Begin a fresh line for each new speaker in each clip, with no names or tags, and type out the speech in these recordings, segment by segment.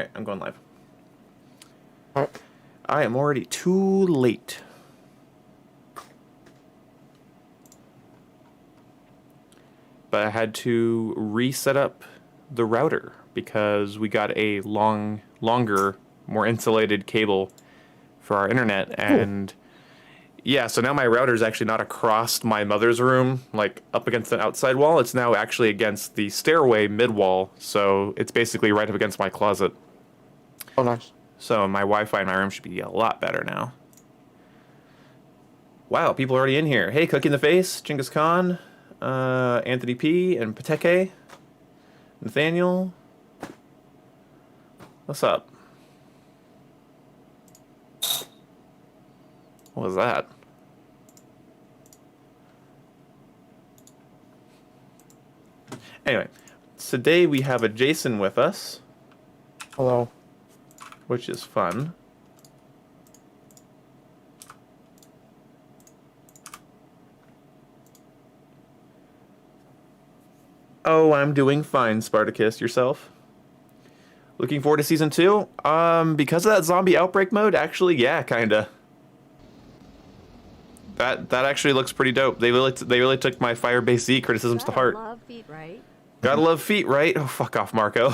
Alright, I'm going live.
Alright.
I am already too late. But I had to reset up the router because we got a longer, more insulated cable for our internet, and yeah, so now my router is actually not across my mother's room, like up against an outside wall. It's now actually against the stairway mid-wall, so it's basically right up against my closet.
Oh, nice.
So my Wi-Fi in my room should be a lot better now. Wow, people are already in here. Hey, Cookie in the Face, Genghis Khan, Anthony P, and Pateke, Nathaniel. What's up? What was that? Anyway, today we have a Jason with us.
Hello.
Which is fun. Oh, I'm doing fine, Spartacus. Yourself? Looking forward to season 2? Because of that zombie outbreak mode, actually, yeah, kinda. That actually looks pretty dope. They really took my Firebase Z criticisms to heart.
Love feet, right?
Gotta love feet, right? Oh, fuck off, Marco.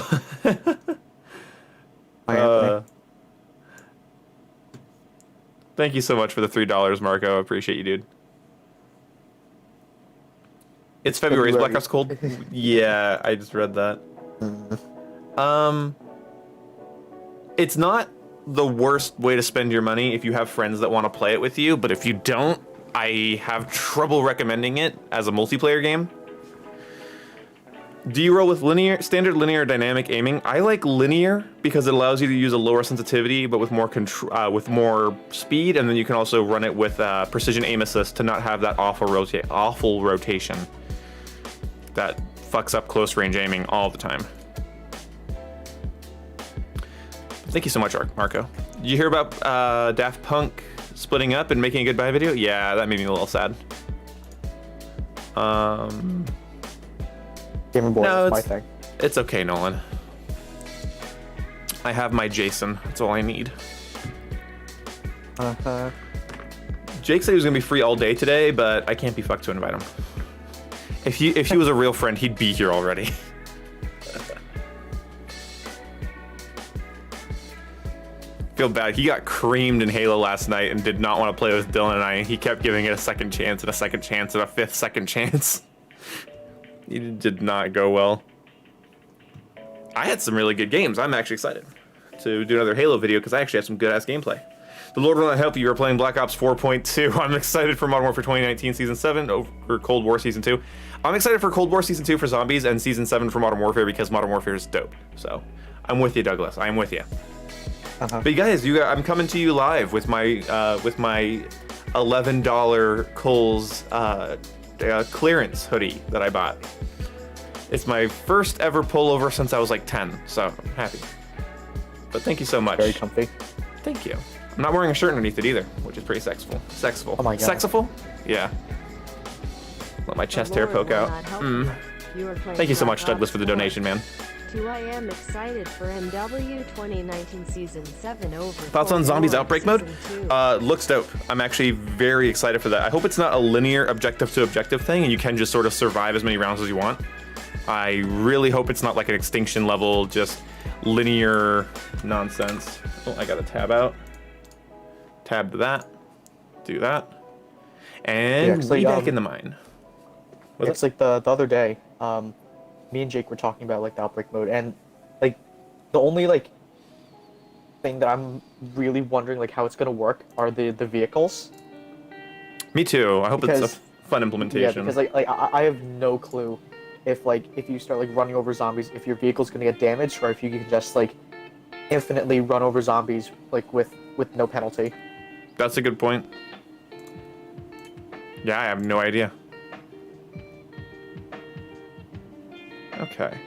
Thank you so much for the $3, Marco. I appreciate you, dude. It's February. Is Black Ops cold? Yeah, I just read that. It's not the worst way to spend your money if you have friends that want to play it with you, but if you don't, I have trouble recommending it as a multiplayer game. Do you roll with standard linear, or dynamic aiming? I like linear because it allows you to use a lower sensitivity, but with more speed, and then you can also run it with precision aim assist to not have that awful rotation that fucks up close range aiming all the time. Thank you so much, Marco. Did you hear about Daft Punk splitting up and making a goodbye video? Yeah, that made me a little sad.
Gaming Boy
No,
is my thing.
It's okay, Nolan. I have my Jason. That's all I need. Jake said he was gonna be free all day today, but I can't be fucked to invite him. If he was a real friend, he'd be here already. Feel bad. He got creamed in Halo last night and did not want to play with Dylan and I. He kept giving it a second chance and a second chance and a fifth second chance. It did not go well. I had some really good games. I'm actually excited to do another Halo video because I actually have some good ass gameplay. The Lord will not help you. You're playing Black Ops 4.2. I'm excited for Modern Warfare 2019 Season 7 over Cold War Season 2. I'm excited for Cold War Season 2 for zombies and Season 7 for Modern Warfare because Modern Warfare is dope. So I'm with you, Douglas. I'm with you. But you guys, I'm coming to you live with my $11 Kohl's clearance hoodie that I bought. It's my first ever pullover since I was like 10, so I'm happy. But thank you so much.
Very comfy.
Thank you. I'm not wearing a shirt underneath it either, which is pretty sexful. Sexful.
Oh my god.
Sexful? Yeah. Let my chest hair poke out. Thank you so much, Douglas, for the donation, man.
I am excited for MW 2019 Season 7 over.
Thoughts on Zombies Outbreak mode? Looks dope. I'm actually very excited for that. I hope it's not a linear objective to objective thing and you can just sort of survive as many rounds as you want. I really hope it's not like an extinction level, just linear nonsense. Oh, I got a tab out. Tab to that. Do that. And be back in the mine.
It's like the other day, me and Jake were talking about like the outbreak mode, and like the only like thing that I'm really wondering like how it's gonna work are the vehicles.
Me too. I hope it's a fun implementation.
Yeah, because like I have no clue if you start like running over zombies, if your vehicle's gonna get damaged, or if you can just like infinitely run over zombies like with no penalty.
That's a good point. Yeah, I have no idea. Okay.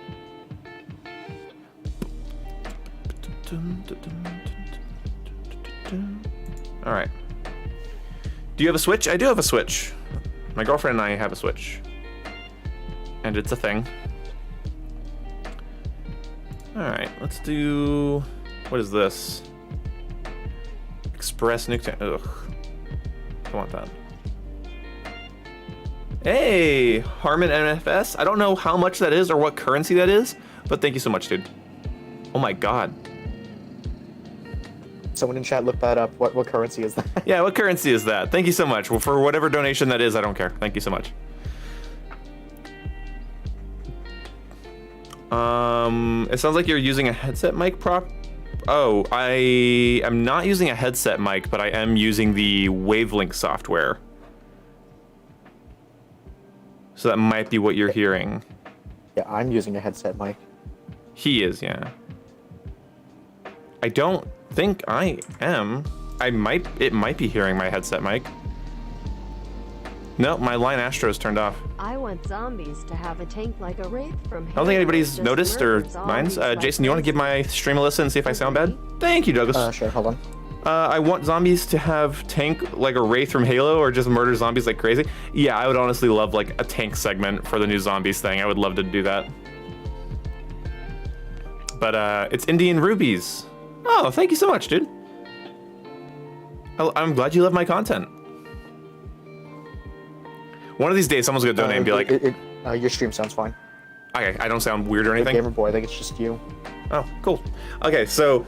All right. Do you have a Switch? I do have a Switch. My girlfriend and I have a Switch. And it's a thing. All right, Let's do... What is this? Express nuke. Ugh. Don't want that. Hey, Harmon NFS. I don't know how much that is or what currency that is, but thank you so much, dude. Oh my god.
Someone in chat looked that up. What currency is that?
Yeah, what currency is that? Thank you so much. Well, for whatever donation that is, I don't care. Thank you so much. It sounds like you're using a headset mic prop. Oh, I am not using a headset mic, but I am using the Wavelink software. So that might be what you're hearing.
Yeah, I'm using a headset mic.
He is, yeah. I don't think I am. It might be hearing my headset mic. No, my Line Astro is turned off.
I want zombies to have a tank like a Wraith from
I don't think anybody's noticed or minds. Jason, you want to give my stream a listen and see if I sound bad? Thank you, Douglas.
Sure, hold on.
I want zombies to have tank like a Wraith from Halo or just murder zombies like crazy. Yeah, I would honestly love like a tank segment for the new zombies thing. I would love to do that. But it's Indian Rubies. Oh, thank you so much, dude. I'm glad you love my content. One of these days, someone's gonna donate and be like,
your stream sounds fine.
okay, I don't sound weird or anything.
Gamer Boy, I think it's just you.
Oh, cool. Okay, so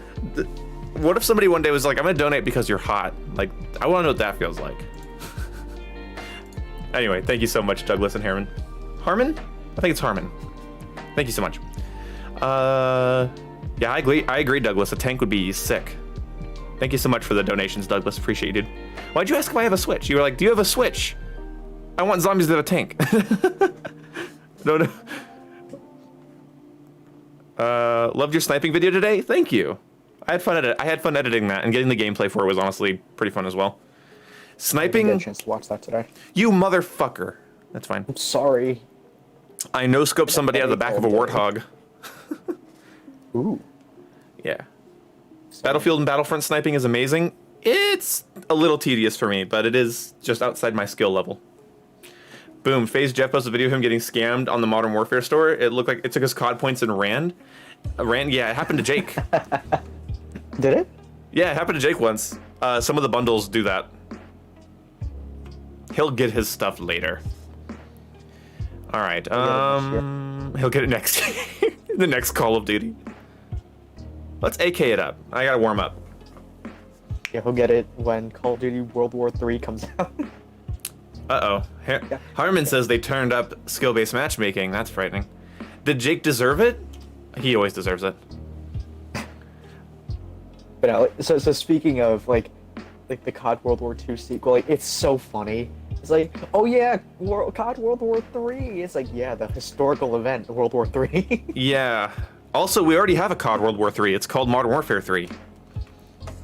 what if somebody one day was like, I'm gonna donate because you're hot? Like, I wanna know what that feels like. Anyway, thank you so much, Douglas and Harmon. Harmon? I think it's Harmon. Thank you so much. Yeah, I agree, Douglas. A tank would be sick. Thank you so much for the donations, Douglas. Appreciate you, dude. Why'd you ask if I have a Switch? You were like, do you have a Switch? I want zombies that have a tank. No. Loved your sniping video today. Thank you. I had fun editing that, and getting the gameplay for it was honestly pretty fun as well. Sniping.
I didn't get a chance to watch that today.
You motherfucker. That's fine.
I'm sorry.
I no-scoped somebody out of the back of a warthog.
Ooh.
Yeah. Battlefield and Battlefront sniping is amazing. It's a little tedious for me, but it is just outside my skill level. Boom. FaZe Jeff posted a video of him getting scammed on the Modern Warfare store. It looked like it took his COD points and ran. Yeah, it happened to Jake.
Did it?
Yeah, it happened to Jake once. Some of the bundles do that. He'll get his stuff later. All right. He'll get it next the next Call of Duty. Let's AK it up. I gotta warm up.
Yeah, he'll get it when Call of Duty World War III comes out.
Uh-oh. Harmon says they turned up skill-based matchmaking. That's frightening. Did Jake deserve it? He always deserves it.
But so speaking of like the COD World War II sequel, like it's so funny. It's like, oh yeah, COD World War III. It's like, yeah, the historical event, World War III.
Yeah. Also, we already have a COD World War III. It's called Modern Warfare 3.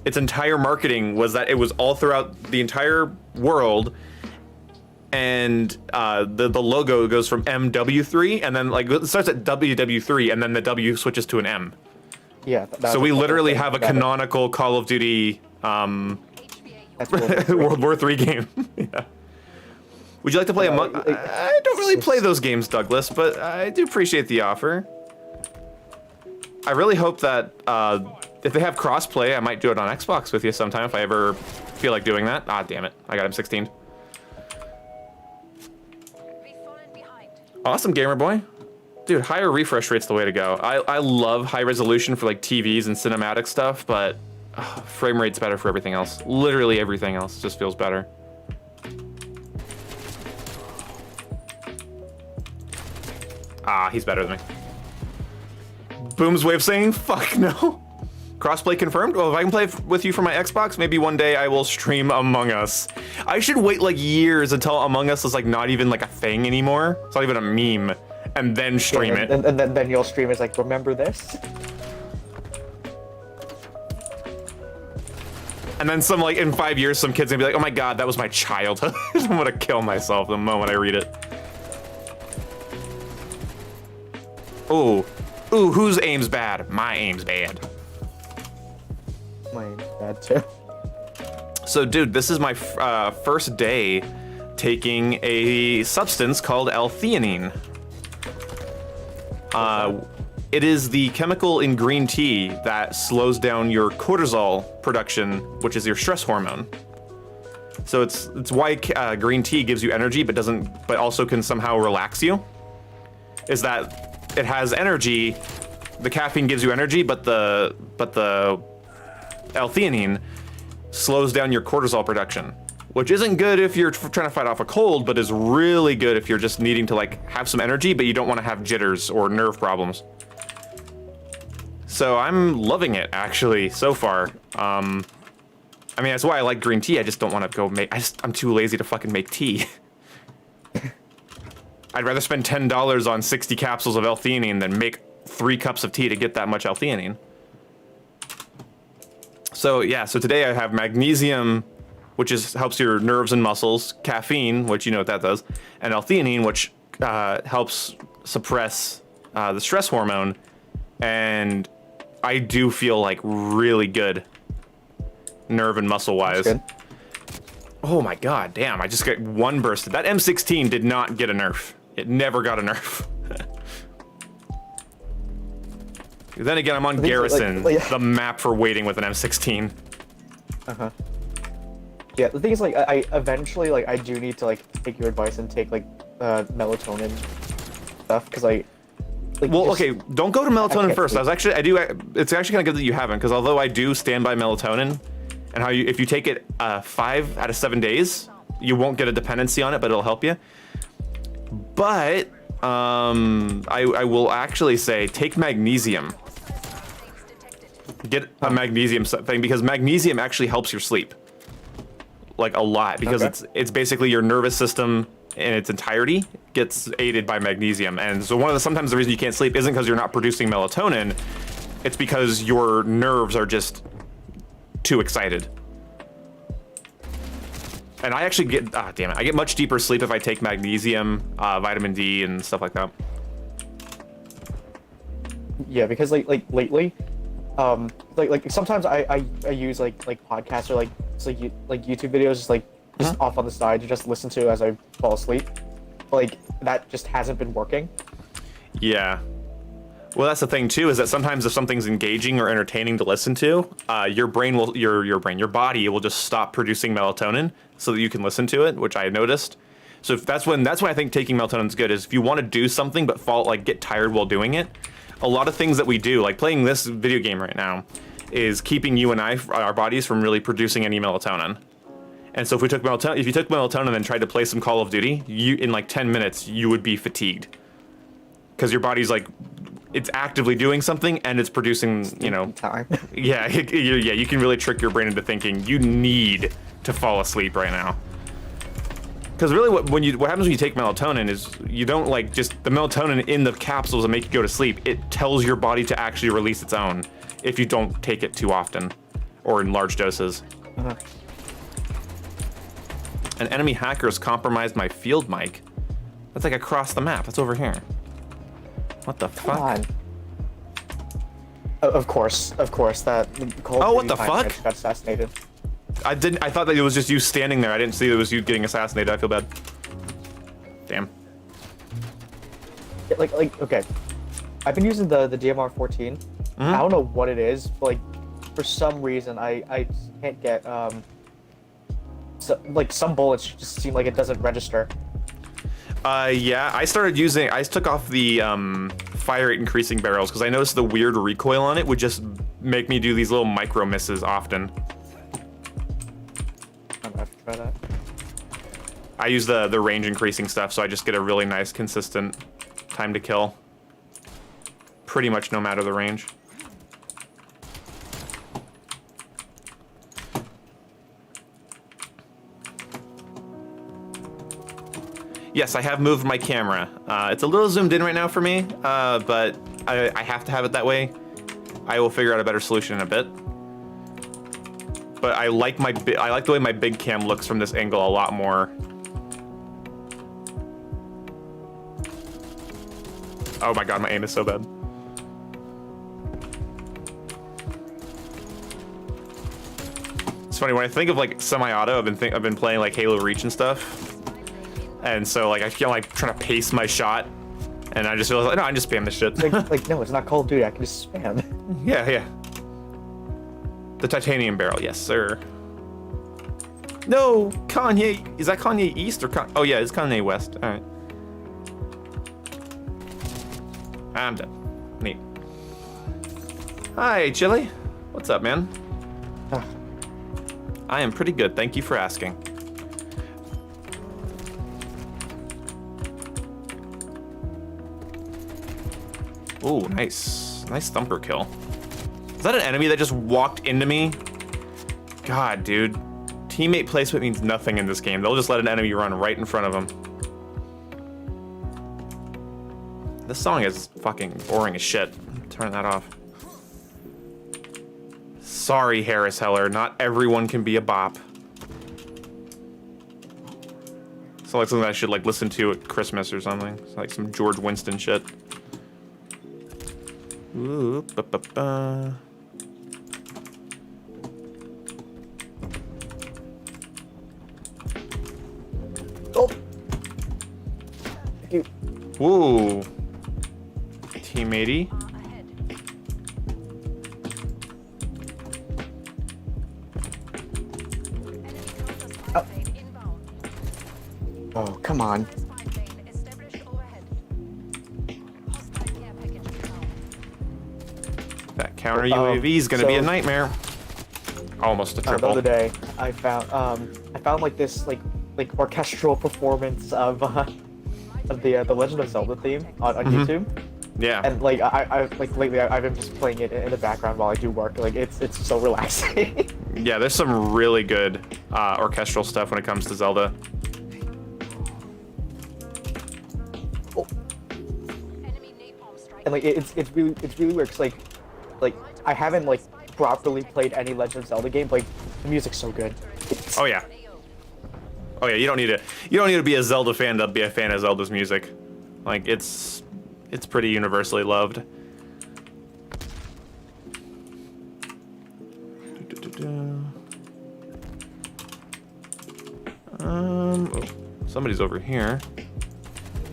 Its entire marketing was that it was all throughout the entire world, and the logo goes from MW3, and then like it starts at WW3, and then the W switches to an M.
Yeah.
So we literally have a canonical Call of Duty World War III game. Yeah. Would you like to play Among? I don't really play those games, Douglas, but I do appreciate the offer. I really hope that if they have crossplay, I might do it on Xbox with you sometime if I ever feel like doing that. Ah, damn it. I got M16. Awesome, gamer boy. Dude, higher refresh rate's the way to go. I love high resolution for like TVs and cinematic stuff, but frame rate's better for everything else. Literally everything else just feels better. Ah, he's better than me. Boom's way of saying, fuck no. Crossplay confirmed? Well, if I can play with you for my Xbox, maybe one day I will stream Among Us. I should wait like years until Among Us is like not even like a thing anymore. It's not even a meme. And then stream it.
And then you'll stream it like, remember this?
And then some like in 5 years, some kid's gonna be like, oh my god, that was my childhood. I'm gonna kill myself the moment I read it. Ooh. Ooh, whose aim's bad? My aim's bad.
My aim's bad too.
So, dude, this is my first day taking a substance called L-theanine. It is the chemical in green tea that slows down your cortisol production, which is your stress hormone. So it's why green tea gives you energy, but also can somehow relax you. Is that it has energy, the caffeine gives you energy, but the L-theanine slows down your cortisol production, which isn't good if you're trying to fight off a cold, but is really good if you're just needing to like have some energy, but you don't want to have jitters or nerve problems. So I'm loving it actually so far. I mean, that's why I like green tea. I just don't want to go make. I'm too lazy to fucking make tea. I'd rather spend $10 on 60 capsules of L-theanine than make 3 cups of tea to get that much L-theanine. So yeah, so today I have magnesium, which helps your nerves and muscles, caffeine, which you know what that does, and L-theanine, which helps suppress the stress hormone, and I do feel like really good nerve and muscle wise. Oh my god, damn, I just got one burst. That M16 did not get a nerf. It never got a nerf. Then again, I'm on Garrison, the map for waiting with an M16.
Yeah, the thing is, like, I eventually, like, I do need to, like, take your advice and take, like, melatonin stuff, because I... Like,
well, okay, don't go to melatonin first. It's actually kind of good that you haven't, because although I do stand by melatonin, and if you take it 5 out of 7 days, you won't get a dependency on it, but it'll help you. But I will actually say take magnesium. Get a magnesium thing, because magnesium actually helps your sleep, like a lot, because it's basically your nervous system in its entirety gets aided by magnesium. And so sometimes the reason you can't sleep isn't because you're not producing melatonin, it's because your nerves are just too excited. And I actually get, damn it, I get much deeper sleep if I take magnesium, vitamin D, and stuff like that.
Yeah, because like lately, like sometimes I use like podcasts or like YouTube videos just off on the side to just listen to as I fall asleep. Like that just hasn't been working.
Yeah. Well, that's the thing too, is that sometimes if something's engaging or entertaining to listen to, your body will just stop producing melatonin so that you can listen to it, which I noticed. So that's why I think taking melatonin is good, is if you want to do something but get tired while doing it. A lot of things that we do, like playing this video game right now, is keeping you and our bodies from really producing any melatonin. And so if you took melatonin and tried to play some Call of Duty, in like 10 minutes you would be fatigued, because your body's like, it's actively doing something and it's producing,
time.
Yeah, you can really trick your brain into thinking you need to fall asleep right now. Because really what happens when you take melatonin is you don't just the melatonin in the capsules that make you go to sleep. It tells your body to actually release its own if you don't take it too often or in large doses. An enemy hacker has compromised my field mic. That's like across the map. That's over here. What the fuck?
Come on. Of course, that.
Oh, what the fuck?
Got assassinated.
I thought that it was just you standing there. I didn't see it was you getting assassinated. I feel bad. Damn.
Yeah, okay. I've been using the DMR-14. I don't know what it is, but for some reason I can't get some bullets just seem like it doesn't register.
Yeah, I took off the fire rate increasing barrels because I noticed the weird recoil on it would just make me do these little micro misses often.
I'm gonna have to try that.
I use the range increasing stuff, so I just get a really nice consistent time to kill. Pretty much no matter the range. Yes, I have moved my camera. It's a little zoomed in right now for me, but I have to have it that way. I will figure out a better solution in a bit. But I like the way my big cam looks from this angle a lot more. Oh my god, my aim is so bad. It's funny when I think of semi-auto. I've been playing Halo Reach and stuff. And so I feel like trying to pace my shot And I just feel like, no, I just spam this shit.
like no, it's not Call of Duty. I can just spam.
Yeah. The titanium barrel, yes, sir. No, Kanye. Is that Kanye East or oh yeah, it's Kanye West. All right. I'm done. Neat. Hi, Chili. What's up, man? I am pretty good. Thank you for asking. Ooh, nice. Nice thumper kill. Is that an enemy that just walked into me? God, dude. Teammate placement means nothing in this game. They'll just let an enemy run right in front of them. This song is fucking boring as shit. Turn that off. Sorry, Harris Heller. Not everyone can be a bop. So like something I should like listen to at Christmas or something. It's like some George Winston shit. Ooh, ba-ba-ba.
Oh. Thank you.
Woo. Teammatey.
Oh, come on.
That counter UAV is gonna be a nightmare. Almost a
The
triple.
other day, I found like this like orchestral performance of the Legend of Zelda theme on YouTube.
Yeah.
And like I like lately I've been just playing it in the background while I do work. Like it's so relaxing.
Yeah, there's some really good orchestral stuff when it comes to Zelda.
Oh. And like it's really weird 'cause like I haven't like properly played any Legend of Zelda game. But, like the music's so good.
Oh yeah. Oh yeah, you don't need to be a Zelda fan to be a fan of Zelda's music. Like it's pretty universally loved. Oh, somebody's over here.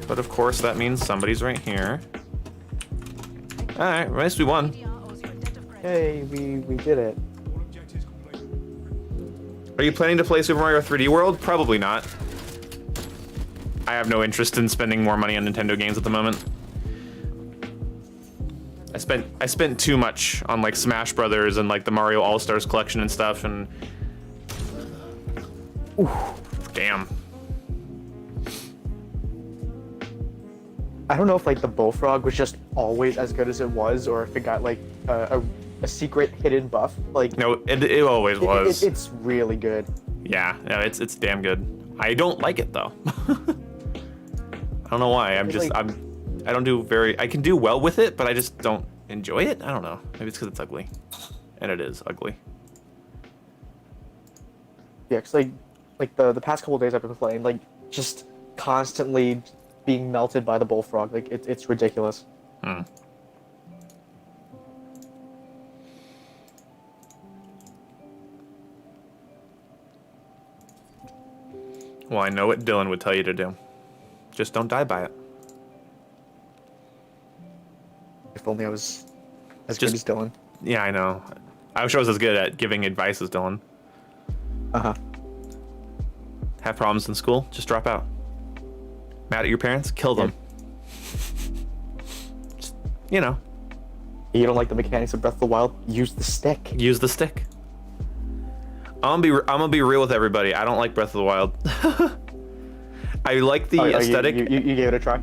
But of course that means somebody's right here. Alright, nice we won.
Hey, we did it.
Are you planning to play Super Mario 3D World? Probably not. I have no interest in spending more money on Nintendo games at the moment. I spent too much on like Smash Brothers and like the Mario All-Stars collection and stuff, and ooh, damn.
I don't know if like the Bullfrog was just always as good as it was, or if it got like a secret hidden buff. Like
No, it always was.
It's really good.
Yeah, it's damn good. I don't like it though. I don't know why. I can do well with it, but I just don't enjoy it. I don't know. Maybe it's because it's ugly, and it is ugly.
Yeah, 'cause like the past couple days I've been playing, like just constantly being melted by the Bullfrog. Like it's ridiculous.
Hmm. Well, I know what Dylan would tell you to do. Just don't die by it.
If only I was as
Just-
good as Dylan.
Yeah, I know. I wish I was as good at giving advice as Dylan.
Uh-huh.
Have problems in school? Just drop out. Mad at your parents? Kill them. Just, you know,
You don't like the mechanics of Breath of the Wild? Use the stick.
use the stick. I'm gonna be real with everybody. I don't like Breath of the Wild. I like the aesthetic.
You gave it a try?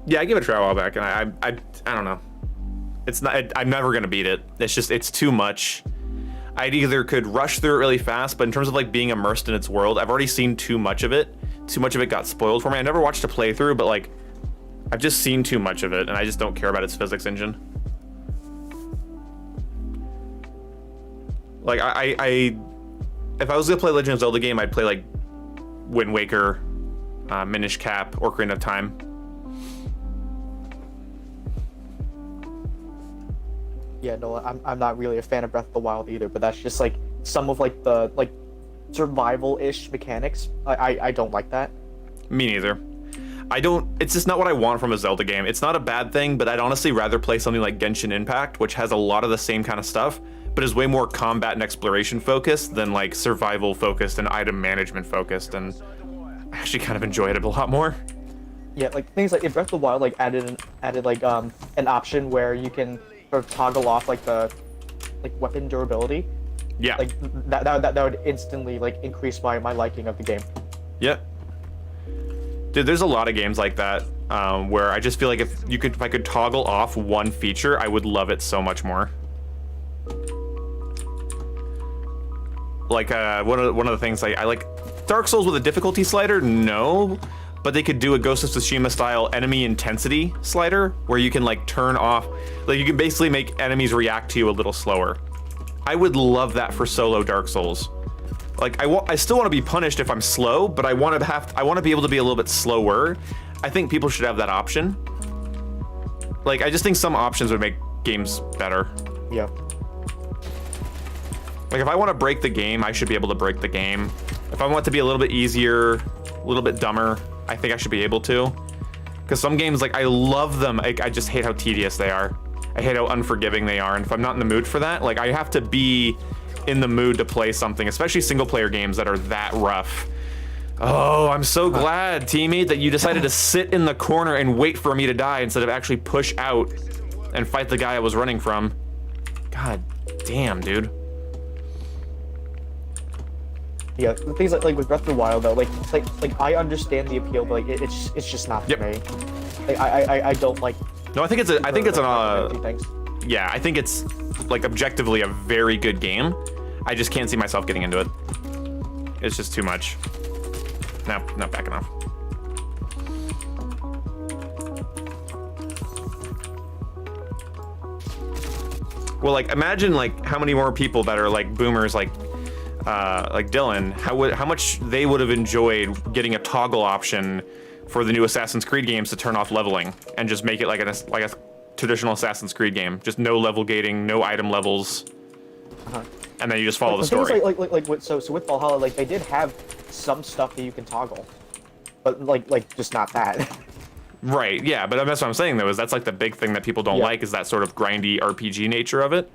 Yeah, I gave it a try a while back, and I don't know. It's not. I'm never gonna beat it. It's too much. I either could rush through it really fast, but in terms of like being immersed in its world, I've already seen too much of it. Too much of it got spoiled for me. I never watched a playthrough, but like, I've just seen too much of it, and I just don't care about its physics engine. Like I if I was gonna play Legend of Zelda game, I'd play like Wind Waker, Minish Cap, Ocarina of Time.
Yeah, no, I'm not really a fan of Breath of the Wild either, but that's just like some of like the survival-ish mechanics. I don't like that.
Me neither. It's just not what I want from a Zelda game. It's not a bad thing, but I'd honestly rather play something like Genshin Impact, which has a lot of the same kind of stuff, but is way more combat and exploration focused than like survival focused and item management focused, and I actually kind of enjoy it a lot more.
Yeah, like things like in Breath of the Wild, like added like an option where you can sort of toggle off like the weapon durability.
Yeah.
Like that would instantly like increase my liking of the game.
Yep. Dude, there's a lot of games like that where I just feel like if I could toggle off one feature, I would love it so much more. Like one of the things I like Dark Souls with a difficulty slider, no, but they could do a Ghost of Tsushima style enemy intensity slider where you can like turn off, like you can basically make enemies react to you a little slower. I would love that for solo Dark Souls. Like I still want to be punished if I'm slow, but I want to be able to be a little bit slower. I think people should have that option. Like I just think some options would make games better.
Yeah.
Like if I want to break the game, I should be able to break the game. If I want it to be a little bit easier, a little bit dumber, I think I should be able to. Because some games, like I love them, I just hate how tedious they are. I hate how unforgiving they are, and if I'm not in the mood for that, like I have to be in the mood to play something, especially single player games that are that rough. Oh, I'm so glad, teammate, that you decided to sit in the corner and wait for me to die instead of actually push out and fight the guy I was running from. God damn, dude.
Yeah, the things like with Breath of the Wild though, like I understand the appeal, but like it's just not for me. Like I don't like.
No, I think it's an
things.
Yeah, I think it's like objectively a very good game. I just can't see myself getting into it. It's just too much. No, not backing off. Well, like imagine like how many more people that are like boomers like Dylan, how much they would have enjoyed getting a toggle option for the new Assassin's Creed games to turn off leveling and just make it like a traditional Assassin's Creed game, just no level gating, no item levels, and then you just follow the story.
So with Valhalla, like they did have some stuff that you can toggle, but like just not that.
Right, yeah, but that's what I'm saying though, is that's like the big thing that people don't like, is that sort of grindy RPG nature of it.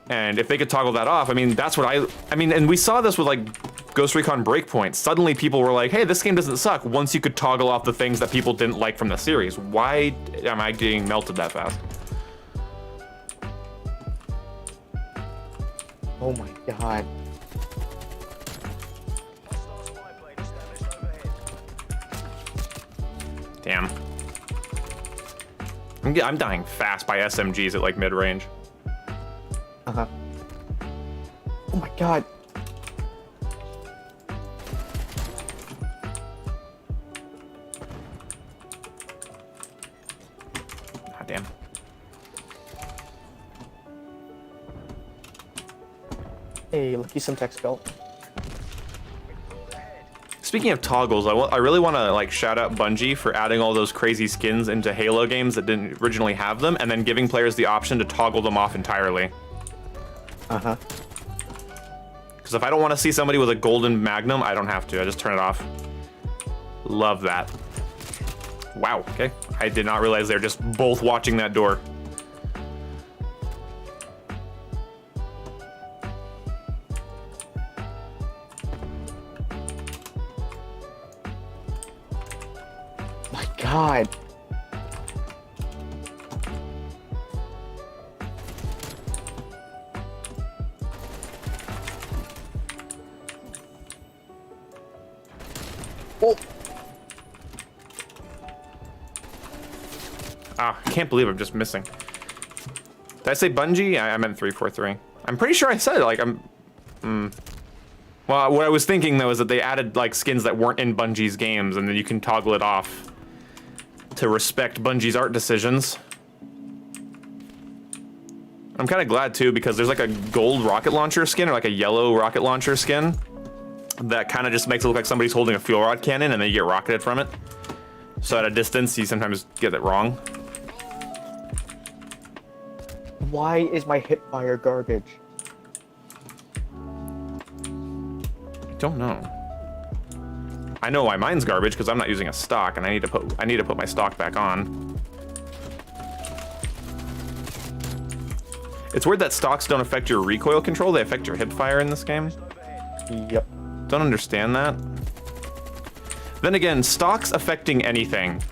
And if they could toggle that off, I mean, that's what I mean, and we saw this with like Ghost Recon Breakpoint. Suddenly people were like, hey, this game doesn't suck once you could toggle off the things that people didn't like from the series. Why am I getting melted that fast?
Oh my god.
Damn. I'm dying fast by SMGs at like mid-range.
Oh my god.
God damn.
Hey, lucky Simtex belt.
Speaking of toggles, I really want to like shout out Bungie for adding all those crazy skins into Halo games that didn't originally have them, and then giving players the option to toggle them off entirely. Because if I don't want to see somebody with a golden Magnum, I don't have to. I just turn it off. Love that. Wow, okay. I did not realize they were just both watching that door.
My god. Oh.
Ah, I can't believe I'm just missing. Did I say Bungie? I meant 343. I'm pretty sure I said it. Like Well, what I was thinking though is that they added like skins that weren't in Bungie's games, and then you can toggle it off to respect Bungie's art decisions. I'm kind of glad too, because there's like a gold rocket launcher skin or like a yellow rocket launcher skin that kind of just makes it look like somebody's holding a fuel rod cannon and then you get rocketed from it. So at a distance, you sometimes get it wrong.
Why is my hipfire garbage?
I don't know. I know why mine's garbage because I'm not using a stock, and I need to put my stock back on. It's weird that stocks don't affect your recoil control. They affect your hip fire in this game.
Yep.
Don't understand that. Then again, stocks affecting anything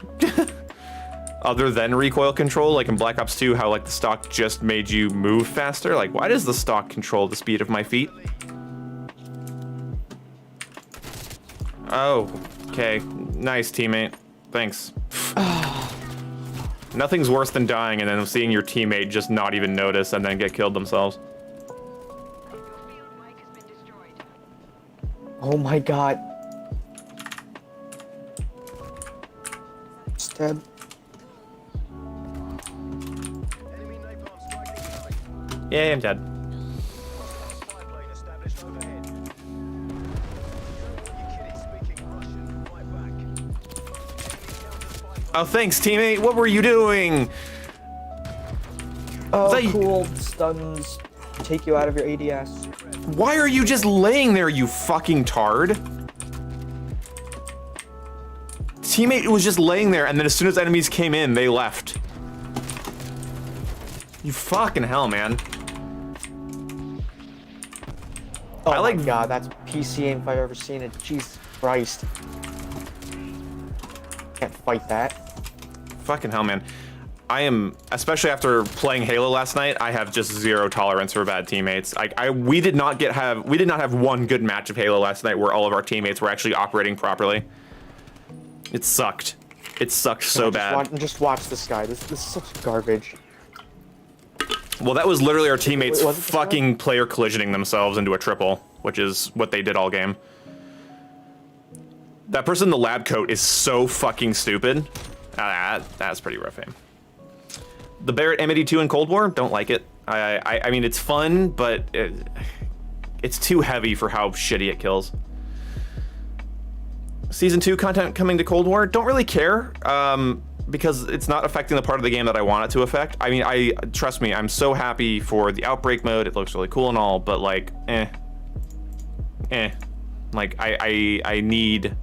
other than recoil control, like in Black Ops 2, how like the stock just made you move faster. Like, why does the stock control the speed of my feet? Oh, okay. Nice, teammate. Thanks. Nothing's worse than dying and then seeing your teammate just not even notice and then get killed themselves.
Oh my god. It's dead.
Yeah, I'm dead. Oh, thanks, teammate. What were you doing?
Oh,
that
cool. Stuns take you out of your ADS.
Why are you just laying there, you fucking tard? Teammate was just laying there, and then as soon as enemies came in, they left. You fucking hell, man.
Oh
I like-
my god, that's PC aim if I've ever seen it. Jesus Christ. Can't fight that.
Fucking hell, man. I am, especially after playing Halo last night, I have just zero tolerance for bad teammates. We did not have one good match of Halo last night where all of our teammates were actually operating properly. It sucked. It sucked so bad.
Just watch this guy. This is such garbage.
Well, that was literally our teammates
Was it this
fucking player collisioning themselves into a triple, which is what they did all game. That person in the lab coat is so fucking stupid. That's pretty rough aim. The Barrett M82 in Cold War, don't like it. I mean, it's fun, but it's too heavy for how shitty it kills. Season 2 content coming to Cold War, don't really care, because it's not affecting the part of the game that I want it to affect. I mean, trust me, I'm so happy for the Outbreak mode. It looks really cool and all, but like, Like, I need...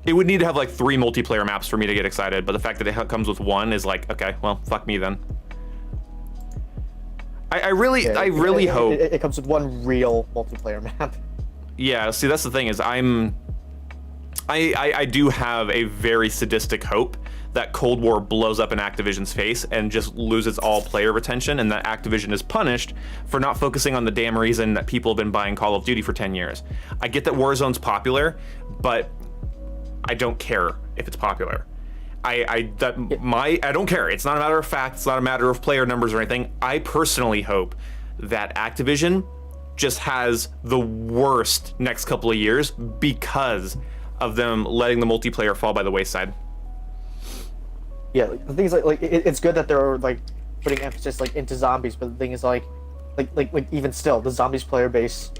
It would need to have like 3 multiplayer maps for me to get excited, but the fact that it comes with 1 is like, okay, well, fuck me then. I really hope...
It comes with 1 real multiplayer map.
Yeah, see, that's the thing is I do have a very sadistic hope that Cold War blows up in Activision's face and just loses all player retention, and that Activision is punished for not focusing on the damn reason that people have been buying Call of Duty for 10 years. I get that Warzone's popular, but I don't care if it's popular. I don't care. It's not a matter of fact. It's not a matter of player numbers or anything. I personally hope that Activision just has the worst next couple of years because of them letting the multiplayer fall by the wayside.
Yeah, like, the thing is, it's good that they're like putting emphasis like into zombies, but the thing is, like even still, the zombies player base,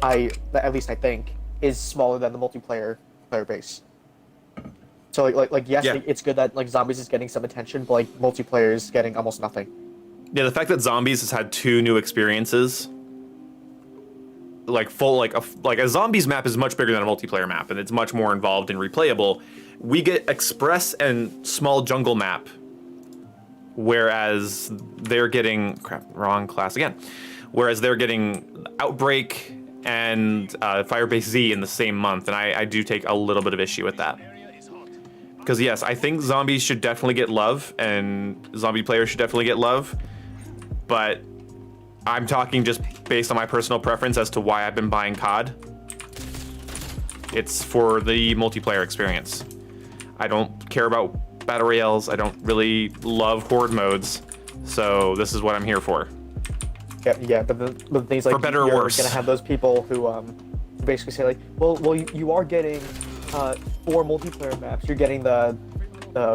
at least I think, is smaller than the multiplayer player base. So yes,
Yeah.
it's good that like zombies is getting some attention, but like multiplayer is getting almost nothing.
Yeah, the fact that Zombies has had 2 new experiences, like a Zombies map is much bigger than a multiplayer map, and it's much more involved and replayable. We get Express and Small Jungle map, whereas they're getting wrong class again. Whereas they're getting Outbreak and Firebase Z in the same month, and I do take a little bit of issue with that. Because yes, I think zombies should definitely get love, and zombie players should definitely get love, but I'm talking just based on my personal preference as to why I've been buying COD. It's for the multiplayer experience. I don't care about battle royales. I don't really love horde modes, so this is what I'm here for.
Yeah, but the things like
For better or
you're
worse.
gonna have those people who basically say like, well, you are getting 4 multiplayer maps. You're getting the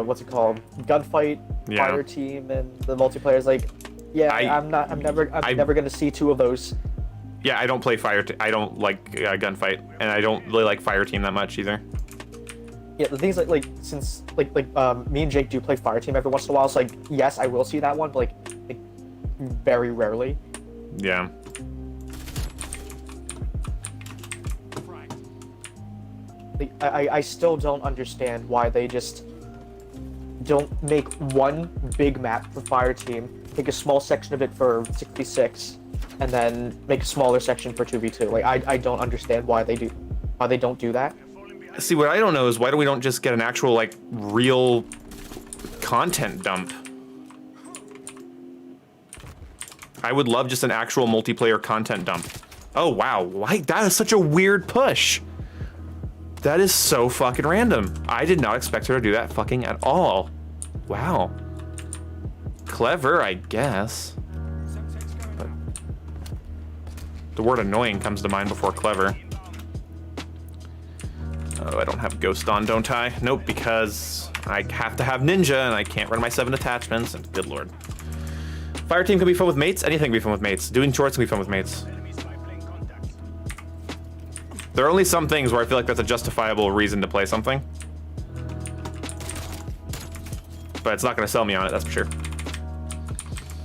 what's it called, gunfight,
Yeah.
fire team, and the multiplayer is like, yeah, I'm never gonna see 2 of those.
Yeah, I don't play I don't like gunfight, and I don't really like fire team that much either.
Yeah, the things like since me and Jake do play fire team every once in a while, so like yes, I will see that one, but like very rarely.
Yeah.
Like, I still don't understand why they just don't make one big map for Fireteam, take a small section of it for 66, and then make a smaller section for 2v2. Like, I don't understand why they don't do that.
See, what I don't know is why we don't just get an actual, like, real content dump? I would love just an actual multiplayer content dump. Oh, wow. Why? That is such a weird push. That is so fucking random. I did not expect her to do that fucking at all. Wow. Clever, I guess. But the word annoying comes to mind before clever. Oh, I don't have Ghost on, don't I? Nope, because I have to have Ninja and I can't run my 7 attachments, and good lord. Fireteam can be fun with mates, anything can be fun with mates. Doing shorts can be fun with mates. There are only some things where I feel like that's a justifiable reason to play something. But it's not gonna sell me on it, that's for sure.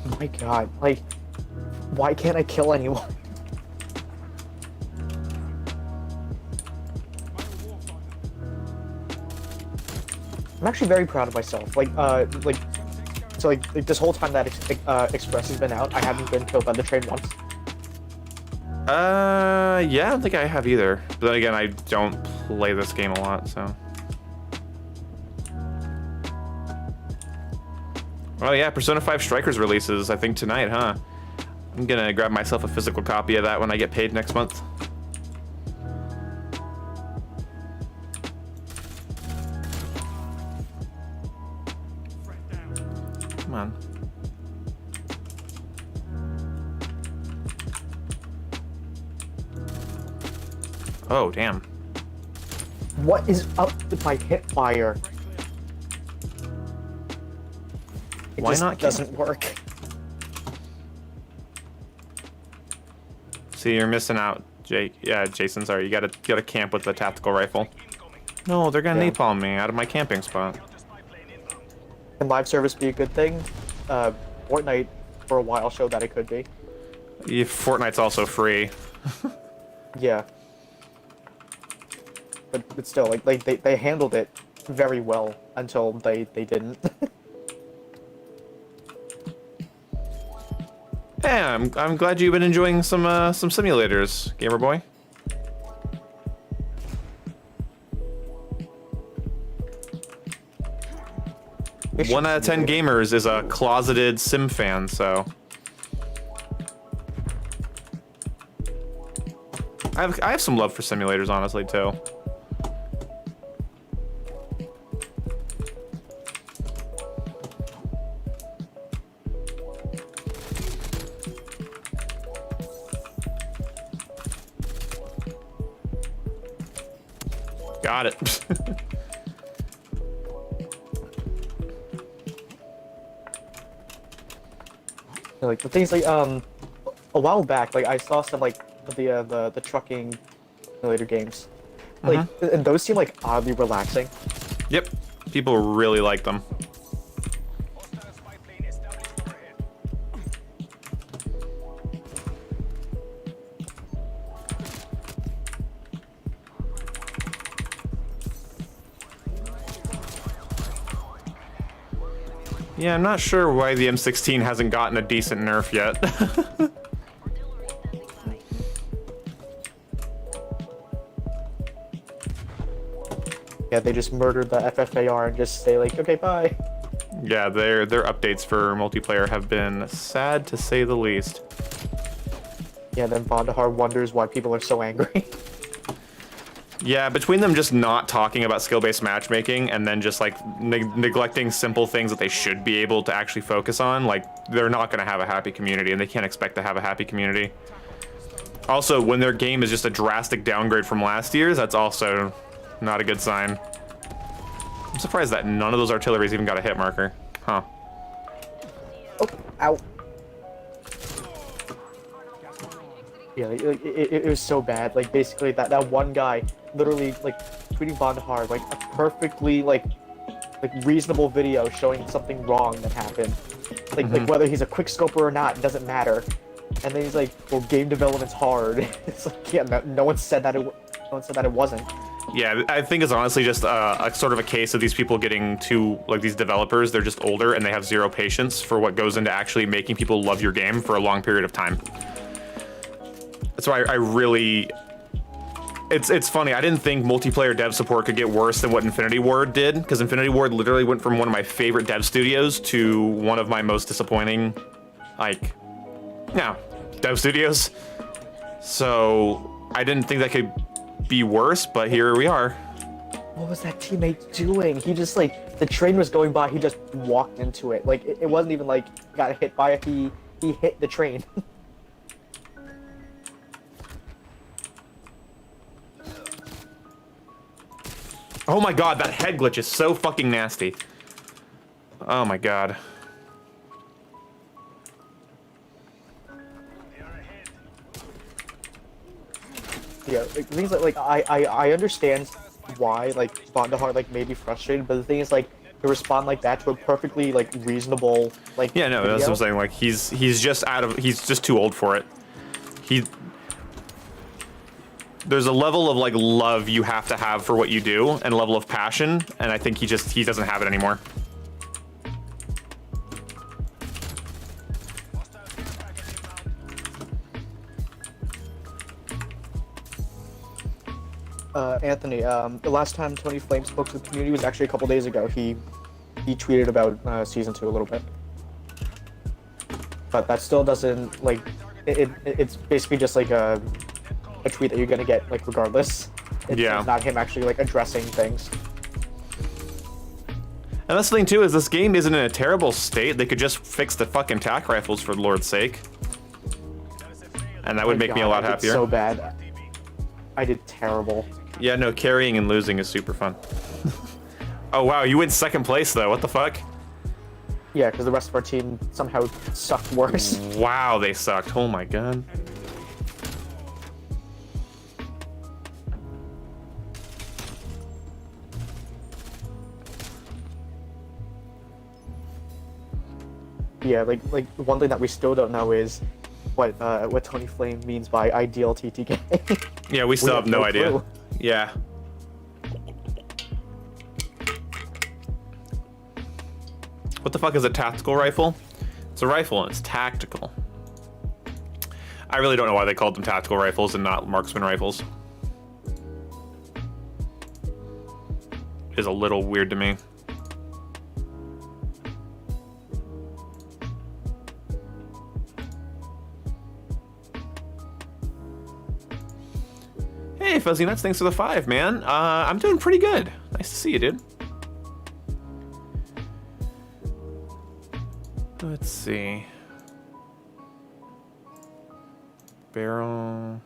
Oh my god, like, why can't I kill anyone? I'm actually very proud of myself. So this whole time that Express has been out, I haven't been killed by the train once.
Yeah, I don't think I have either. But then again, I don't play this game a lot, so. Oh yeah, Persona 5 Strikers releases, I think tonight, huh? I'm gonna grab myself a physical copy of that when I get paid next month. Come on. Oh, damn.
What is up with my hip fire? It
Why
just
not
doesn't work.
See, you're missing out, Jake. Yeah, Jason, sorry. You gotta camp with the tactical rifle. No, they're gonna
Yeah.
napalm me out of my camping spot.
Can live service be a good thing? Fortnite for a while showed that it could be.
Yeah, Fortnite's also free.
Yeah. But still, like they handled it very well until they didn't.
Yeah, I'm glad you've been enjoying some simulators, gamer boy.
Mission
1 out of 10
Simulator.
gamers is a closeted sim fan, so I have some love for simulators, honestly, too. Got it.
Like the things like a while back, like I saw some like the trucking simulator games, like and those seem like oddly relaxing.
Yep, people really like them. Yeah, I'm not sure why the M16 hasn't gotten a decent nerf yet.
Yeah, they just murdered the FFAR and just say like, okay, bye.
Yeah, their updates for multiplayer have been sad to say the least.
Yeah, then Bondahar wonders why people are so angry.
Yeah, between them just not talking about skill-based matchmaking and then just like neglecting simple things that they should be able to actually focus on, like they're not going to have a happy community and they can't expect to have a happy community. Also, when their game is just a drastic downgrade from last year's, that's also not a good sign. I'm surprised that none of those artilleries even got a hit marker. Huh.
Oh, ow. Yeah, it was so bad. Like basically that one guy literally like tweeting Bondahar like a perfectly like reasonable video showing something wrong that happened. Like whether he's a quick scoper or not, it doesn't matter. And then he's like, well, game development's hard. It's like, yeah, no one said that it wasn't.
Yeah, I think it's honestly just a sort of a case of these people getting too, like these developers, they're just older and they have zero patience for what goes into actually making people love your game for a long period of time. That's why I really, it's funny, I didn't think multiplayer dev support could get worse than what Infinity Ward did, because Infinity Ward literally went from one of my favorite dev studios to one of my most disappointing, like, dev studios. So I didn't think that could be worse, but here we are.
What was that teammate doing? He just like, the train was going by, he just walked into it. Like, it wasn't even like got hit by it, he hit the train.
Oh my god, that head glitch is so fucking nasty. Oh my god.
Yeah, like, things like I understand why like Bondahar like may be frustrated, but the thing is like to respond like that to a perfectly like reasonable like
Yeah, no, that's what I'm saying. Like he's just too old for it. There's a level of like love you have to have for what you do and a level of passion, and I think he doesn't have it anymore.
Anthony, the last time Tony Flame spoke to the community was actually a couple days ago. He tweeted about season 2 a little bit, but that still doesn't like it's basically just like a tweet that you're gonna get like regardless. It's not him actually like addressing things.
And that's the thing too, is this game isn't in a terrible state. They could just fix the fucking tac rifles for the Lord's sake, and that would make me a lot happier.
So bad. I did terrible.
Yeah, no, carrying and losing is super fun. Oh wow, you went second place though. What the fuck?
Yeah, because the rest of our team somehow sucked worse.
Wow, they sucked. Oh my god.
Yeah, like one thing that we still don't know is what Tony Flame means by ideal TTK.
Yeah, we still have no idea.
Clue.
Yeah. What the fuck is a tactical rifle? It's a rifle and it's tactical. I really don't know why they called them tactical rifles and not marksman rifles. It is a little weird to me. Hey, Fuzzy Nuts, thanks for the 5, man. I'm doing pretty good. Nice to see you, dude. Let's see. Barrel.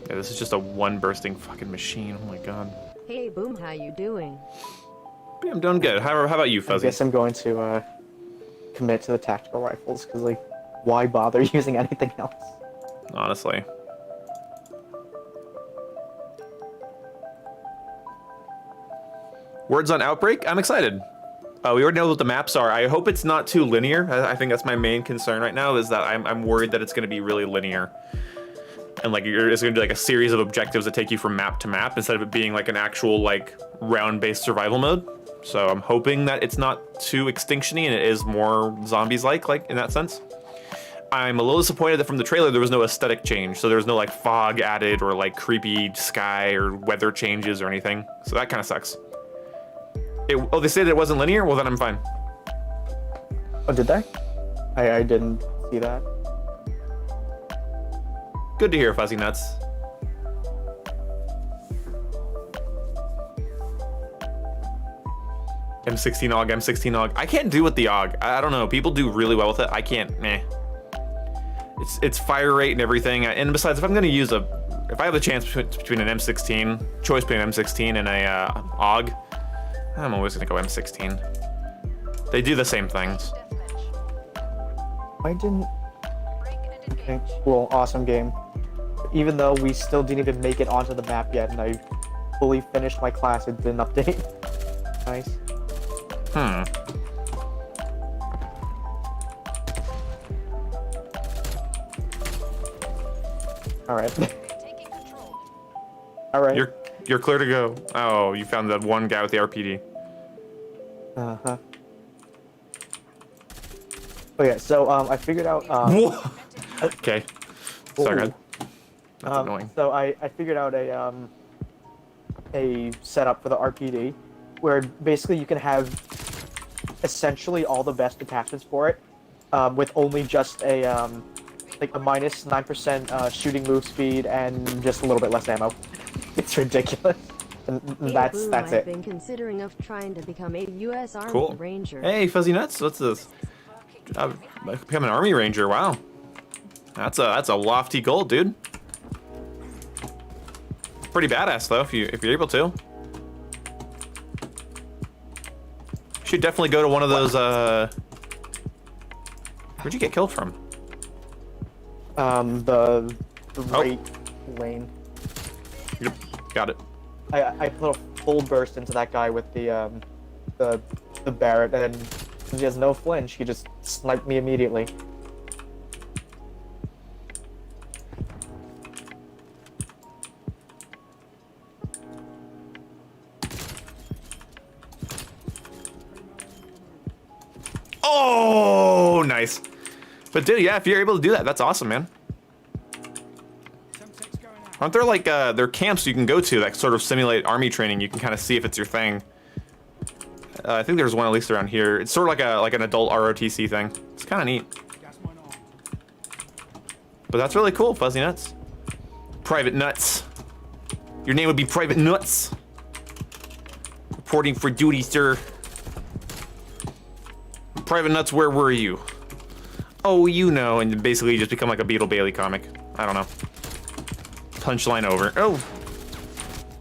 Yeah, this is just a one bursting fucking machine. Oh my god.
Hey Boom, how you doing?
Yeah, I'm doing good. How about you,
I
Fuzzy?
guess I'm going to commit to the tactical rifles because like, why bother using anything else?
Honestly. Words on Outbreak? I'm excited. We already know what the maps are. I hope it's not too linear. I think that's my main concern right now, is that I'm worried that it's going to be really linear. And like it's going to be like a series of objectives that take you from map to map instead of it being like an actual like round-based survival mode. So I'm hoping that it's not too extinction-y and it is more zombies-like in that sense. I'm a little disappointed that from the trailer there was no aesthetic change, so there was no like fog added or like creepy sky or weather changes or anything. So that kind of sucks. Oh, they said it wasn't linear? Well, then I'm fine.
Oh, did they? I didn't see that.
Good to hear, Fuzzy Nuts. M16 AUG, M16 AUG. I can't do with the AUG. I don't know. People do really well with it. I can't. Meh. It's fire rate and everything. And besides, if I'm gonna use if I have a chance between an M16, choice between an M16 and a AUG, I'm always gonna go M16. They do the same things.
I didn't. Okay, cool, awesome game. Even though we still didn't even make it onto the map yet, and I fully finished my class, it didn't update. Nice. All right. All right.
You're clear to go. Oh, you found that one guy with the RPD.
Uh-huh. Okay, so I figured out
Whoa. Okay. Sorry,
Ooh.
man. That's annoying.
So I figured out a setup for the RPD where basically you can have essentially all the best attachments for it with only just a like a minus 9% shooting move speed and just a little bit less ammo. It's ridiculous. And
Hey,
that's
I've
it.
been considering of trying to become a U.S. Army
Cool.
Ranger.
Hey, Fuzzy Nuts, what's this? Become an Army Ranger. Wow, that's a lofty goal, dude. Pretty badass though, if you're able to. Should definitely go to one of those. Where'd you get killed from?
The right lane.
Yep, got it.
I put a full burst into that guy with the Barrett, and he has no flinch. He just sniped me immediately.
Oh, nice. But dude, yeah, if you're able to do that, that's awesome, man. Aren't there like there are camps you can go to that sort of simulate army training? You can kind of see if it's your thing. I think there's one at least around here. It's sort of like an adult ROTC thing. It's kind of neat. But that's really cool, Fuzzy Nuts. Private Nuts. Your name would be Private Nuts. Reporting for duty, sir. Private Nuts, where were you? Oh, you know, and basically you just become like a Beetle Bailey comic. I don't know. Punchline over. Oh.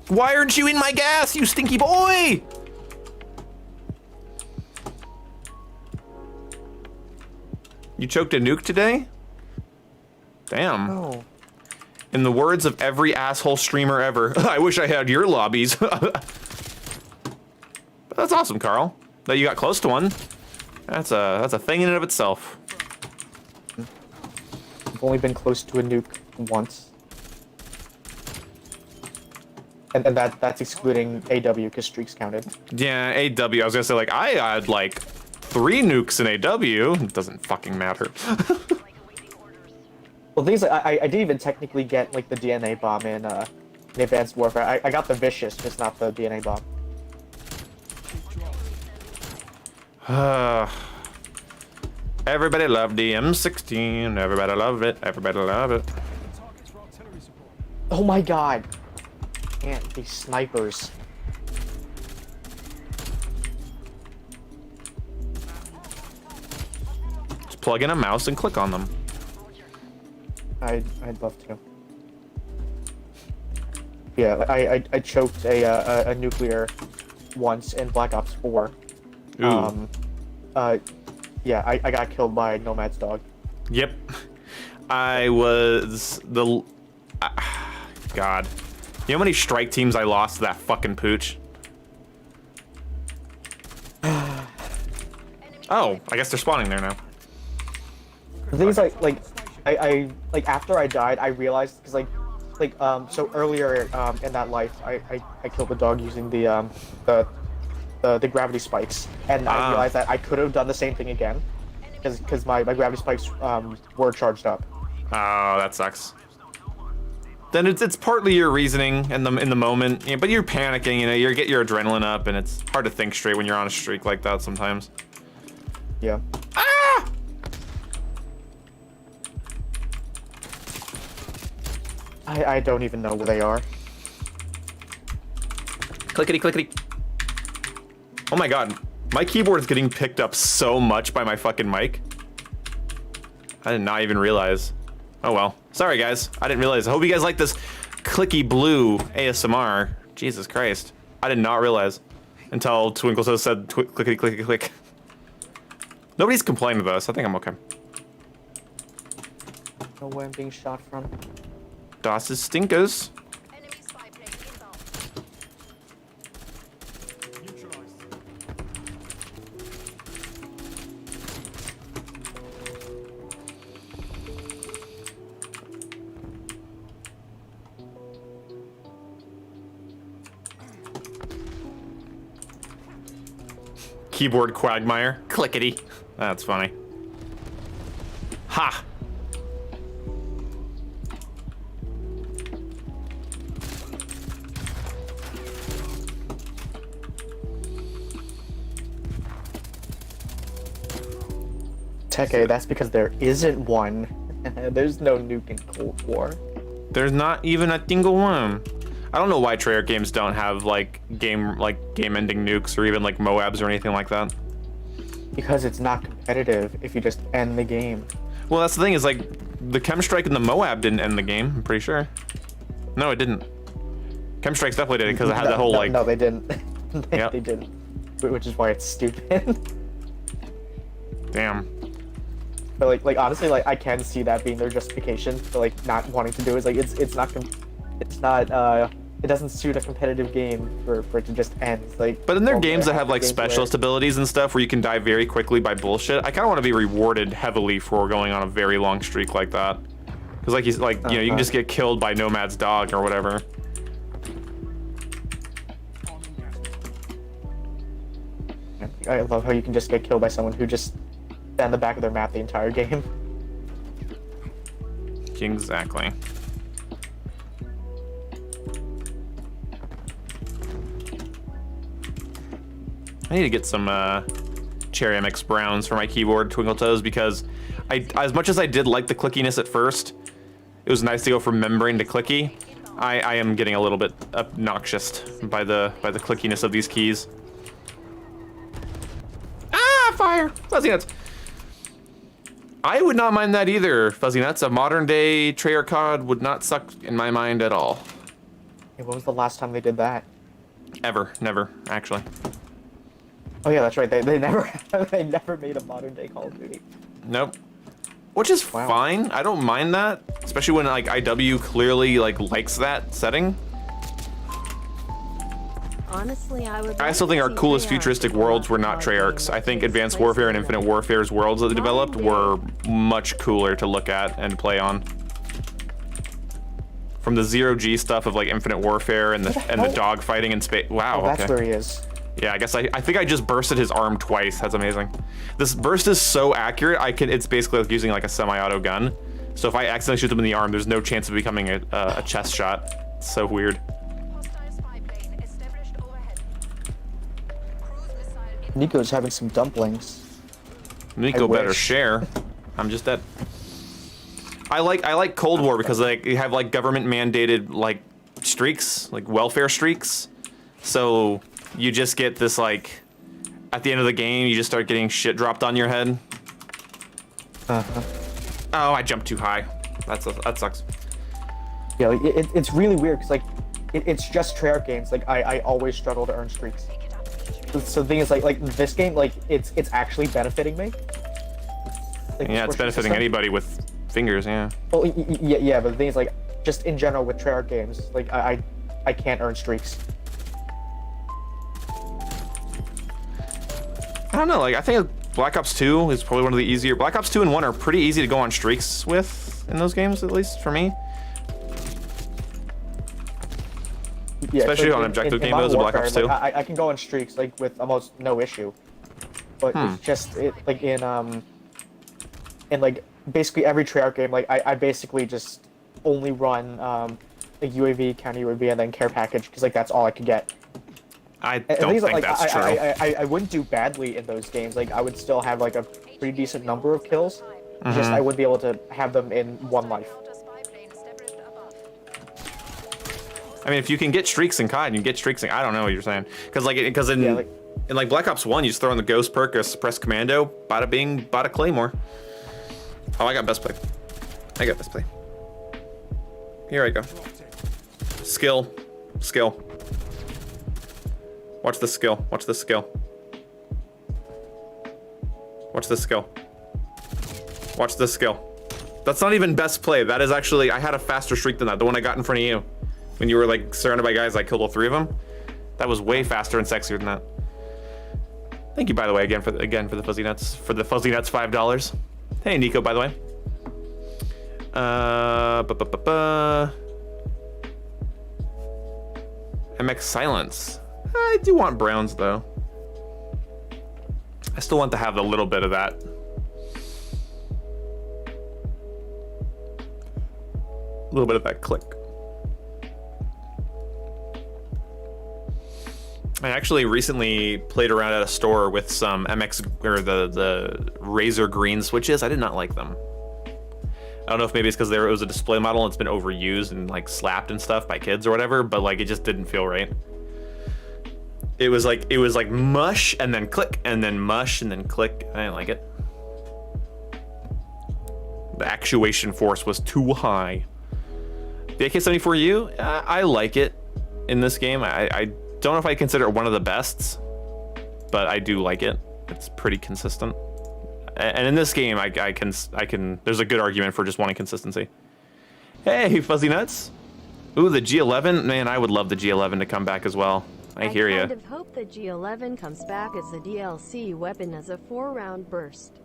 Why aren't you in my gas, you stinky boy? You choked a nuke today? Damn.
Oh.
In the words of every asshole streamer ever, I wish I had your lobbies. But that's awesome, Carl. That you got close to one. That's a thing in and of itself.
I've only been close to a nuke once. And that's excluding AW because streaks counted.
Yeah, AW. I was gonna say like I had like 3 nukes in AW. It doesn't fucking matter.
Well, things like I didn't even technically get like the DNA bomb in Advanced Warfare. I got the Vicious, just not the DNA bomb.
Everybody loved the M16. Everybody loved it. Everybody loved it.
Oh my god! Man, these snipers.
Just plug in a mouse and click on them.
I'd love to. Yeah, I choked a nuclear once in Black Ops 4.
Ooh.
Yeah, I got killed by Nomad's dog.
Yep. I was the... God. You know how many strike teams I lost to that fucking pooch? Oh, I guess they're spawning there now.
The thing is, I like after I died, I realized because so earlier in that life, I killed the dog using the gravity spikes, and I realized that I could have done the same thing again, because my gravity spikes were charged up.
Oh, that sucks. Then it's partly your reasoning in the moment, but you're panicking. You know, you get your adrenaline up, and it's hard to think straight when you're on a streak like that sometimes.
Yeah.
Ah!
I don't even know where they are.
Clickety clickety. Oh my god, my keyboard is getting picked up so much by my fucking mic. I did not even realize. Oh well. Sorry guys, I didn't realize. I hope you guys like this clicky blue ASMR. Jesus Christ. I did not realize until Twinkle said clickety clickety click. Nobody's complaining about this. I think I'm okay.
Know where I'm being shot from.
Das ist Stinkers. Keyboard quagmire. Clickety. That's funny. Ha!
Teke, that's because there isn't one. There's no nuke in Cold War.
There's not even a single one. I don't know why Treyarch games don't have like game-ending nukes or even like Moabs or anything like that.
Because it's not competitive if you just end the game.
Well, that's the thing is like the Chemstrike and the Moab didn't end the game. I'm pretty sure. No, it didn't. Chemstrikes definitely did it because it had that whole like.
No, they didn't.
Yep.
They didn't. Which is why it's stupid.
Damn.
But like honestly, like I can see that being their justification for like not wanting to do it. It's like it doesn't suit a competitive game for it to just end. It's like,
But in their
well,
games that
there
have like
games
specialist abilities and stuff where you can die very quickly by bullshit, I kind of want to be rewarded heavily for going on a very long streak like that. Because like you know, you can just get killed by Nomad's dog or whatever.
I love how you can just get killed by someone who just stand the back of their map the entire game.
Exactly. I need to get some Cherry MX Browns for my keyboard, Twinkle Toes, because as much as I did like the clickiness at first, it was nice to go from membrane to clicky. I am getting a little bit obnoxious by the clickiness of these keys. Ah, fire! Fuzzy Nuts. I would not mind that either, Fuzzy Nuts. A modern day Treyarch COD would not suck in my mind at all.
Hey, when was the last time they did that?
Ever, never, actually.
Oh yeah, that's right. They never they never made a modern day Call of Duty.
Nope. Which is
Wow.
fine. I don't mind that, especially when like IW clearly like likes that setting.
Honestly,
I still think our coolest futuristic worlds were not Treyarch's. I think Advanced Warfare and Infinite Warfare's worlds that they developed were much cooler to look at and play on. From the zero-G stuff of like Infinite Warfare and the dog fighting in space. Wow.
Oh, that's
okay.
where he is.
Yeah, I guess I think I just bursted his arm twice. That's amazing. This burst is so accurate. It's basically like using like a semi-auto gun. So if I accidentally shoot them in the arm, there's no chance of becoming a chest shot. It's so weird.
Nico's having some dumplings.
Nico better
wish.
share. I'm just dead. I like Cold War because like you have like government mandated like streaks, like welfare streaks. So you just get this like at the end of the game you just start getting shit dropped on your head.
Uh-huh.
Oh, I jumped too high. That sucks.
Yeah, like, it's really weird because like it's just Treyarch games. Like I always struggle to earn streaks. So the thing is like this game, like it's actually benefiting me. Like,
Yeah, it's benefiting
system.
anybody with fingers, yeah.
Well, yeah, but the thing is like just in general with Treyarch games, like I can't earn streaks.
I don't know, like I think Black Ops 2 is probably one of the easier. Black Ops 2 and 1 are pretty easy to go on streaks with in those games, at least for me.
Yeah,
Especially
so
on objective game
Modern
modes of Black
Warfare,
Ops 2.
like, I can go on streaks like with almost no issue, but it's just like in like basically every Treyarch game, like I basically just only run like UAV, counter UAV, and then care package because like that's all I could get.
I
And
don't
things
think
like,
that's true.
I wouldn't do badly in those games. Like I would still have like a pretty decent number of kills. Just I wouldn't be able to have them in one life.
I mean, if you can get streaks in COD, you can get streaks in... I don't know what you're saying. Because in,
Yeah, like-
in like Black Ops 1, you just throw in the Ghost perk or Suppress Commando, bada bing, bada Claymore. Oh, I got best play. I got best play. Here I go. Skill. Skill. Watch the skill. Watch the skill. Watch the skill. Watch the skill. That's not even best play. That is actually... I had a faster streak than that. The one I got in front of you. When you were like surrounded by guys, I killed all three of them. That was way faster and sexier than that. Thank you, by the way, again for the Fuzzy Nuts $5. Hey, Nico, by the way. MX Silence. I do want Browns though. I still want to have a little bit of that. A little bit of that click. I actually recently played around at a store with some MX or the Razer Green switches. I did not like them. I don't know if maybe it's because it was a display model and it's been overused and like slapped and stuff by kids or whatever, but like it just didn't feel right. It was like mush and then click and then mush and then click. I didn't like it. The actuation force was too high. The AK-74U, I like it in this game. I don't know if I consider it one of the bests, but I do like it. It's pretty consistent. And in this game, I can. There's a good argument for just wanting consistency. Hey, Fuzzy Nuts. Ooh, the G11. Man, I would love the G11 to come back as well. I hear you.
I kind of hope the G11 comes back as a DLC weapon as a 4-round burst.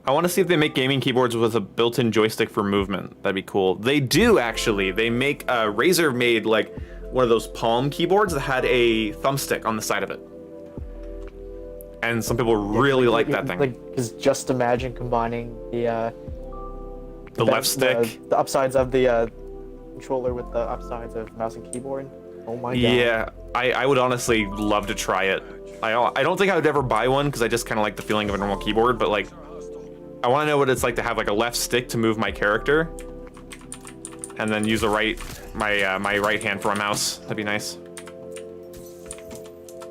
I want to see if they make gaming keyboards with a built-in joystick for movement. That'd be cool. They do, actually. They make, Razer made like one of those Palm keyboards that had a thumbstick on the side of it. And some people really like that thing.
Like, because just imagine combining the
left stick.
The upsides of the controller with the upsides of mouse and keyboard. Oh my god.
Yeah, I would honestly love to try it. I don't think I would ever buy one because I just kind of like the feeling of a normal keyboard, but like, I want to know what it's like to have like a left stick to move my character, and then use my right hand for a mouse. That'd be nice.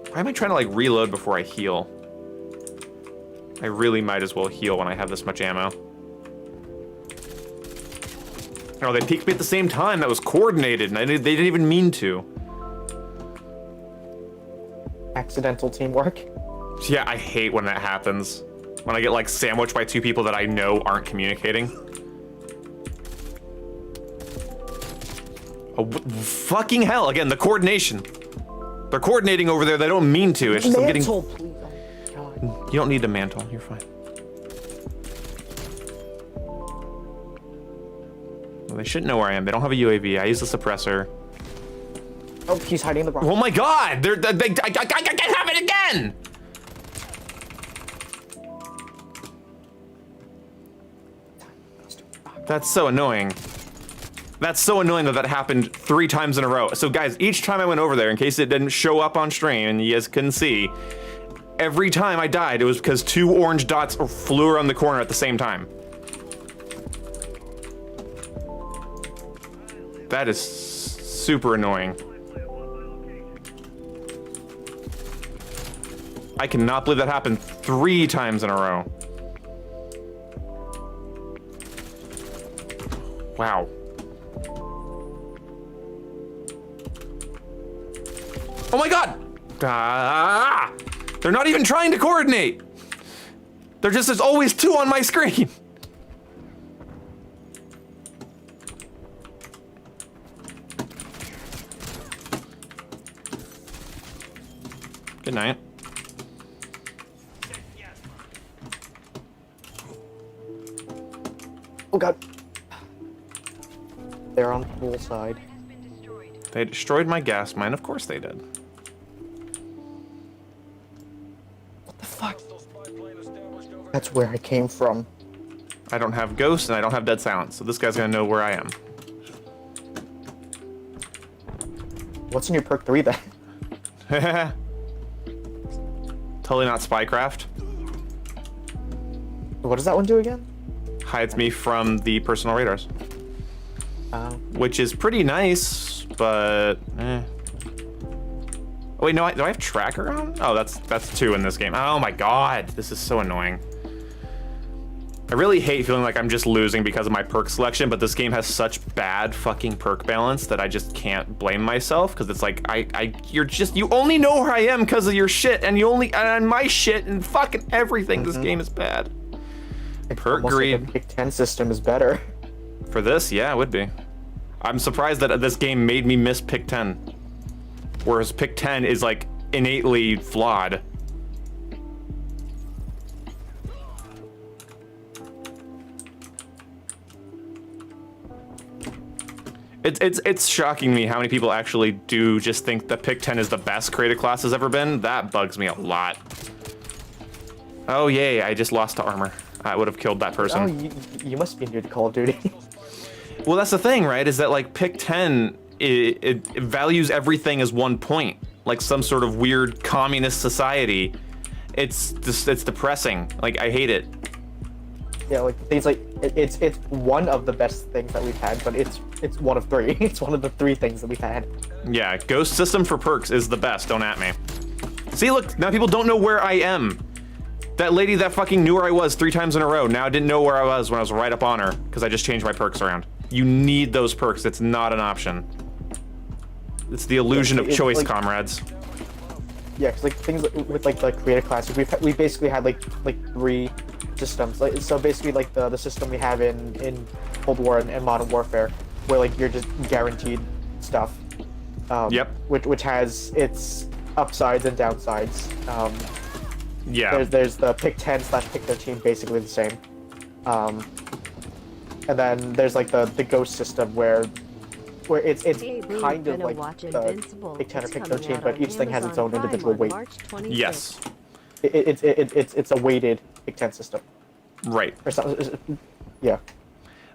Why am I trying to like reload before I heal? I really might as well heal when I have this much ammo. Oh, they peeked me at the same time. That was coordinated, and they didn't even mean to.
Accidental teamwork.
Yeah, I hate when that happens. When I get like sandwiched by two people that I know aren't communicating. Oh, fucking hell! Again, the coordination. They're coordinating over there. They don't mean to. It's just I'm getting.
Mantle, please. Oh, God.
You don't need a mantle. You're fine. Well, they shouldn't know where I am. They don't have a UAV. I use the suppressor.
Oh, he's hiding in the rock.
Oh my God! I can't have it again. That's so annoying. That's so annoying that happened 3 times in a row. So guys, each time I went over there, in case it didn't show up on stream and you guys couldn't see, every time I died, it was because 2 orange dots flew around the corner at the same time. That is super annoying. I cannot believe that happened 3 times in a row. Wow. Oh my God! Ah! They're not even trying to coordinate. There's always 2 on my screen. Good night.
Oh God. They're on the pool side.
They destroyed my gas mine. Of course they did.
What the fuck? That's where I came from.
I don't have ghosts and I don't have dead silence, so this guy's gonna know where I am.
What's in your perk 3 then?
Totally not spycraft.
What does that one do again?
Hides me from the personal radars. Which is pretty nice, but eh. Oh, wait, no, do I have tracker on? Oh, that's 2 in this game. Oh my God, this is so annoying. I really hate feeling like I'm just losing because of my perk selection, but this game has such bad fucking perk balance that I just can't blame myself, because it's like, you only know where I am because of your shit, and my shit, and fucking everything. This game is bad. Perk greed.
Like the Pick 10 system is better.
For this, yeah, it would be. I'm surprised that this game made me miss Pick 10. Whereas Pick 10 is like innately flawed. It's shocking me how many people actually do just think the Pick 10 is the best creative class has ever been. That bugs me a lot. Oh yay! I just lost to armor. I would have killed that person.
Oh, you must be new to Call of Duty.
Well, that's the thing, right? Is that like Pick 10, it values everything as 1 point, like some sort of weird communist society. It's depressing. Like I hate it.
Yeah, like things like it's one of the best things that we've had, but it's one of three. It's one of the three things that we've had.
Yeah, ghost system for perks is the best. Don't at me. See, look, now people don't know where I am. That lady that fucking knew where I was 3 times in a row now didn't know where I was when I was right up on her because I just changed my perks around. You need those perks. It's not an option. It's the illusion of choice,
like,
comrades.
Yeah, because like things with like the creative classes, we basically had like 3 systems. Like so basically like the system we have in Cold War and Modern Warfare, where like you're just guaranteed stuff.
Yep.
Which has its upsides and downsides.
Yeah.
There's the Pick 10 / Pick 13, basically the same. And then there's like the ghost system where it's
Hey, Boo,
kind of
gonna
like
watch
the
Invincible.
Pick 10 or
It's
Pick
coming
13,
out
but
on
each thing has its
Amazon
own
Prime
individual
on
weight.
March 26th.
Yes.
It's a weighted Pick 10 system.
Right.
Or something. Yeah.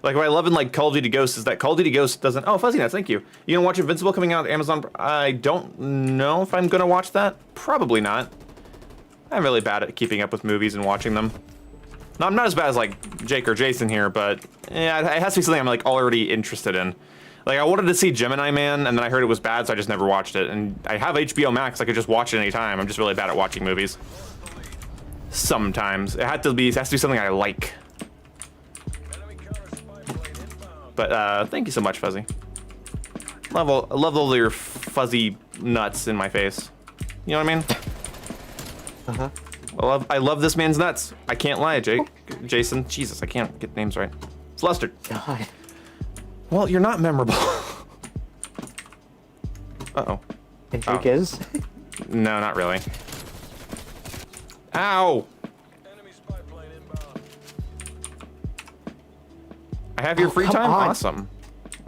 Like what I love in like Call of Duty Ghosts is that Call of Duty Ghosts doesn't. Oh, Fuzzy Nuts, thank you. You gonna watch Invincible coming out on Amazon? I don't know if I'm gonna watch that. Probably not. I'm really bad at keeping up with movies and watching them. No, I'm not as bad as like Jake or Jason here, but yeah, it has to be something I'm like already interested in. Like I wanted to see Gemini Man, and then I heard it was bad, so I just never watched it. And I have HBO Max; I could just watch it anytime. I'm just really bad at watching movies. Sometimes it has to be something I like. But thank you so much, Fuzzy. I love all your fuzzy nuts in my face. You know what I mean? I love this man's nuts. I can't lie, Jason. Jesus, I can't get names right. Flustered.
God.
Well, you're not memorable. Uh-oh.
And Jake is?
No, not really. Ow! I have your free
come
time?
on.
Awesome.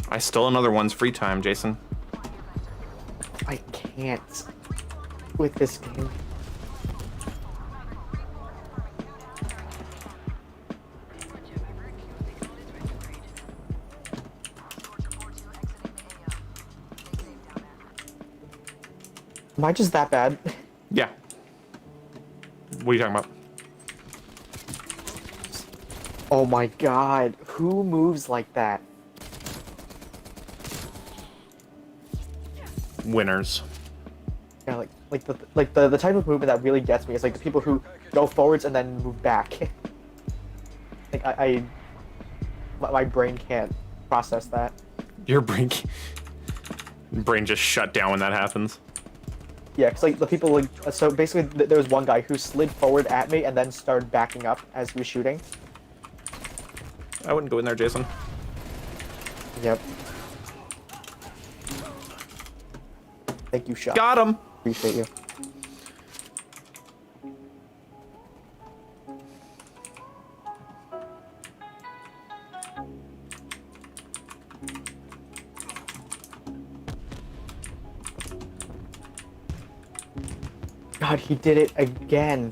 I stole another one's free time, Jason.
I can't with this game. Am I just that bad?
Yeah. What are you talking about?
Oh my god, who moves like that?
Winners.
Yeah, like the type of movement that really gets me is like the people who go forwards and then move back. Like my brain can't process that.
Your brain just shut down when that happens.
Yeah, because like the people like so basically there was one guy who slid forward at me and then started backing up as he was shooting.
I wouldn't go in there, Jason.
Yep. Thank you, Shot.
Got him.
Appreciate you. God, he did it again.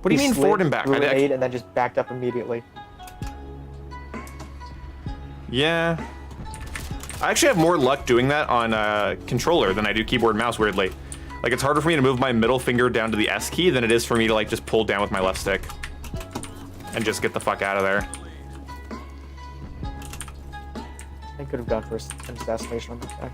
What do you mean
slid
forward and back?
through a grenade and then just backed up immediately.
Yeah. I actually have more luck doing that on controller than I do keyboard and mouse, weirdly. Like, it's harder for me to move my middle finger down to the S key than it is for me to, like, just pull down with my left stick. And just get the fuck out of there.
I could have gone for an assassination on that guy.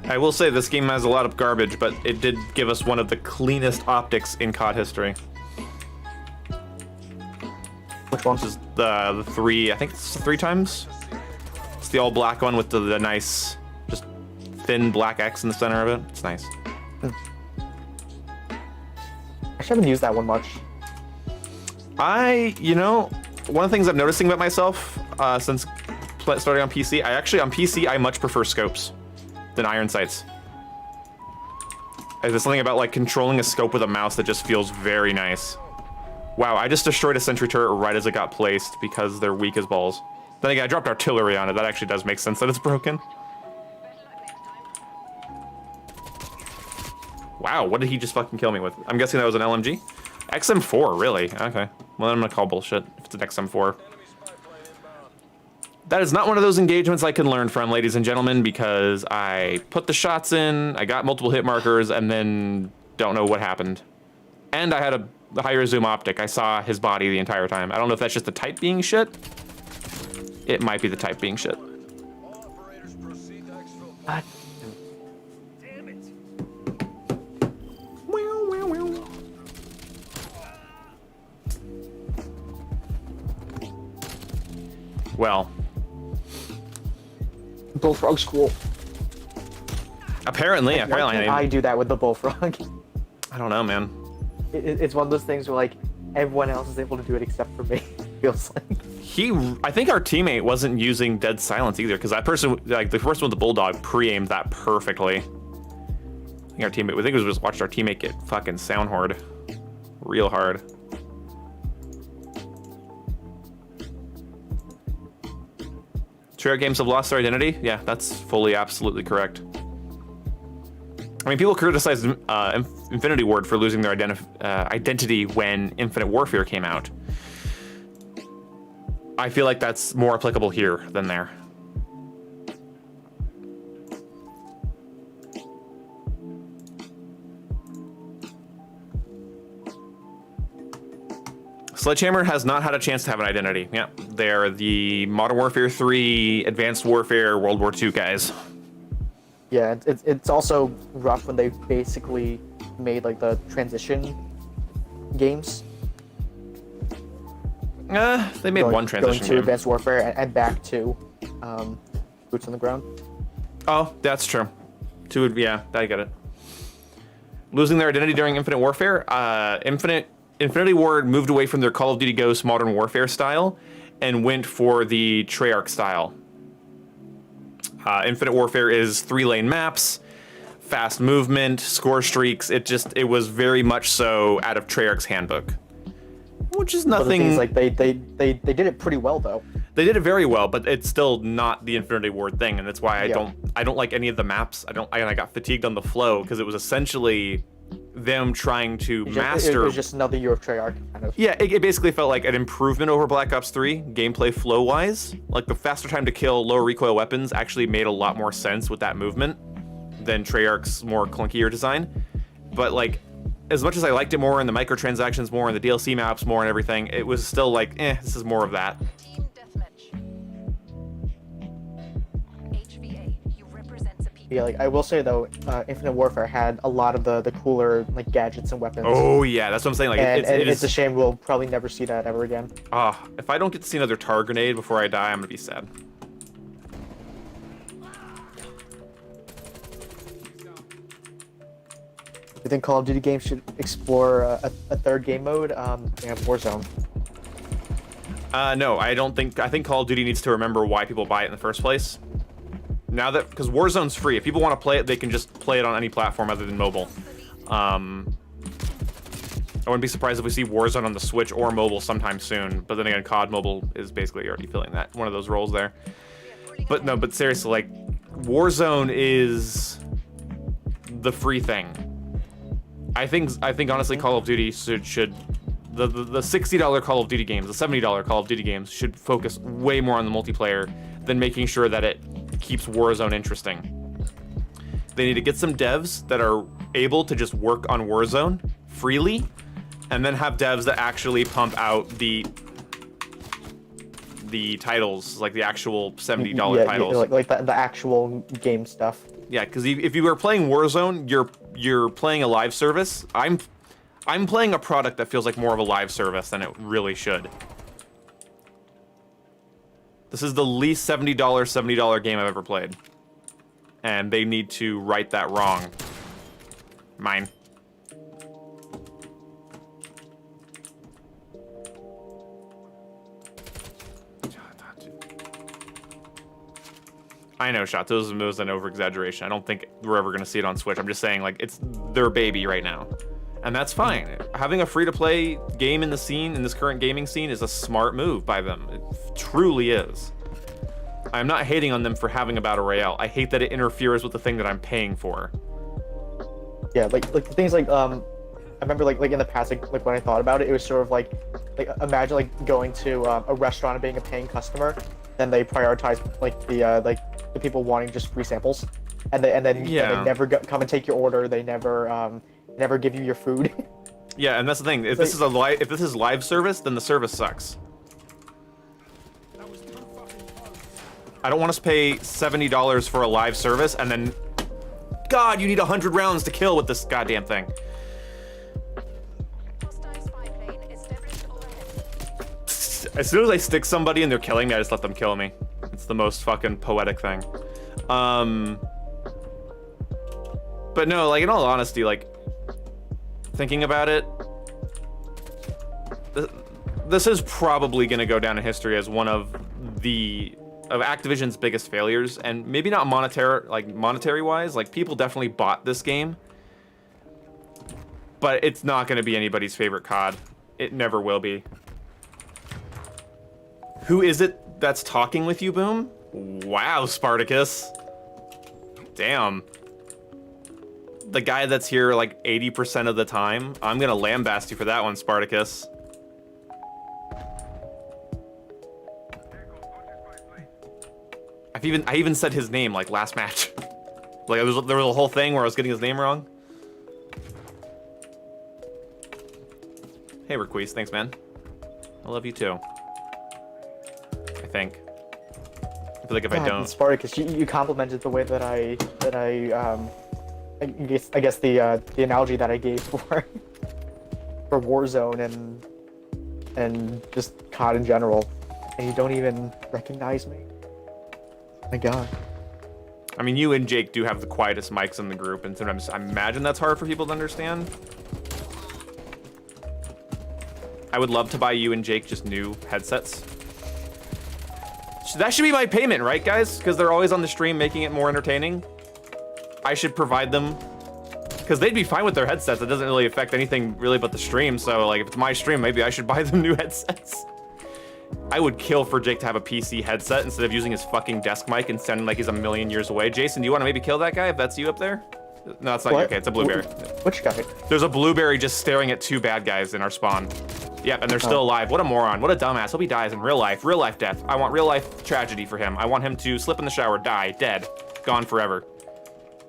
I will say this game has a lot of garbage, but it did give us one of the cleanest optics in COD history.
Which one?
Which is the 3, I think it's 3 times? It's the all black one with the nice, just thin black X in the center of it. It's nice.
I haven't used that one much.
You know, one of the things I'm noticing about myself since starting on PC, on PC, I much prefer scopes than iron sights. There's something about like controlling a scope with a mouse that just feels very nice. Wow, I just destroyed a sentry turret right as it got placed because they're weak as balls. Then again, I dropped artillery on it. That actually does make sense that it's broken. Wow, what did he just fucking kill me with? I'm guessing that was an LMG? XM4, really? Okay. Well, I'm gonna call bullshit if it's an XM4. That is not one of those engagements I can learn from, ladies and gentlemen, because I put the shots in, I got multiple hit markers, and then don't know what happened. And I had a higher zoom optic. I saw his body the entire time. I don't know if that's just the type being shit. It might be the type being shit.
God.
Well,
Bullfrog's cool.
apparently,
Why can't I do that with the bullfrog?
I don't know, man.
It's one of those things where like everyone else is able to do it except for me. Feels like.
I think our teammate wasn't using dead silence either, because that person, like the person with the bulldog, pre-aimed that perfectly. I think our teammate, we think it was just watched our teammate get fucking sound hard, real hard. Treyarch games have lost their identity. Yeah, that's fully, absolutely correct. I mean, people criticized Infinity Ward for losing their identity when Infinite Warfare came out. I feel like that's more applicable here than there. Sledgehammer has not had a chance to have an identity. Yeah, they're the Modern Warfare 3, Advanced Warfare, World War II guys.
Yeah, it's also rough when they basically made like the transition games.
They made one transition
going to
game.
Advanced Warfare and back to Boots on the Ground.
Oh, that's true. Yeah, I get it. Losing their identity during Infinite Warfare, Infinity Ward moved away from their Call of Duty Ghosts Modern Warfare style and went for the Treyarch style. Infinite Warfare is 3-lane maps, fast movement, score streaks. It was very much so out of Treyarch's handbook, which is nothing.
But the thing is, like they did it pretty well though.
They did it very well, but it's still not the Infinity Ward thing, and that's why I don't like any of the maps. I got fatigued on the flow because it was essentially them trying to master.
It was just another year of Treyarch, kind of.
Yeah, it basically felt like an improvement over Black Ops 3, gameplay flow-wise. Like, the faster time to kill, lower recoil weapons actually made a lot more sense with that movement than Treyarch's more clunkier design. But, like, as much as I liked it more and the microtransactions more and the DLC maps more and everything, it was still like, this is more of that.
Team Deathmatch. HVA, you represent the people.
Yeah, like I will say though, Infinite Warfare had a lot of the cooler like gadgets and weapons.
Oh, yeah, that's what I'm saying. Like,
And
it
it's
is...
a shame we'll probably never see that ever again.
If I don't get to see another tar grenade before I die, I'm gonna be sad.
You think Call of Duty games should explore a third game mode? Yeah, Warzone.
No, I don't think. I think Call of Duty needs to remember why people buy it in the first place. Now that, because Warzone's free. If people want to play it, they can just play it on any platform other than mobile. I wouldn't be surprised if we see Warzone on the Switch or mobile sometime soon. But then again, COD Mobile is basically already filling that one of those roles there. But no, but seriously, like, Warzone is the free thing. I think honestly, Call of Duty should the $60 Call of Duty games, the $70 Call of Duty games should focus way more on the multiplayer than making sure that it keeps Warzone interesting. They need to get some devs that are able to just work on Warzone freely, and then have devs that actually pump out the titles, like the actual $70 titles.
Yeah, like the actual game stuff.
Yeah, because if you are playing Warzone, you're playing a live service. I'm playing a product that feels like more of a live service than it really should. This is the least $70 game I've ever played. And they need to right that wrong. Mine. I know, shots. It was an over-exaggeration. I don't think we're ever going to see it on Switch. I'm just saying, like, it's their baby right now. And that's fine. Having a free-to-play game in the scene, in this current gaming scene, is a smart move by them. It truly is. I'm not hating on them for having a Battle Royale. I hate that it interferes with the thing that I'm paying for.
Yeah, like the things like, I remember like in the past, like when I thought about it, it was sort of like imagine like going to a restaurant and being a paying customer, then they prioritize like the people wanting just free samples, and then
Yeah.
they never come and take your order. They never give you your food.
Yeah, and that's the thing. If this is live service, then the service sucks. I don't want us to pay $70 for a live service and then, God, you need 100 rounds to kill with this goddamn thing.
Hostile spy plane established overhead.
As soon as I stick somebody and they're killing me, I just let them kill me. It's the most fucking poetic thing. But no, like in all honesty, like thinking about it, this is probably gonna go down in history as one of Activision's biggest failures, and maybe not monetary wise. Like people definitely bought this game, but it's not gonna be anybody's favorite COD. It never will be. Who is it that's talking with you, Boom? Wow, Spartacus. Damn. The guy that's here like 80% of the time. I'm gonna lambast you for that one, Spartacus. I even said his name like last match. Like there was a whole thing where I was getting his name wrong. Hey, Requise, thanks, man. I love you too. I think. I feel like if I don't.
Spartacus, you complimented the way that I guess the analogy that I gave for Warzone and just COD in general, and you don't even recognize me. My God.
I mean, you and Jake do have the quietest mics in the group, and sometimes I imagine that's hard for people to understand. I would love to buy you and Jake just new headsets. That should be my payment, right, guys? Because they're always on the stream making it more entertaining. I should provide them, because they'd be fine with their headsets. It doesn't really affect anything really but the stream. So, like, if it's my stream, maybe I should buy them new headsets. I would kill for Jake to have a PC headset instead of using his fucking desk mic and sounding like he's a million years away. Jason, do you want to maybe kill that guy if that's you up there? No, it's not you. Okay, it's a blueberry.
Which guy?
There's a blueberry just staring at two bad guys in our spawn. Yep, and they're still alive. What a moron. What a dumbass. Hope he dies in real life. Real life death. I want real life tragedy for him. I want him to slip in the shower, die, dead, gone forever.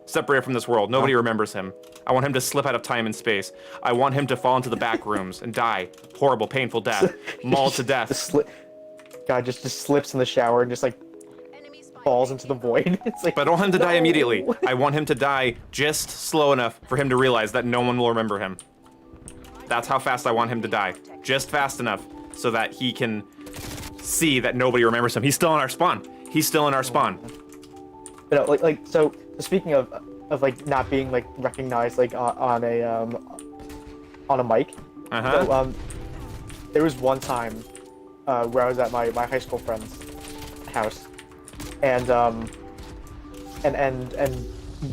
Separated from this world. Nobody remembers him. I want him to slip out of time and space. I want him to fall into the back rooms and die. Horrible, painful death. Mauled to death.
God just slips in the shower and just like
Enemy spy
falls
plane
into the void. It's like,
But I don't want him to die
no.
immediately. I want him to die just slow enough for him to realize that no one will remember him. That's how fast I want him to die. Just fast enough so that he can see that nobody remembers him. He's still in our spawn. He's still in our spawn.
You know, like so speaking of like not being like recognized like on a mic.
Uh-huh.
So, there was one time where I was at my high school friend's house, and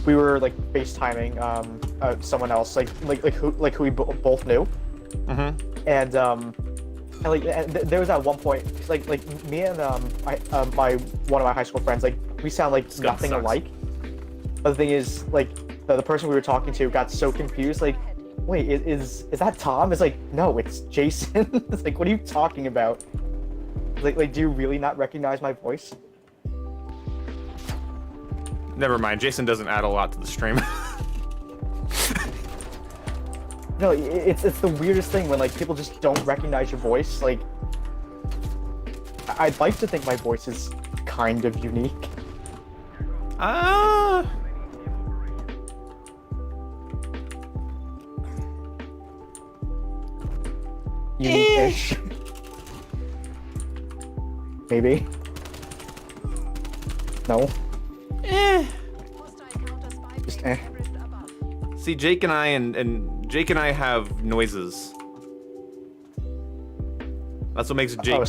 we were like FaceTiming someone else like who we both knew.
Mm-hmm.
And there was at one point like me and one of my high school friends, like we sound like
guy
nothing
sucks.
alike. But the thing is, like the person we were talking to got so confused, like, wait, is that Tom? It's like, no, it's Jason. It's like, what are you talking about? Like, do you really not recognize my voice?
Never mind. Jason doesn't add a lot to the stream.
No, it's the weirdest thing when like people just don't recognize your voice. Like, I'd like to think my voice is kind of unique. Unique-ish. Maybe. No.
hostile counter spy
Just
plane established above.
See, Jake and I have noises. That's what makes Jake.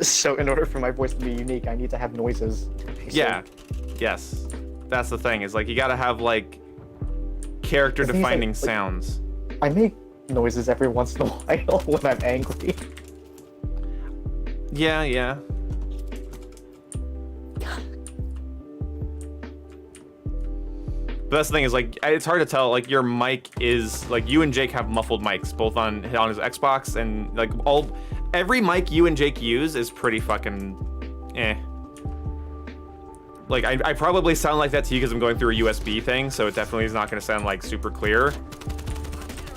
So in order for my voice to be unique, I need to have noises.
Yeah. Yes. That's the thing, is like you gotta have like character
The thing is,
defining
like-
sounds.
I make noises every once in a while when I'm angry.
Yeah, yeah. But that's the thing, is like it's hard to tell. Like your mic is like, you and Jake have muffled mics both on his Xbox, and like every mic you and Jake use is pretty fucking eh. Like I probably sound like that to you because I'm going through a USB thing, so it definitely is not going to sound like super clear.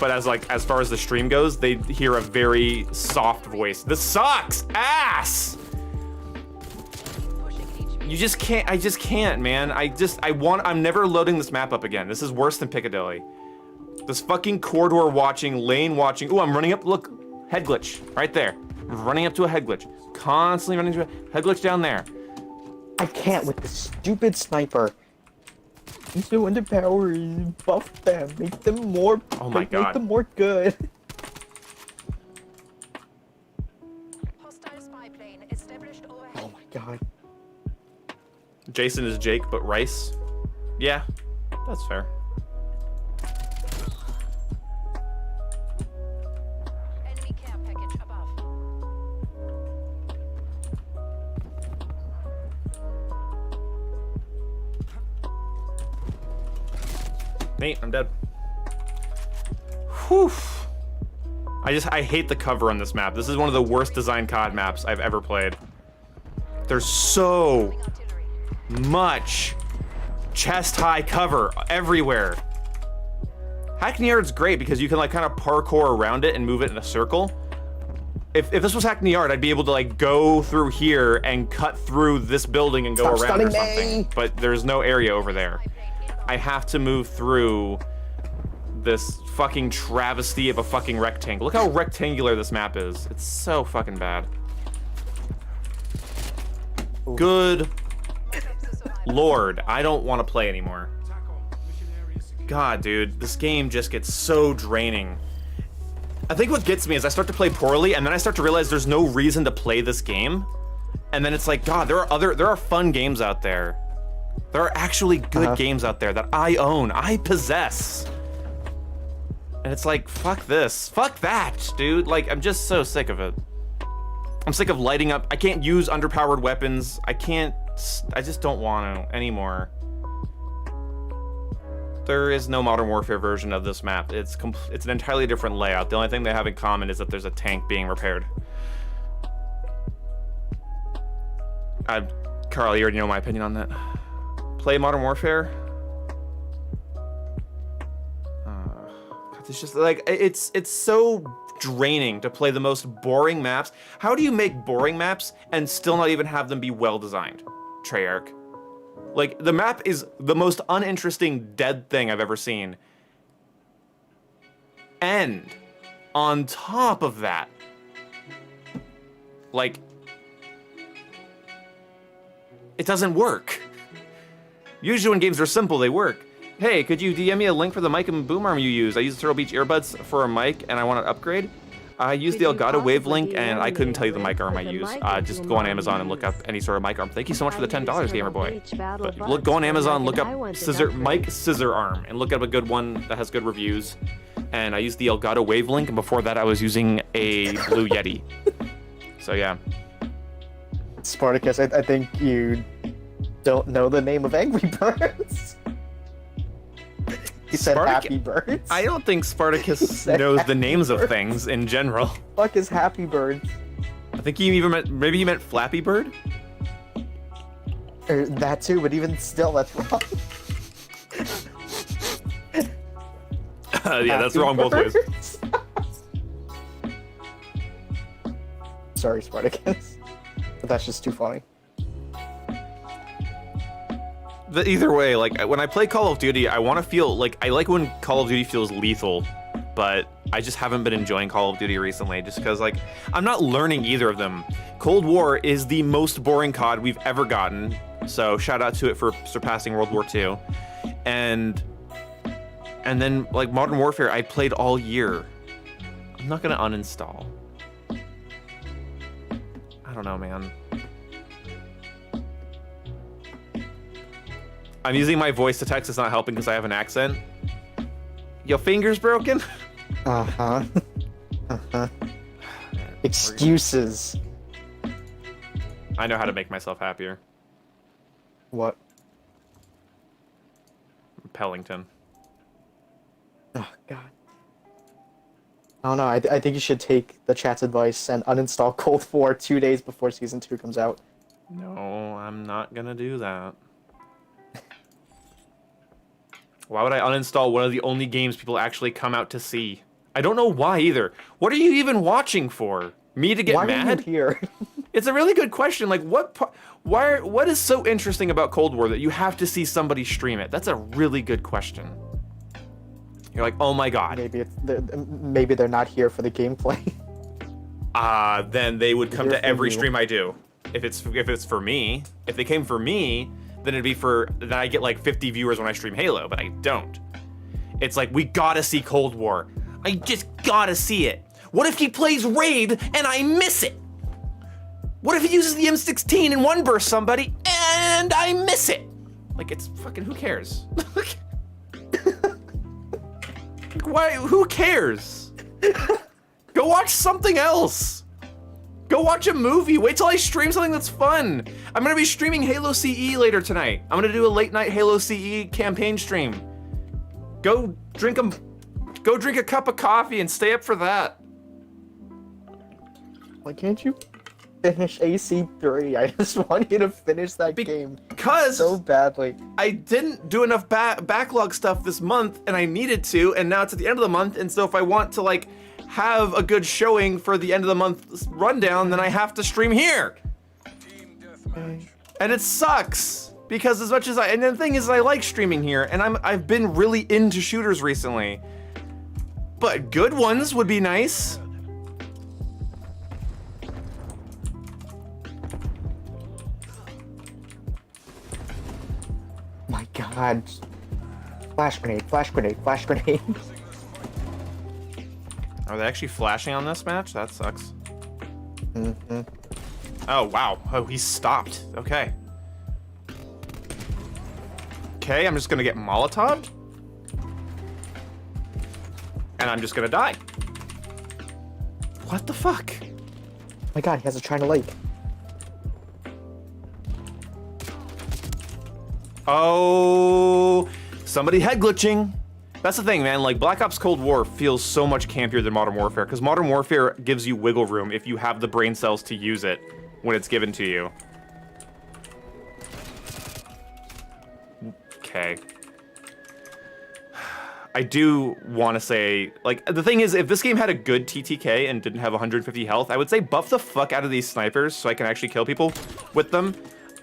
But as far as the stream goes, they hear a very soft voice. This sucks ass.
Pushing HV.
You just can't. I just can't, man. I'm never loading this map up again. This is worse than Piccadilly. This fucking corridor watching, lane watching. Ooh, I'm running up. Look, head glitch right there. I'm running up to a head glitch. Constantly running to a head glitch down there.
I can't with this stupid sniper. He's so underpowered. Buff them. Make them more.
Oh my
Make
God.
them more good.
Hostile spy plane established overhead.
Oh my god.
Jason is Jake, but Rice. Yeah, that's fair.
Enemy care package above.
Nate, I'm dead. Whew. I hate the cover on this map. This is one of the worst designed COD maps I've ever played. There's so
Artillery.
much chest-high cover everywhere. Hackney Yard's great because you can like kind of parkour around it and move it in a circle. If this was Hackney Yard, I'd be able to like go through here and cut through this building and go
Stop
around or
stunning
something.
me.
But there's no area over there. I have to move through this fucking travesty of a fucking rectangle. Look how rectangular this map is. It's so fucking bad. Good Lord, I don't want to play anymore. God, dude, this game just gets so draining. I think what gets me is I start to play poorly, and then I start to realize there's no reason to play this game. And then it's like, God, there are fun games out there. There are actually good games out there that I own, I possess. And it's like, fuck this, fuck that, dude. Like, I'm just so sick of it. I'm sick of lighting up. I can't use underpowered weapons. I just don't want to anymore. There is no Modern Warfare version of this map. It's an entirely different layout. The only thing they have in common is that there's a tank being repaired. Carl, you already know my opinion on that. Play Modern Warfare. It's just like it's so draining to play the most boring maps. How do you make boring maps and still not even have them be well designed, Treyarch? Like, the map is the most uninteresting dead thing I've ever seen. And on top of that, like, it doesn't work. Usually when games are simple, they work. Hey, could you DM me a link for the mic and boom arm you use? I use Turtle Beach earbuds for a mic and I want to upgrade. I use the
Could you
Elgato Wave
possibly
link and I couldn't tell you the
DM
mic arm I
for the
use.
mic and
Just
boom
go on
arm
Amazon
you
and look
use?
up any sort of mic arm. Thank you so much for the $10,
Turtle
Gamer Boy.
Beach Battle
But
Bucks
look, go on
for
Amazon,
like
look
I
up
went to
scissor
Dufferin.
mic scissor arm and look up a good one that has good reviews. And I used the Elgato Wave link, and before that I was using a Blue Yeti. So yeah.
Spartacus, I think you don't know the name of Angry Birds. He said Happy Birds.
I don't think Spartacus
said
knows the
Happy
names of
Birds.
things in general.
Fuck is Happy Birds?
I think he even maybe he meant Flappy Bird.
Or that too, but even still, that's wrong.
Yeah, that's
Happy
wrong both ways.
Birds? Sorry, Spartacus. But that's just too funny.
Either way, like when I play Call of Duty, I want to feel like I like when Call of Duty feels lethal, but I just haven't been enjoying Call of Duty recently just because like I'm not learning either of them. Cold War is the most boring COD we've ever gotten, so shout out to it for surpassing World War II. And then like Modern Warfare, I played all year. I'm not gonna uninstall. I don't know, man. I'm using my voice to text. It's not helping because I have an accent. Your finger's broken?
Uh-huh. Uh-huh. Excuses.
I know how to make myself happier.
What?
Pellington.
Oh, God. I don't know. I think you should take the chat's advice and uninstall Cold War 2 days before Season 2 comes out.
No, I'm not gonna do that. Why would I uninstall one of the only games people actually come out to see? I don't know why either. What are you even watching for? Me to get
Why
mad?
are you here?
It's a really good question. Like, what is so interesting about Cold War that you have to see somebody stream it? That's a really good question. You're like, oh my god.
Maybe they're not here for the gameplay.
Then they would come
They're
to every
for you.
stream I do. If it's for me, if they came for me, then it'd be then I get like 50 viewers when I stream Halo, but I don't. It's like, we gotta see Cold War. I just gotta see it. What if he plays Raid and I miss it? What if he uses the M16 and one burst somebody and I miss it? Like, it's fucking, who cares? Why? Who cares? Go watch something else. Go watch a movie. Wait till I stream something that's fun. I'm gonna be streaming Halo CE later tonight. I'm gonna do a late night Halo CE campaign stream. Go drink a cup of coffee and stay up for that.
Why can't you finish AC3? I just want you to finish that game
Because
so badly.
I didn't do enough backlog stuff this month, and I needed to, and now it's at the end of the month, and so if I want to like have a good showing for the end of the month rundown, then I have to stream here. And it sucks because as much as and the thing is, I like streaming here, and I've been really into shooters recently, but good ones would be nice.
My God. Flash grenade, flash grenade, flash grenade.
Are they actually flashing on this match? That sucks.
Mm-hmm.
Oh, wow. Oh, he stopped. Okay. Okay, I'm just gonna get Molotov. And I'm just gonna die. What the fuck?
My God, he has a China Lake.
Oh, somebody head glitching. That's the thing, man. Like, Black Ops Cold War feels so much campier than Modern Warfare, because Modern Warfare gives you wiggle room if you have the brain cells to use it when it's given to you. Okay. I do want to say, like, the thing is, if this game had a good TTK and didn't have 150 health, I would say buff the fuck out of these snipers so I can actually kill people with them.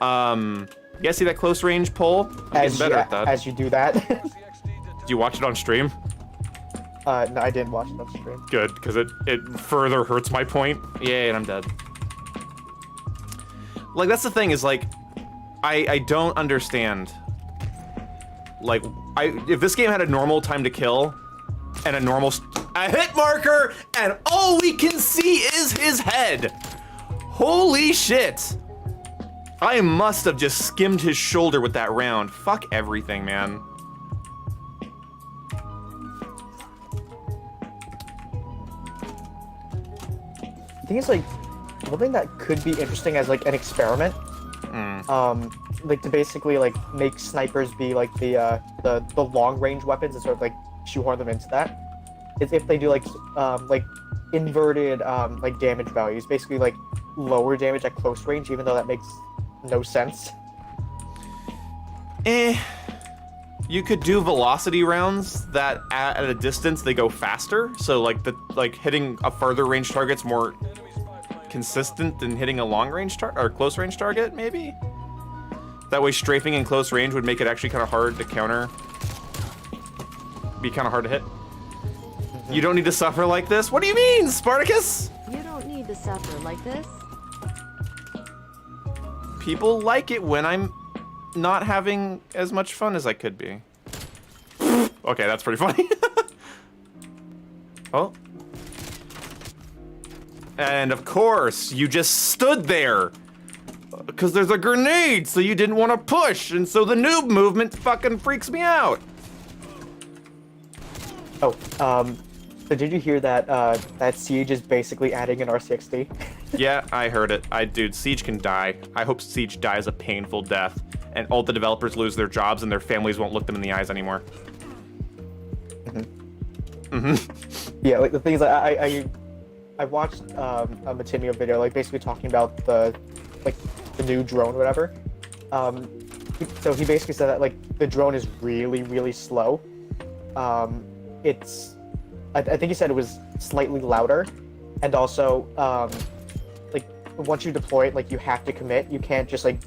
You guys see that close range pull? I'm getting better at that.
As you do that.
Do you watch it on stream?
No, I didn't watch it on stream.
Good, because it further hurts my point. Yay, and I'm dead. Like, that's the thing, is like, I don't understand. Like, if this game had a normal time to kill, and a hit marker, and all we can see is his head. Holy shit. I must have just skimmed his shoulder with that round. Fuck everything, man.
I think it's like one thing that could be interesting as like an experiment. Like to basically like make snipers be like the long range weapons and sort of like shoehorn them into that. Is if they do like inverted like damage values, basically like lower damage at close range, even though that makes no sense.
You could do velocity rounds that at a distance they go faster, so like hitting a further range target's more consistent than hitting a long range or close range target, maybe? That way strafing in close range would make it actually kind of hard to counter. Be kind of hard to hit. You don't need to suffer like this? What do you mean, Spartacus?
You don't need to suffer like this.
People like it when I'm not having as much fun as I could be. Okay, that's pretty funny. Oh. And of course, you just stood there. because there's a grenade, so you didn't want to push, and so the noob movement fucking freaks me out.
Oh, so did you hear that, that Siege is basically adding an RCXD?
Yeah, I heard it. Dude, Siege can die. I hope Siege dies a painful death, and all the developers lose their jobs and their families won't look them in the eyes anymore.
Yeah, like the thing is, I watched a Matimio video, like basically talking about the new drone, or whatever. So he basically said that like the drone is really, really slow. I think he said it was slightly louder, and also like once you deploy it, like you have to commit. You can't just like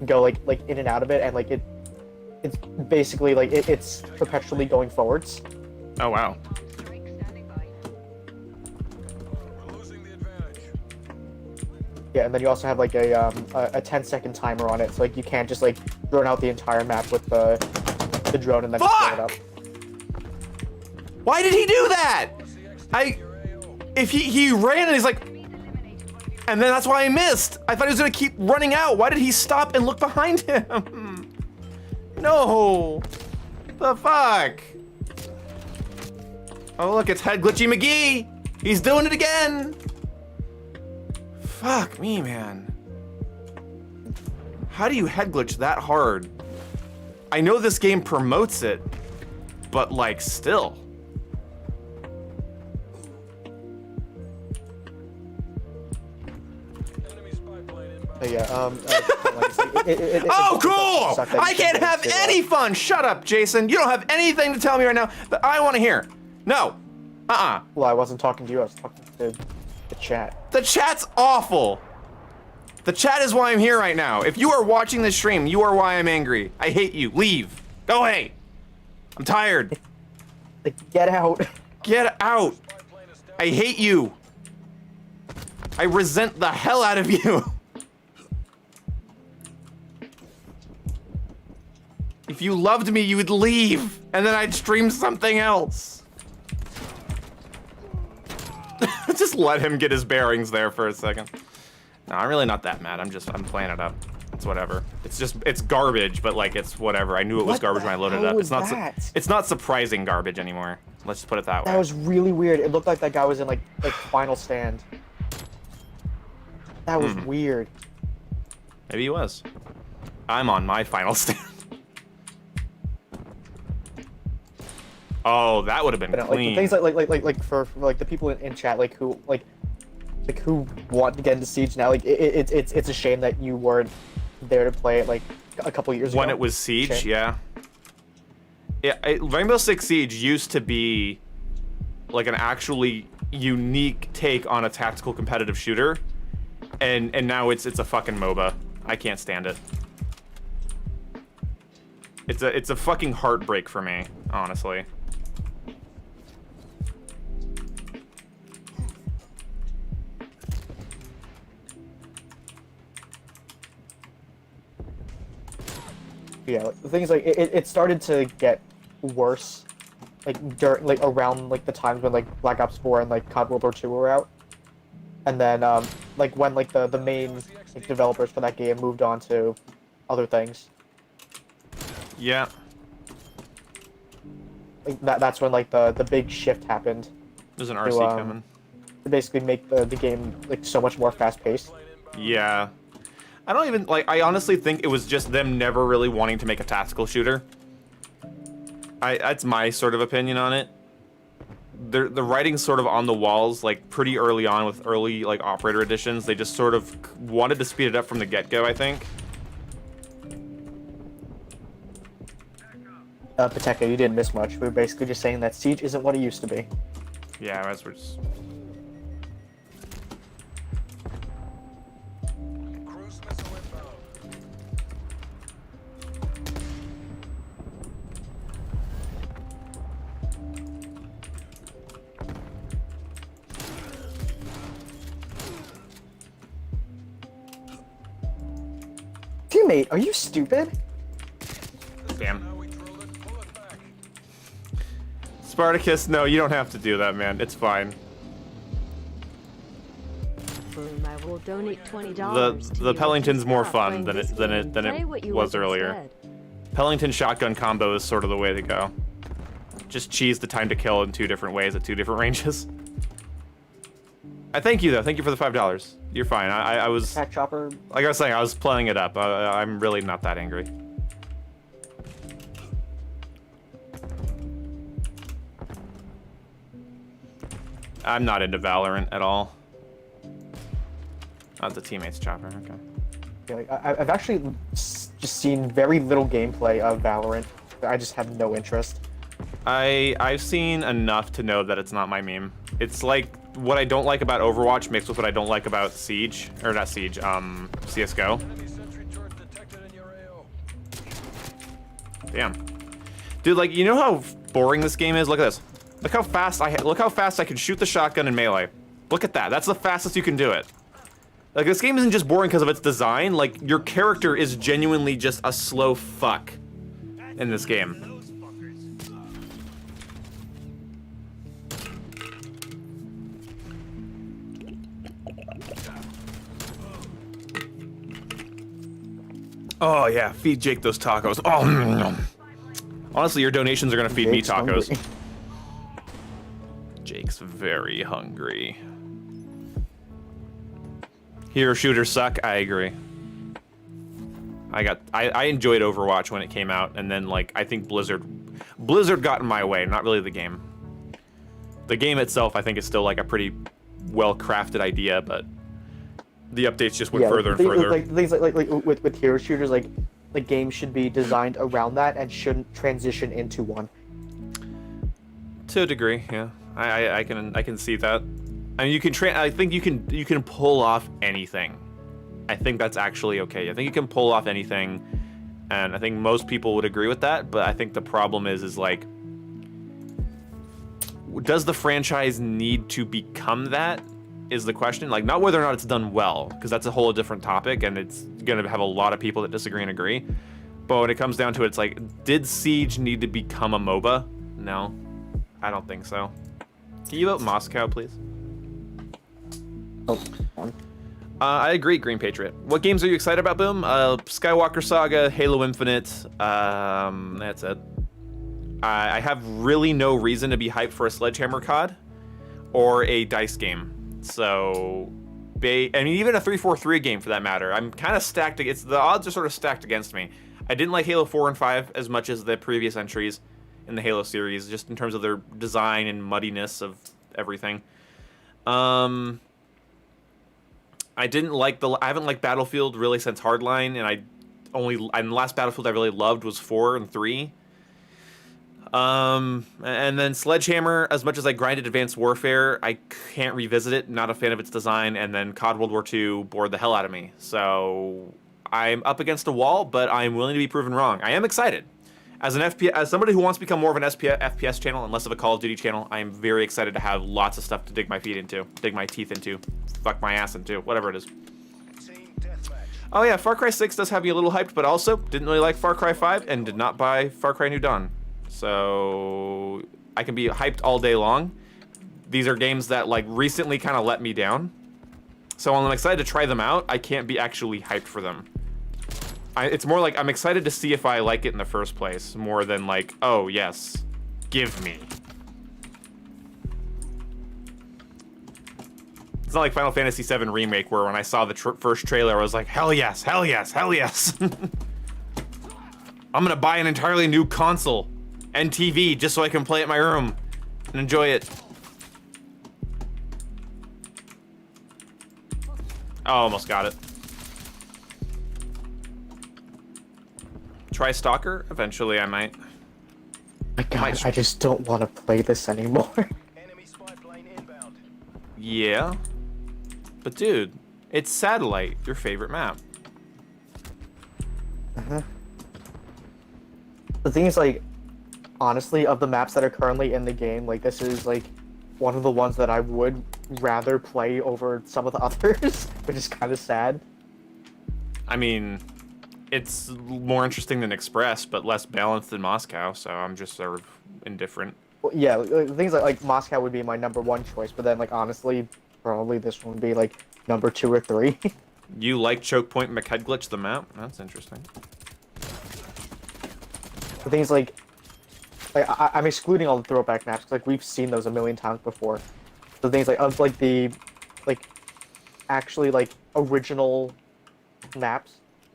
go like in and out of it, and like it's basically like it's perpetually going forwards.
Oh wow.
Yeah, and then you also have like a 10-second timer on it, so like you can't just like drone out the entire map with the drone and then just blow it up.
Why did he do that? If he ran and he's like, and then that's why I missed. I thought he was gonna keep running out. Why did he stop and look behind him? No, the fuck. Oh look, it's Head Glitchy McGee. He's doing it again. Fuck me, man. How do you head glitch that hard? I know this game promotes it, but like still.
Yeah,
Oh, cool! I can't have any fun! Shut up, Jason. You don't have anything to tell me right now that I want to hear. No.
Well, I wasn't talking to you, I was talking to the chat.
The chat's awful. The chat is why I'm here right now. If you are watching this stream, you are why I'm angry. I hate you. Leave. Go away. I'm tired.
Like, get out.
Get out. I hate you. I resent the hell out of you. If you loved me, you would leave, and then I'd stream something else. Just let him get his bearings there for a second. No, I'm really not that mad. I'm playing it up. It's whatever. It's garbage, but like it's whatever. I knew it was
What
garbage
the
when I loaded it
hell
up.
was
It's not.
that?
It's not surprising garbage anymore. Let's just put it that way.
That was really weird. It looked like that guy was in like final stand. That was weird.
Maybe he was. I'm on my final stand. Oh, that would have been
But
clean.
like things like for like the people in chat like who who want to get into Siege now, like it's a shame that you weren't there to play it like a couple years ago.
When it was Siege,
Shame.
yeah. Yeah, Rainbow Six Siege used to be like an actually unique take on a tactical competitive shooter, and now it's a fucking MOBA. I can't stand it. It's a fucking heartbreak for me, honestly.
Yeah, like, the thing is, like, it started to get worse, like, during, like, around, like, the times when, like, Black Ops 4 and, like, COD World War 2 were out. And then, like, when, like, the main like, developers for that game moved on to other things.
Yeah.
Like, that's when, like, the big shift happened.
There's an RC coming.
To basically make the game, like, so much more fast-paced.
Yeah. I don't even, like, I honestly think it was just them never really wanting to make a tactical shooter. That's my sort of opinion on it. The writing's sort of on the walls, like, pretty early on with early, like, operator editions. They just sort of wanted to speed it up from the get-go, I think.
Pateka, you didn't miss much. We were basically just saying that Siege isn't what it used to be.
Yeah, as we're just...
Cruise missile inbound.
Teammate, are you stupid?
Damn.
Now we drilled it. Pull it back.
Spartacus, no, you don't have to do that, man. It's fine.
Boom, I will donate $20 to
the
you
Pellington's
if you
more
stop
fun
playing
than
this
it than
game.
it than
Play
it
what you
was
love
earlier.
instead.
Pellington shotgun combo is sort of the way to go. Just cheese the time to kill in 2 different ways at 2 different ranges. I thank you though. Thank you for the $5. You're fine. I was
Cat Chopper.
like I was saying, I was playing it up. I'm really not that angry. I'm not into Valorant at all. Not the teammates chopper. Okay.
Yeah, like, I've actually just seen very little gameplay of Valorant. I just have no interest.
I've seen enough to know that it's not my meme. It's like what I don't like about Overwatch mixed with what I don't like about Siege, or not Siege, CS:GO.
Enemy sentry turret detected in your AO.
Damn, dude, like you know how boring this game is. Look at this. Look how fast I can shoot the shotgun in melee. Look at that. That's the fastest you can do it. Like this game isn't just boring because of its design. Like your character is genuinely just a slow fuck in this game. Oh yeah, feed Jake those tacos. Oh, honestly, your donations are gonna feed me
Jake's
tacos.
hungry.
Jake's very hungry. Hero shooters suck. I agree. I enjoyed Overwatch when it came out, and then like I think Blizzard got in my way. Not really the game. The game itself, I think, is still like a pretty well-crafted idea, but the updates just went further and further.
Like things like with hero shooters, like the game should be designed around that and shouldn't transition into one.
To a degree, yeah. I can see that. I mean, I think you can pull off anything. I think that's actually okay. I think you can pull off anything, and I think most people would agree with that. But I think the problem is like, does the franchise need to become that? Is the question. Like, not whether or not it's done well, because that's a whole different topic, and it's gonna have a lot of people that disagree and agree. But when it comes down to it, it's like, did Siege need to become a MOBA? No, I don't think so. Can you vote Moscow, please?
Oh, on.
I agree, Green Patriot. What games are you excited about, Boom? Skywalker Saga, Halo Infinite. That's it. I have really no reason to be hyped for a Sledgehammer COD or a DICE game. So, I mean, even a 343 game for that matter. I'm kind of stacked. The odds are sort of stacked against me. I didn't like Halo 4 and 5 as much as the previous entries in the Halo series, just in terms of their design and muddiness of everything. I haven't liked Battlefield really since Hardline, and the last Battlefield I really loved was 4 and 3. And then Sledgehammer, as much as I grinded Advanced Warfare, I can't revisit it. Not a fan of its design. And then COD World War II bored the hell out of me. So I'm up against a wall, but I'm willing to be proven wrong. I am excited. As somebody who wants to become more of an FPS channel and less of a Call of Duty channel, I am very excited to have lots of stuff to dig my teeth into, fuck my ass into, whatever it is.
Team deathmatch.
Oh yeah, Far Cry 6 does have me a little hyped, but also didn't really like Far Cry 5 and did not buy Far Cry New Dawn. So I can be hyped all day long. These are games that like recently kind of let me down. So when I'm excited to try them out, I can't be actually hyped for them. It's more like I'm excited to see if I like it in the first place, more than like, oh yes, give me. It's not like Final Fantasy VII Remake, where when I saw the first trailer, I was like, hell yes, hell yes, hell yes. I'm gonna buy an entirely new console and TV just so I can play it in my room and enjoy it. Oh, almost got it. Try Stalker? Eventually I might.
My God, I just don't want to play this anymore.
Enemy spy plane inbound.
Yeah. But dude, it's Satellite, your favorite map.
The thing is, like, honestly, of the maps that are currently in the game, like, this is, like, one of the ones that I would rather play over some of the others, which is kind of sad.
I mean, it's more interesting than Express, but less balanced than Moscow, so I'm just sort of indifferent.
Well, yeah, things like Moscow would be my #1 choice, but then, like, honestly, probably this one would be like number 2 or 3.
You like Choke Point McHead Glitch the map? That's interesting.
The thing is, like I'm excluding all the throwback maps, 'cause, like, we've seen those a million times before. The things like of like the actually like original maps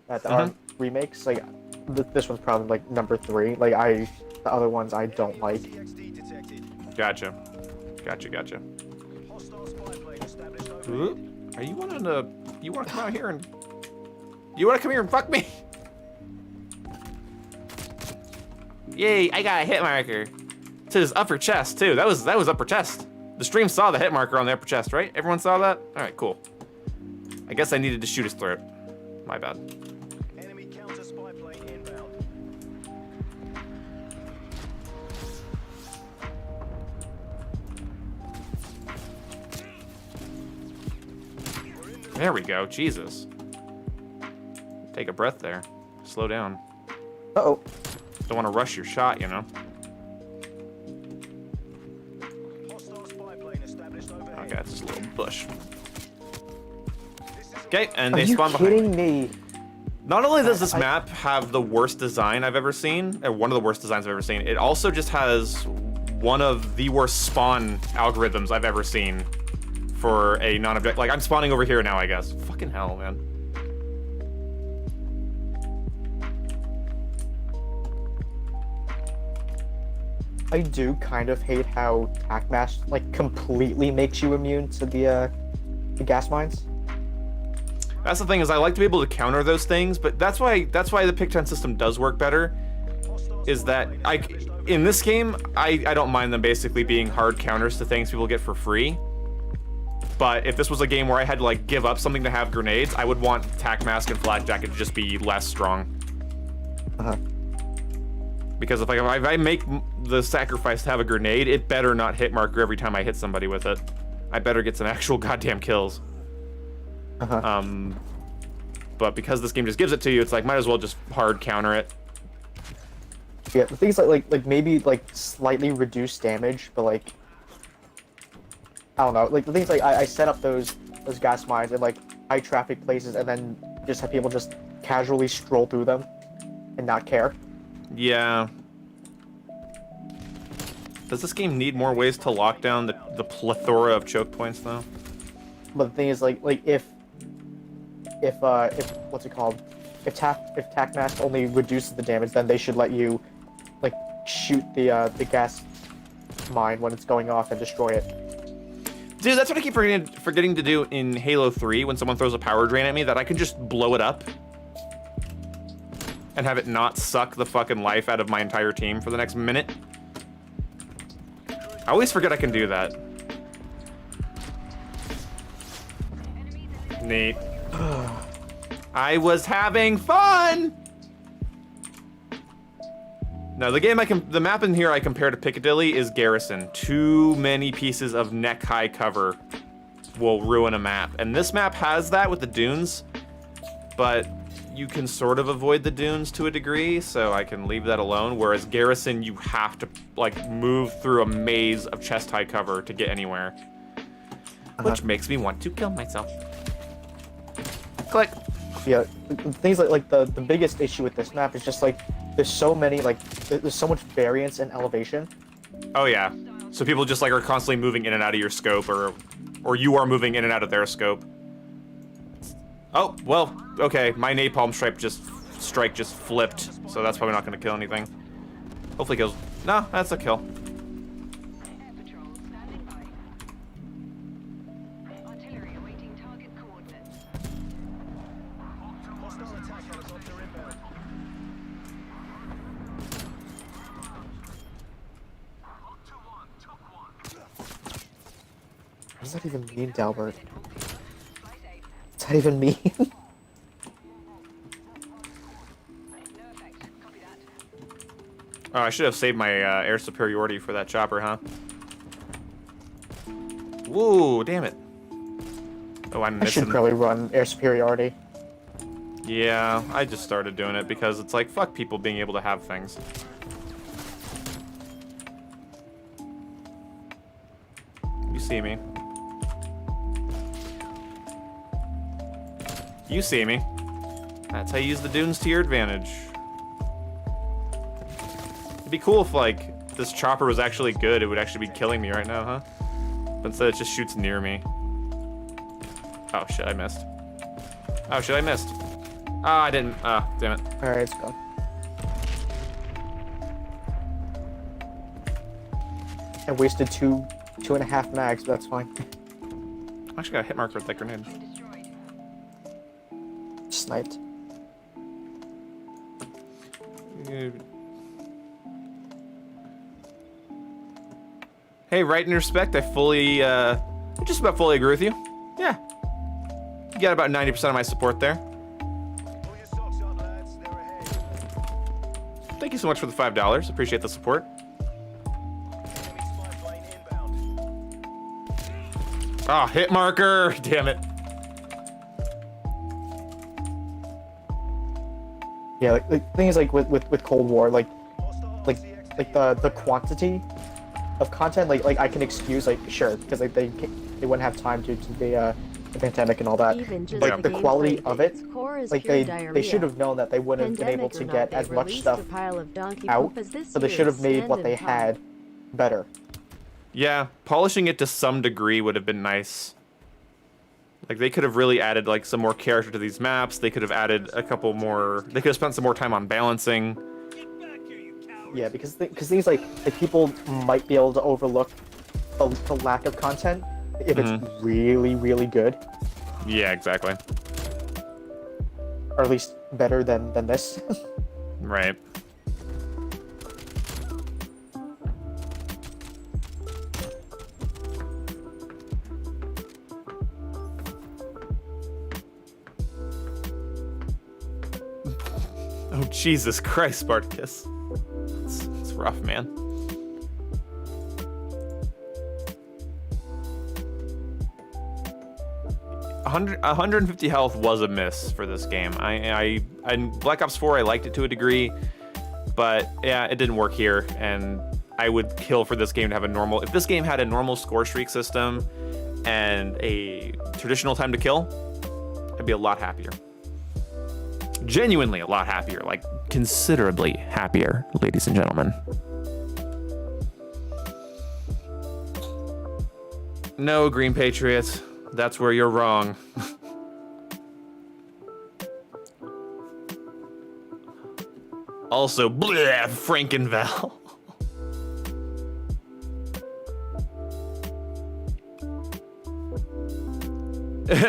that aren't remakes. Like this one's probably like number 3. Like the other ones I don't like.
TXD detected.
Gotcha. Gotcha.
Hostile spy plane established over.
Ooh, are you wanting to? You want to come out here and? You want to come here and fuck me? Yay! I got a hit marker. To his upper chest too. That was upper chest. The stream saw the hit marker on the upper chest, right? Everyone saw that? All right, cool. I guess I needed to shoot his throat. My bad.
Enemy counter spy plane inbound.
There we go. Jesus. Take a breath there. Slow down.
Uh-oh.
Don't want to rush your shot, you know.
Hostile spy plane established overhead.
Okay, it's just a little bush. Okay, and
Are
they
you
spawn behind.
kidding me?
Not only does this map have the worst design I've ever seen, or one of the worst designs I've ever seen, it also just has one of the worst spawn algorithms I've ever seen for a non-object. Like, I'm spawning over here now, I guess. Fucking hell, man.
I do kind of hate how TACMAS like completely makes you immune to the gas mines.
That's the thing, is I like to be able to counter those things, but that's why the pick-10 system does work better, is that in this game, I don't mind them basically being hard counters to things people get for free. But if this was a game where I had to like give up something to have grenades, I would want Tac Mask and Flak Jacket to just be less strong.
Uh-huh.
Because if I make the sacrifice to have a grenade, it better not hit marker every time I hit somebody with it. I better get some actual goddamn kills.
Uh-huh.
But because this game just gives it to you, it's like might as well just hard counter it.
Yeah, the things like maybe like slightly reduce damage, but like I don't know. Like the things like I set up those gas mines in like high traffic places, and then just have people just casually stroll through them and not care.
Yeah. Does this game need more ways to lock down the plethora of choke points though?
But the thing is, like if what's it called? If tac mask only reduces the damage, then they should let you like shoot the gas mine when it's going off and destroy it.
Dude, that's what I keep forgetting to do in Halo 3 when someone throws a power drain at me, that I can just blow it up and have it not suck the fucking life out of my entire team for the next minute. I always forget I can do that. Neat. I was having fun! No, the map in here I compare to Piccadilly is Garrison. Too many pieces of neck-high cover will ruin a map. And this map has that with the dunes, but you can sort of avoid the dunes to a degree, so I can leave that alone. Whereas Garrison, you have to like move through a maze of chest-high cover to get anywhere. Which makes me want to kill myself. Click.
Yeah, things like the biggest issue with this map is just like there's so many there's so much variance in elevation.
Oh yeah. So people just like are constantly moving in and out of your scope, or you are moving in and out of their scope. Oh, well, okay, my napalm strike just flipped, so that's probably not gonna kill anything. Hopefully kills. No, that's a kill.
Air patrol standing by. Artillery awaiting target coordinates.
Hostile attack helicopter inbound.
What does that even mean, Dalbert? What's that even mean?
No effect. Copy that.
Oh, I should have saved my air superiority for that chopper, huh? Whoa, damn it. Oh, I'm
I should
missing.
probably run air superiority.
Yeah, I just started doing it because it's like, fuck people being able to have things. You see me. You see me. That's how you use the dunes to your advantage. It'd be cool if, like, this chopper was actually good. It would actually be killing me right now, huh? But instead it just shoots near me. Oh, shit, I missed. Oh, shit, I missed. Ah, I didn't. Ah, damn it.
Alright, it's gone. I wasted 2.5 mags, but that's fine.
I actually got a hit marker with that grenade.
Destroyed.
Sniped.
Hey, right in respect, I just about fully agree with you. Yeah. You got about 90% of my support there.
Pull your socks up, lads. They're ahead.
Thank you so much for the $5. Appreciate the support.
Enemy spy plane inbound.
Ah, hit marker. Damn it.
Yeah, like the thing is, like with Cold War, like
Hostile
like
RCXD
like the quantity of content, like I can excuse, like, sure, because like they wouldn't have time to the pandemic and all that.
Even just
Like the quality
gameplay
of
at
it,
its core is
like
pure
they
diarrhea.
should have known that they wouldn't have been able
Pandemic
to
or
get
not,
as
they
much
released
stuff
a pile of donkey
out,
poop as this
so they
year's
should have made what they
stand-in
had better.
Yeah, polishing it to some degree would have been nice. Like, they could have really added, like, some more character to these maps. They could have added a couple more... They could have spent some more time on balancing.
Yeah, because things like people might be able to overlook the lack of content if it's really, really good,
Yeah, exactly.
or at least better than this.
Right. Oh, Jesus Christ, Spartacus. It's rough, man. $100 150 health was a miss for this game. In Black Ops 4, I liked it to a degree, but yeah, it didn't work here, and I would kill for this game to have a normal... If this game had a normal score streak system and a traditional time to kill, I'd be a lot happier. Genuinely a lot happier, like considerably happier, ladies and gentlemen. No, Green Patriots, that's where you're wrong. Also, bleh, Frankenval.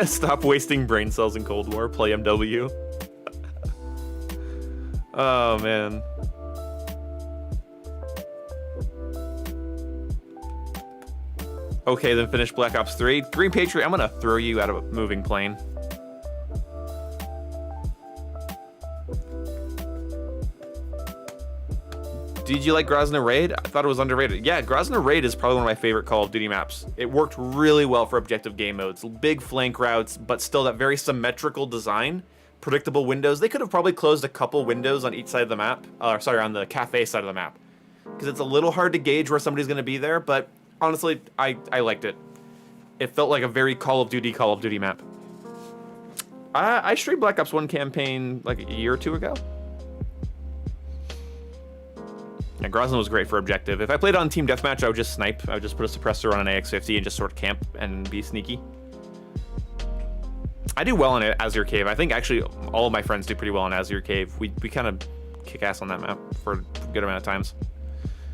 Stop wasting brain cells in Cold War. Play MW. Oh, man. Okay, then finish Black Ops 3. Green Patriot, I'm gonna throw you out of a moving plane. Did you like Grozny Raid? I thought it was underrated. Yeah, Grozny Raid is probably one of my favorite Call of Duty maps. It worked really well for objective game modes. Big flank routes, but still that very symmetrical design. Predictable windows. They could have probably closed a couple windows on each side of the map. Sorry, on the cafe side of the map. Because it's a little hard to gauge where somebody's going to be there, but honestly, I liked it. It felt like a very Call of Duty map. I streamed Black Ops 1 campaign like a year or two ago. Yeah, Grozny was great for objective. If I played on Team Deathmatch, I would just snipe. I would just put a suppressor on an AX-50 and just sort of camp and be sneaky. I do well in Azure Cave. I think actually all of my friends do pretty well in Azure Cave. We kind of kick ass on that map for a good amount of times.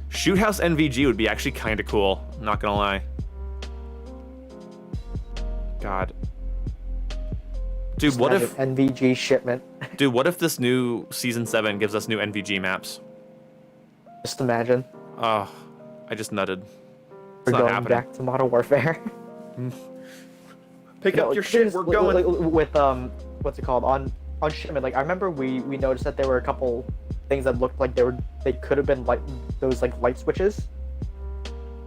Shoot House NVG would be actually kind of cool. Not gonna lie. God. Dude, what if
NVG shipment?
Dude, what if this new Season 7 gives us new NVG maps?
Just imagine.
Oh, I just nutted. It's
We're
not
going
happening.
back to Modern Warfare.
Pick up your shit, we're going.
With what's it called, on shipment? Like, I remember we noticed that there were a couple things that looked like they could have been like those like light switches.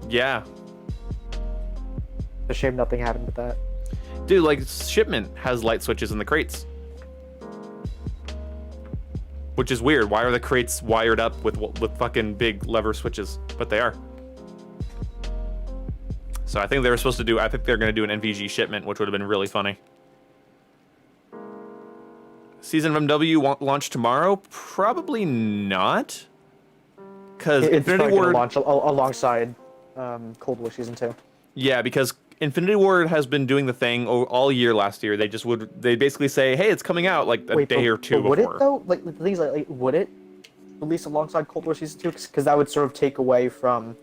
Yeah.
It's a shame nothing happened with that.
Dude, like, shipment has light switches in the crates. Which is weird. Why are the crates wired up with fucking big lever switches? But they are. So I think they were supposed to do, I think they're going to do an NVG shipment, which would have been really funny. Season of MW won't launch tomorrow? Probably not. Because
It's
Infinity
probably gonna
Ward...
launch alongside Cold War Season 2.
Yeah, because Infinity Ward has been doing the thing all year last year. They basically say, hey, it's coming out like a day or two
but would
before.
it though? Like the things like would it release alongside Cold War Season 2? Because that would sort of take away from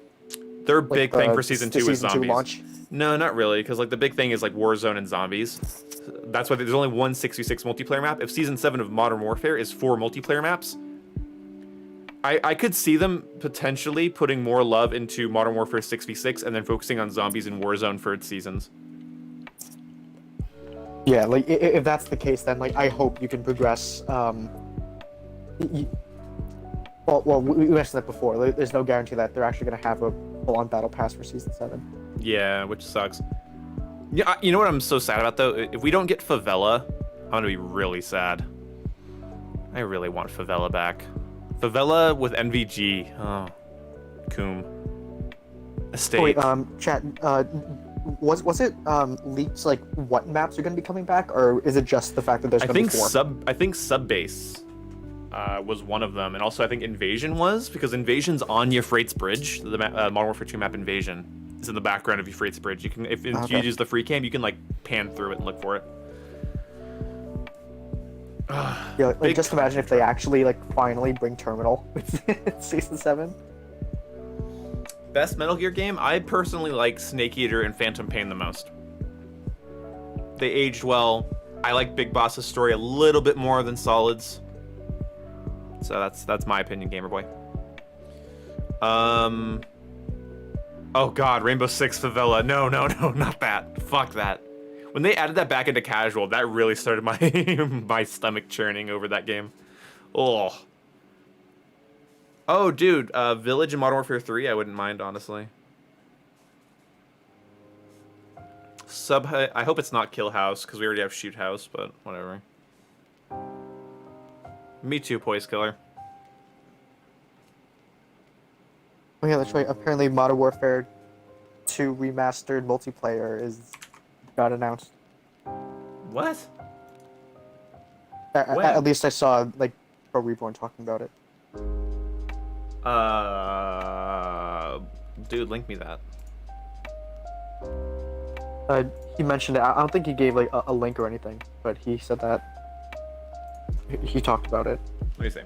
Their
like,
big thing for season 2 is
season 2
zombies.
launch.
No, not really, because like the big thing is like Warzone and zombies. That's why there's only one 6v6 multiplayer map. If season 7 of Modern Warfare is 4 multiplayer maps, I could see them potentially putting more love into Modern Warfare 6v6 and then focusing on zombies and Warzone for its seasons.
Yeah, like if that's the case, then like I hope you can progress. Well, we mentioned that before. There's no guarantee that they're actually going to have a full-on battle pass for season 7.
Yeah, which sucks. Yeah, you know what I'm so sad about though? If we don't get Favela, I'm gonna be really sad. I really want Favela back. Favela with NVG. Oh, Coom. Estate.
Oh, wait, chat. Was it leaked like what maps are going to be coming back, or is it just the fact that there's
I
going to
think
be 4?
I think Subbase was one of them, and also I think Invasion was, because Invasion's on Euphrates Bridge. The Modern Warfare 2 map Invasion is in the background of Euphrates Bridge. You can, if you use the free cam, you can like pan through it and look for it.
Yeah, like
Big
just imagine if they actually like finally bring Terminal with season 7.
Best Metal Gear game? I personally like Snake Eater and Phantom Pain the most. They aged well. I like Big Boss's story a little bit more than Solid's. So that's my opinion, Gamer Boy. Oh god, Rainbow Six Favela. No, not that. Fuck that. When they added that back into casual, that really started my my stomach churning over that game. Oh. Oh, dude, Village in Modern Warfare 3, I wouldn't mind, honestly. I hope it's not Kill House, because we already have Shoot House, but whatever. Me too, Poise Killer.
Oh yeah, that's right. Apparently, Modern Warfare 2 remastered multiplayer got announced.
What? When?
At least I saw like Pro Reborn talking about it.
Dude, link me that.
He mentioned it. I don't think he gave like a link or anything, but he said that he talked about it.
What do you say?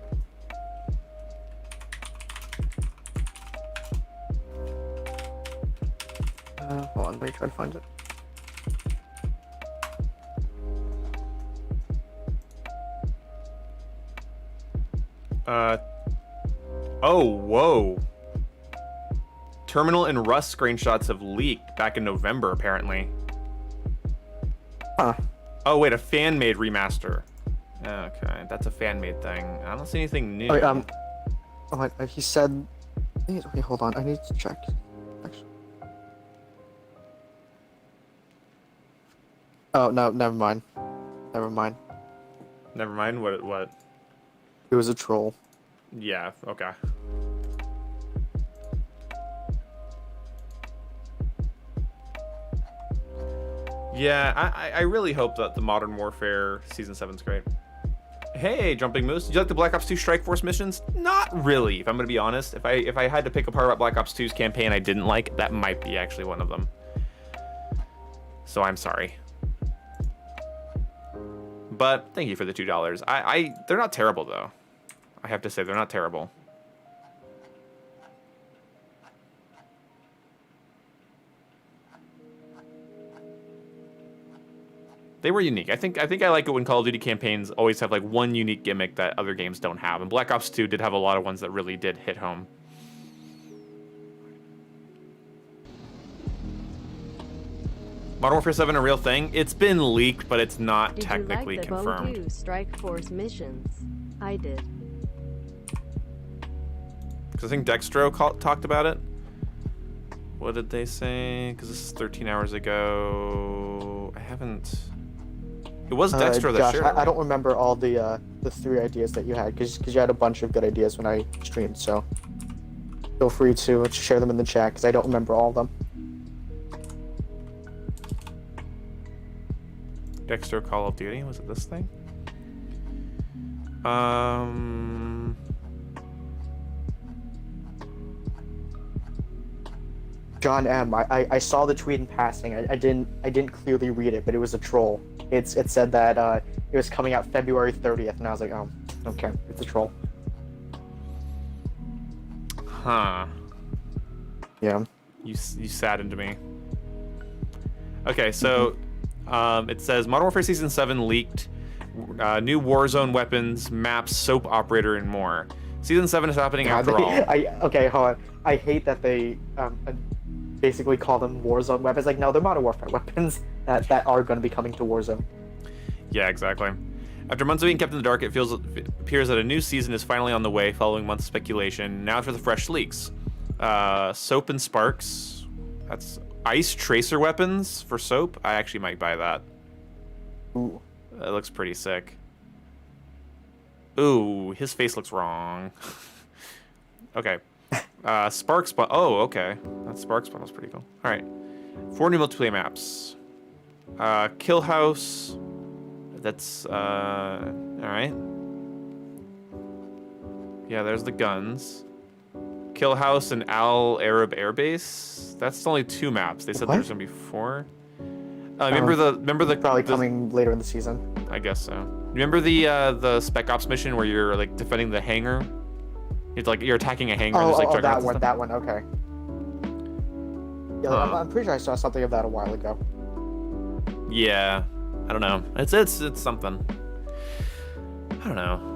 Hold on, let me try to find it.
Oh, whoa. Terminal and Rust screenshots have leaked back in November, apparently.
Huh.
Oh, wait, a fan-made remaster. Okay, that's a fan-made thing. I don't see anything new.
Oh, wait, he said. Wait, hold on. I need to check. Actually. Oh no, never mind. Never mind.
Never mind, what?
It was a troll.
Yeah, okay. Yeah, I really hope that the Modern Warfare Season 7's great. Hey, Jumping Moose, did you like the Black Ops 2 Strike Force missions? Not really, if I'm gonna be honest. If I had to pick apart about Black Ops 2's campaign I didn't like, that might be actually one of them. So I'm sorry. But thank you for the $2. They're not terrible though. I have to say, they're not terrible. They were unique. I think I like it when Call of Duty campaigns always have like one unique gimmick that other games don't have. And Black Ops 2 did have a lot of ones that really did hit home. Modern Warfare 7 a real thing? It's been leaked, but it's not technically
Did you like the
confirmed.
Boku Strike Force missions? I did.
Because I think Dextro talked about it. What did they say? Because this is 13 hours ago. I haven't... It was Dextro that
Josh,
shared it.
I don't remember all the 3 ideas that you had, because you had a bunch of good ideas when I streamed, so feel free to share them in the chat, because I don't remember all of them.
Dextro Call of Duty? Was it this thing?
John M. I saw the tweet in passing. I didn't clearly read it, but it was a troll. It said that it was coming out February 30th, and I was like, oh, okay, it's a troll.
Huh.
Yeah.
You saddened me. Okay, so it says Modern Warfare Season 7 leaked new Warzone weapons, maps, soap operator, and more. Season 7 is happening after all.
Okay, hold on. I hate that they basically call them Warzone weapons. Like, no, they're Modern Warfare weapons that are going to be coming to Warzone.
Yeah, exactly. After months of being kept in the dark, it appears that a new season is finally on the way following months of speculation. Now for the fresh leaks. Soap and Sparks. That's ice tracer weapons for Soap. I actually might buy that.
Ooh.
That looks pretty sick. Ooh, his face looks wrong. Okay. Spark Spawn. Oh, okay. That Spark Spawn was pretty cool. Alright. 4 new multiplayer maps. Kill House. That's, alright. Yeah, there's the guns. Kill House and Al Arab Air Base. That's only 2 maps. They said
What?
there's gonna be 4. Remember the
Probably coming later in the season.
I guess so. Remember the Spec Ops mission where you're like defending the hangar? It's like you're attacking a hangar. And there's, like,
that
juggernauts
one.
and
That one. Okay. Yeah,
Huh.
I'm pretty sure I saw something of that a while ago.
stuff. Yeah, I don't know. It's something. I don't know.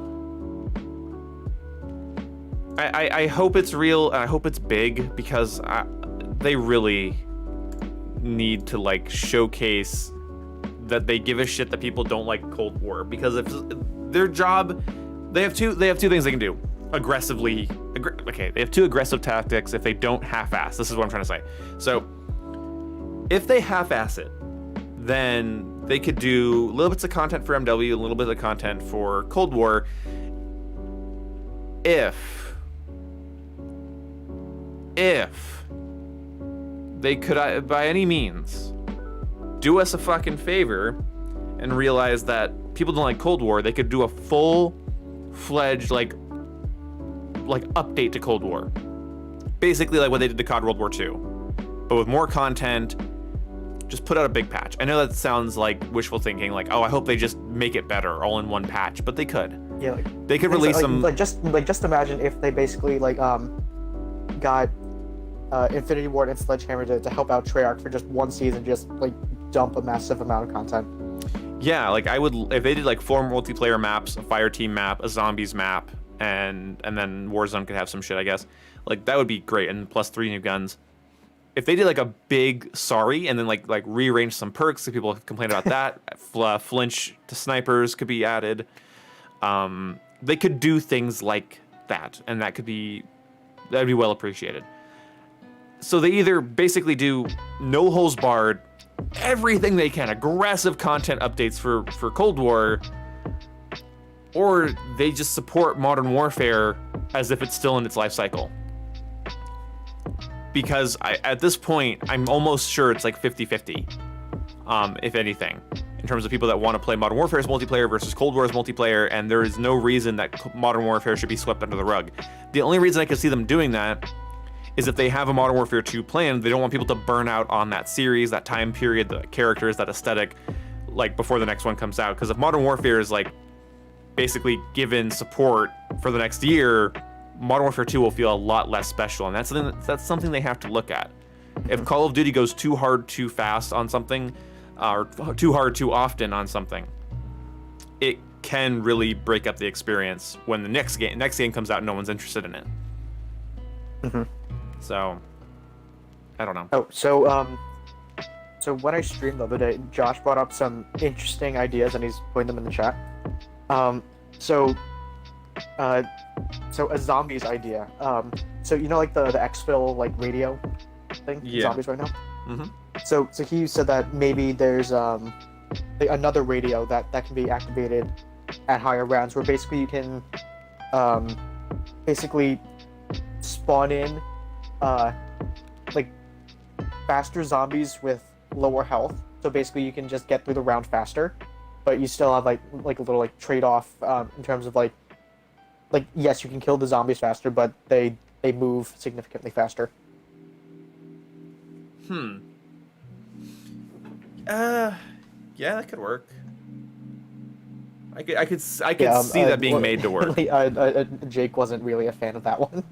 I hope it's real and I hope it's big because they really need to like showcase that they give a shit that people don't like Cold War, because if their job, they have two things they can do aggressively. Okay, they have 2 aggressive tactics if they don't half-ass. This is what I'm trying to say. So if they half-ass it, then they could do little bits of content for MW, a little bit of content for Cold War. If they could, by any means, do us a fucking favor and realize that people don't like Cold War, they could do a full-fledged like update to Cold War. Basically like what they did to COD World War II. But with more content, just put out a big patch. I know that sounds like wishful thinking, like, oh, I hope they just make it better all in one patch, but they could.
Yeah, like,
They could release some
just imagine if they basically got Infinity Ward and Sledgehammer to help out Treyarch for just one season, just like dump a massive amount of content.
Yeah, like I would, if they did like 4 multiplayer maps, a fire team map, a zombies map, and then Warzone could have some shit, I guess. Like that would be great, and plus 3 new guns. If they did like a big sorry and then like rearrange some perks, if people have complained about that, flinch to snipers could be added. They could do things like that, and that'd be well appreciated. So they either basically do no holes barred, everything they can, aggressive content updates for Cold War, or they just support Modern Warfare as if it's still in its life cycle. Because at this point, I'm almost sure it's like 50-50, if anything, in terms of people that want to play Modern Warfare's multiplayer versus Cold War's multiplayer, and there is no reason that Modern Warfare should be swept under the rug. The only reason I can see them doing that is if they have a Modern Warfare 2 planned, they don't want people to burn out on that series, that time period, the characters, that aesthetic, like before the next one comes out. Because if Modern Warfare is like basically given support for the next year, Modern Warfare 2 will feel a lot less special, and that's something they have to look at. If Call of Duty goes too hard too fast on something, or too hard too often on something, it can really break up the experience when the next game comes out and no one's interested in it.
Mm-hmm.
So, I don't know.
Oh, so when I streamed the other day, Josh brought up some interesting ideas, and he's putting them in the chat. So a zombies idea. So you know, like the exfil like radio thing,
Yeah.
zombies right now.
Mm-hmm.
So he said that maybe there's another radio that can be activated at higher rounds, where basically you can basically spawn in like faster zombies with lower health. So basically you can just get through the round faster, but you still have like a little like trade-off in terms of like like yes, you can kill the zombies faster, but they move significantly faster.
Yeah, that could work. I could see that being
well,
made to work.
Jake wasn't really a fan of that one.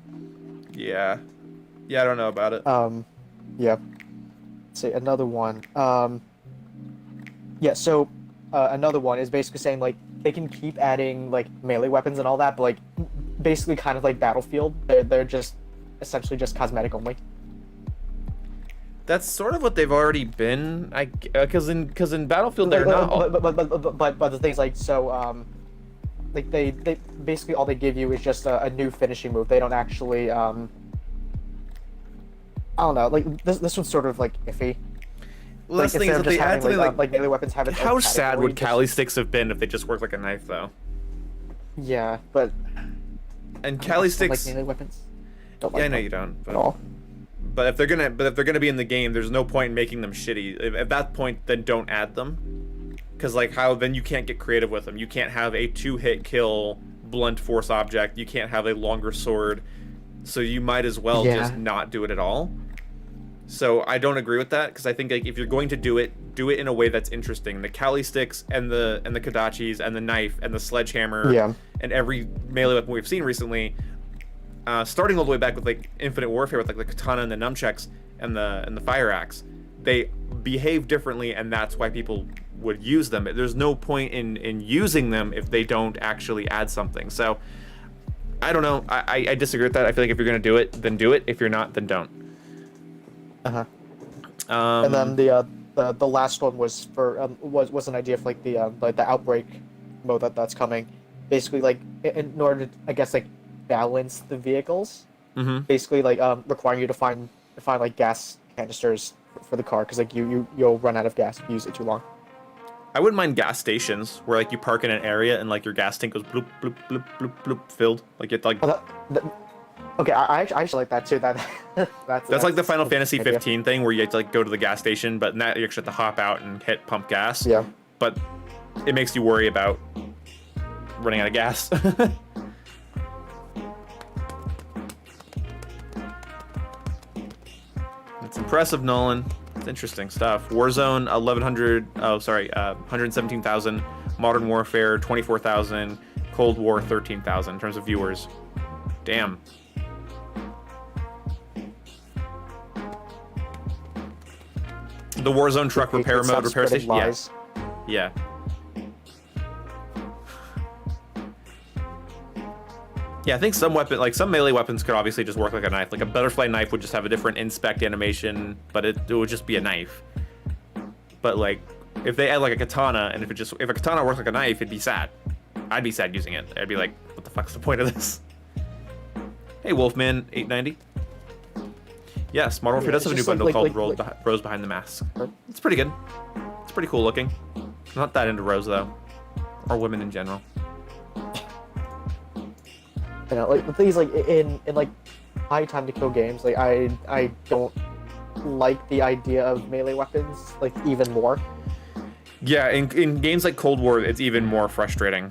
Yeah. Yeah, I don't know about it.
Yeah. Let's see, another one. Yeah, so another one is basically saying like they can keep adding like melee weapons and all that, but like basically kind of like Battlefield. They're just essentially just cosmetic only.
That's sort of what they've already been. Because in Battlefield they're not.
But the thing's like so like they basically all they give you is just a new finishing move. They don't actually I don't know, like this one's sort of like iffy.
Well, that's the thing is that they add something
like melee weapons have its own
how sad
category,
would Cali sticks have been if they just worked like a knife though?
Yeah, but
And Cali sticks.
like melee weapons. Don't
Yeah, I
like
know
them
you don't.
at all.
But if they're gonna be in the game, there's no point in making them shitty. At that point, then don't add them, because like how then you can't get creative with them. You can't have a 2-hit kill blunt force object. You can't have a longer sword. So you might as well just not do it at all. So I don't agree with that, because I think like if you're going to do it in a way that's interesting. The Cali sticks and the Kodachis and the knife and the sledgehammer and every melee weapon we've seen recently. Starting all the way back with like Infinite Warfare with like the katana and the nunchucks and the fire axe, they behave differently, and that's why people would use them. There's no point in using them if they don't actually add something. So I don't know. I disagree with that. I feel like if you're gonna do it, then do it. If you're not, then don't.
And then the last one was for was an idea for like the outbreak mode that's coming. Basically, like in order to, I guess, like balance the vehicles, basically like requiring you to find like gas canisters for the car, because like you'll run out of gas if you use it too long.
I wouldn't mind gas stations where like you park in an area and like your gas tank goes bloop bloop bloop bloop bloop filled, like it's like
okay, I actually like that too. That's
like the Final
a
Fantasy
idea.
15 thing where you have to like go to the gas station, but now you actually have to hop out and hit pump gas.
Yeah,
but it makes you worry about running out of gas. It's impressive, Nolan. It's interesting stuff. Warzone 117,000. Modern Warfare 24,000. Cold War 13,000 in terms of viewers. Damn. The Warzone truck repair mode, repair station.
Lies.
Yeah. Yeah, I think some melee weapons could obviously just work like a knife. Like a butterfly knife would just have a different inspect animation, but it would just be a knife. But like, if they add like a katana, and if a katana worked like a knife, it'd be sad. I'd be sad using it. I'd be like, what the fuck's the point of this? Hey, Wolfman 890. Yes, Modern Warfare does have a new bundle called Rose Behind the Mask. It's pretty good. It's pretty cool looking. I'm not that into Rose though, or women in general.
You know, like the thing is, like in like high time to kill games, like I don't like the idea of melee weapons like even more.
Yeah, in games like Cold War, it's even more frustrating.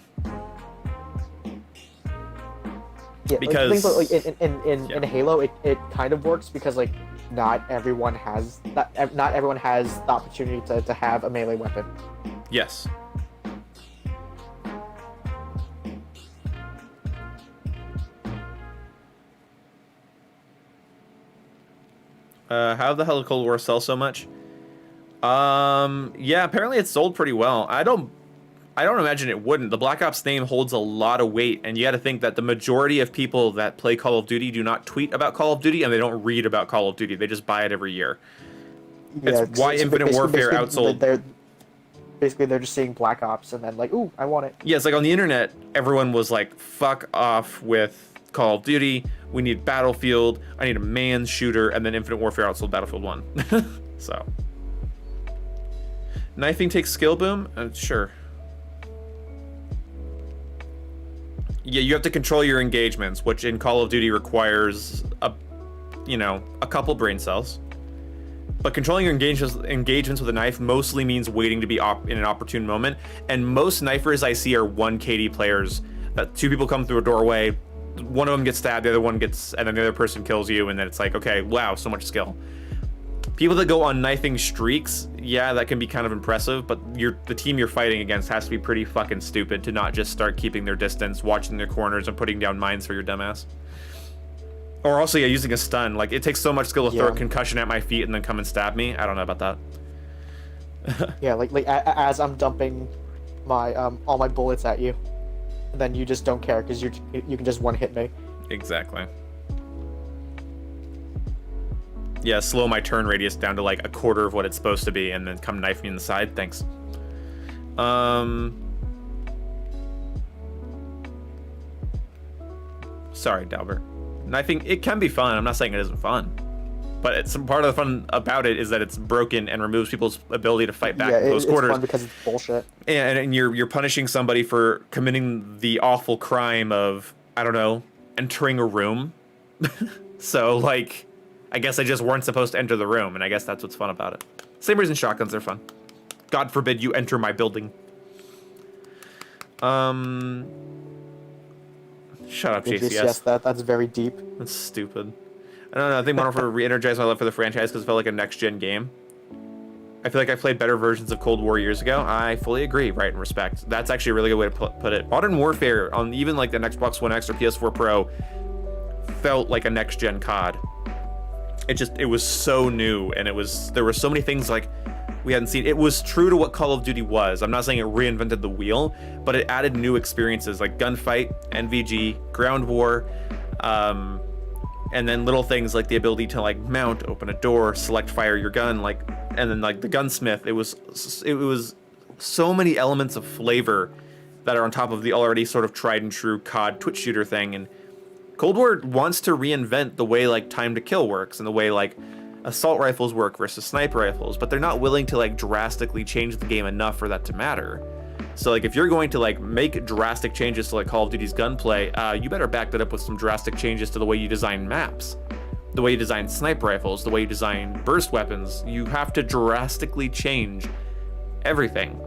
Yeah,
because
like, in Halo, it kind of works because like not everyone has the opportunity to have a melee weapon.
Yes. How the hell did Cold War sell so much? Yeah, apparently it sold pretty well. I don't imagine it wouldn't. The Black Ops name holds a lot of weight, and you got to think that the majority of people that play Call of Duty do not tweet about Call of Duty, and they don't read about Call of Duty. They just buy it every year.
Yeah,
it's why Infinite Warfare outsold.
They're just seeing Black Ops and then like, ooh, I want it.
Yeah, it's like on the internet, everyone was like, "Fuck off with Call of Duty. We need Battlefield. I need a man shooter," and then Infinite Warfare outsold Battlefield 1. So, knifing takes skill boom. Sure. Yeah, you have to control your engagements, which in Call of Duty requires a couple brain cells. But controlling your engagements with a knife mostly means waiting to be in an opportune moment. And most knifers I see are 1 KD players that two people come through a doorway, one of them gets stabbed, the other one gets, and then the other person kills you, and then it's like, okay, wow, so much skill. People that go on knifing streaks, yeah, that can be kind of impressive, but the team you're fighting against has to be pretty fucking stupid to not just start keeping their distance, watching their corners, and putting down mines for your dumbass. Or also, yeah, using a stun. Like, it takes so much skill to throw a concussion at my feet and then come and stab me. I don't know about that.
Yeah, like as I'm dumping my all my bullets at you, and then you just don't care because you can just one hit me.
Exactly. Yeah, slow my turn radius down to like a quarter of what it's supposed to be, and then come knife me in the side. Thanks. Sorry, Dalbert. Knifing, it can be fun. I'm not saying it isn't fun, but it's some part of the fun about it is that it's broken and removes people's ability to fight back in close quarters.
It's fun because it's bullshit.
And you're punishing somebody for committing the awful crime of, I don't know, entering a room. So like, I guess they just weren't supposed to enter the room, and I guess that's what's fun about it. Same reason shotguns are fun. God forbid you enter my building. Shut up, JCS.
Yes, that's very deep.
That's stupid. I don't know. I think Modern Warfare re-energized my love for the franchise because it felt like a next-gen game. I feel like I played better versions of Cold War years ago. I fully agree, right, and respect. That's actually a really good way to put it. Modern Warfare on even like the Xbox One X or PS4 Pro felt like a next-gen COD. It was so new, and there were so many things like we hadn't seen. It was true to what Call of Duty was. I'm not saying it reinvented the wheel, but it added new experiences like gunfight, NVG, ground war, and then little things like the ability to like mount, open a door, select fire your gun, like, and then like the gunsmith. It was so many elements of flavor that are on top of the already sort of tried and true COD Twitch shooter thing. And Cold War wants to reinvent the way like time to kill works and the way like assault rifles work versus sniper rifles, but they're not willing to like drastically change the game enough for that to matter. So like if you're going to like make drastic changes to like Call of Duty's gunplay, you better back that up with some drastic changes to the way you design maps, the way you design sniper rifles, the way you design burst weapons. You have to drastically change everything.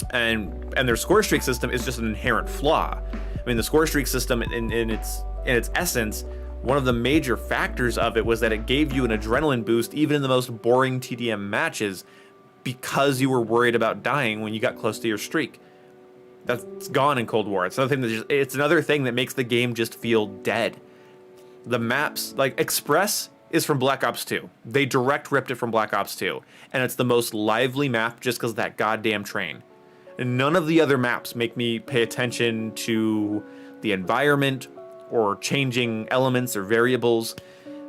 And their score streak system is just an inherent flaw. I mean, the score streak system in its essence, one of the major factors of it was that it gave you an adrenaline boost even in the most boring TDM matches because you were worried about dying when you got close to your streak. That's gone in Cold War. It's another thing that makes the game just feel dead. The maps, like Express is from Black Ops 2. They direct ripped it from Black Ops 2, and it's the most lively map just because of that goddamn train. And none of the other maps make me pay attention to the environment or changing elements or variables.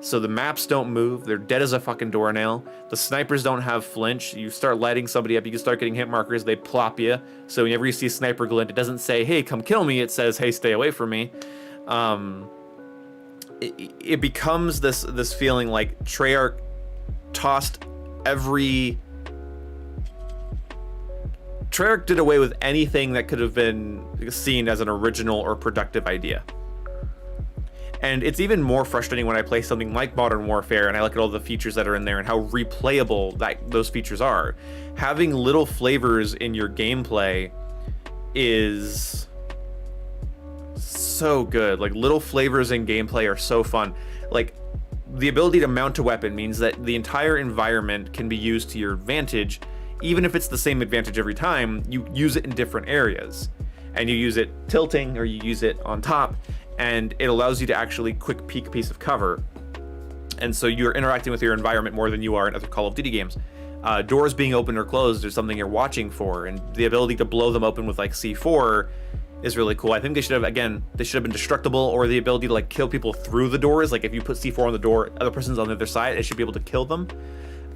So the maps don't move. They're dead as a fucking doornail. The snipers don't have flinch. You start lighting somebody up, you can start getting hit markers, they plop you. So whenever you see sniper glint, it doesn't say, hey, come kill me. It says, hey, stay away from me. It becomes this feeling like Treyarch tossed Treyarch did away with anything that could have been seen as an original or productive idea. And it's even more frustrating when I play something like Modern Warfare and I look at all the features that are in there and how replayable those features are. Having little flavors in your gameplay is so good. Like, little flavors in gameplay are so fun. Like, the ability to mount a weapon means that the entire environment can be used to your advantage. Even if it's the same advantage every time, you use it in different areas. And you use it tilting or you use it on top, and it allows you to actually quick peek a piece of cover. And so you're interacting with your environment more than you are in other Call of Duty games. Doors being open or closed is something you're watching for, and the ability to blow them open with like C4 is really cool. I think they should have been destructible, or the ability to like kill people through the doors. Like if you put C4 on the door, other person's on the other side, it should be able to kill them.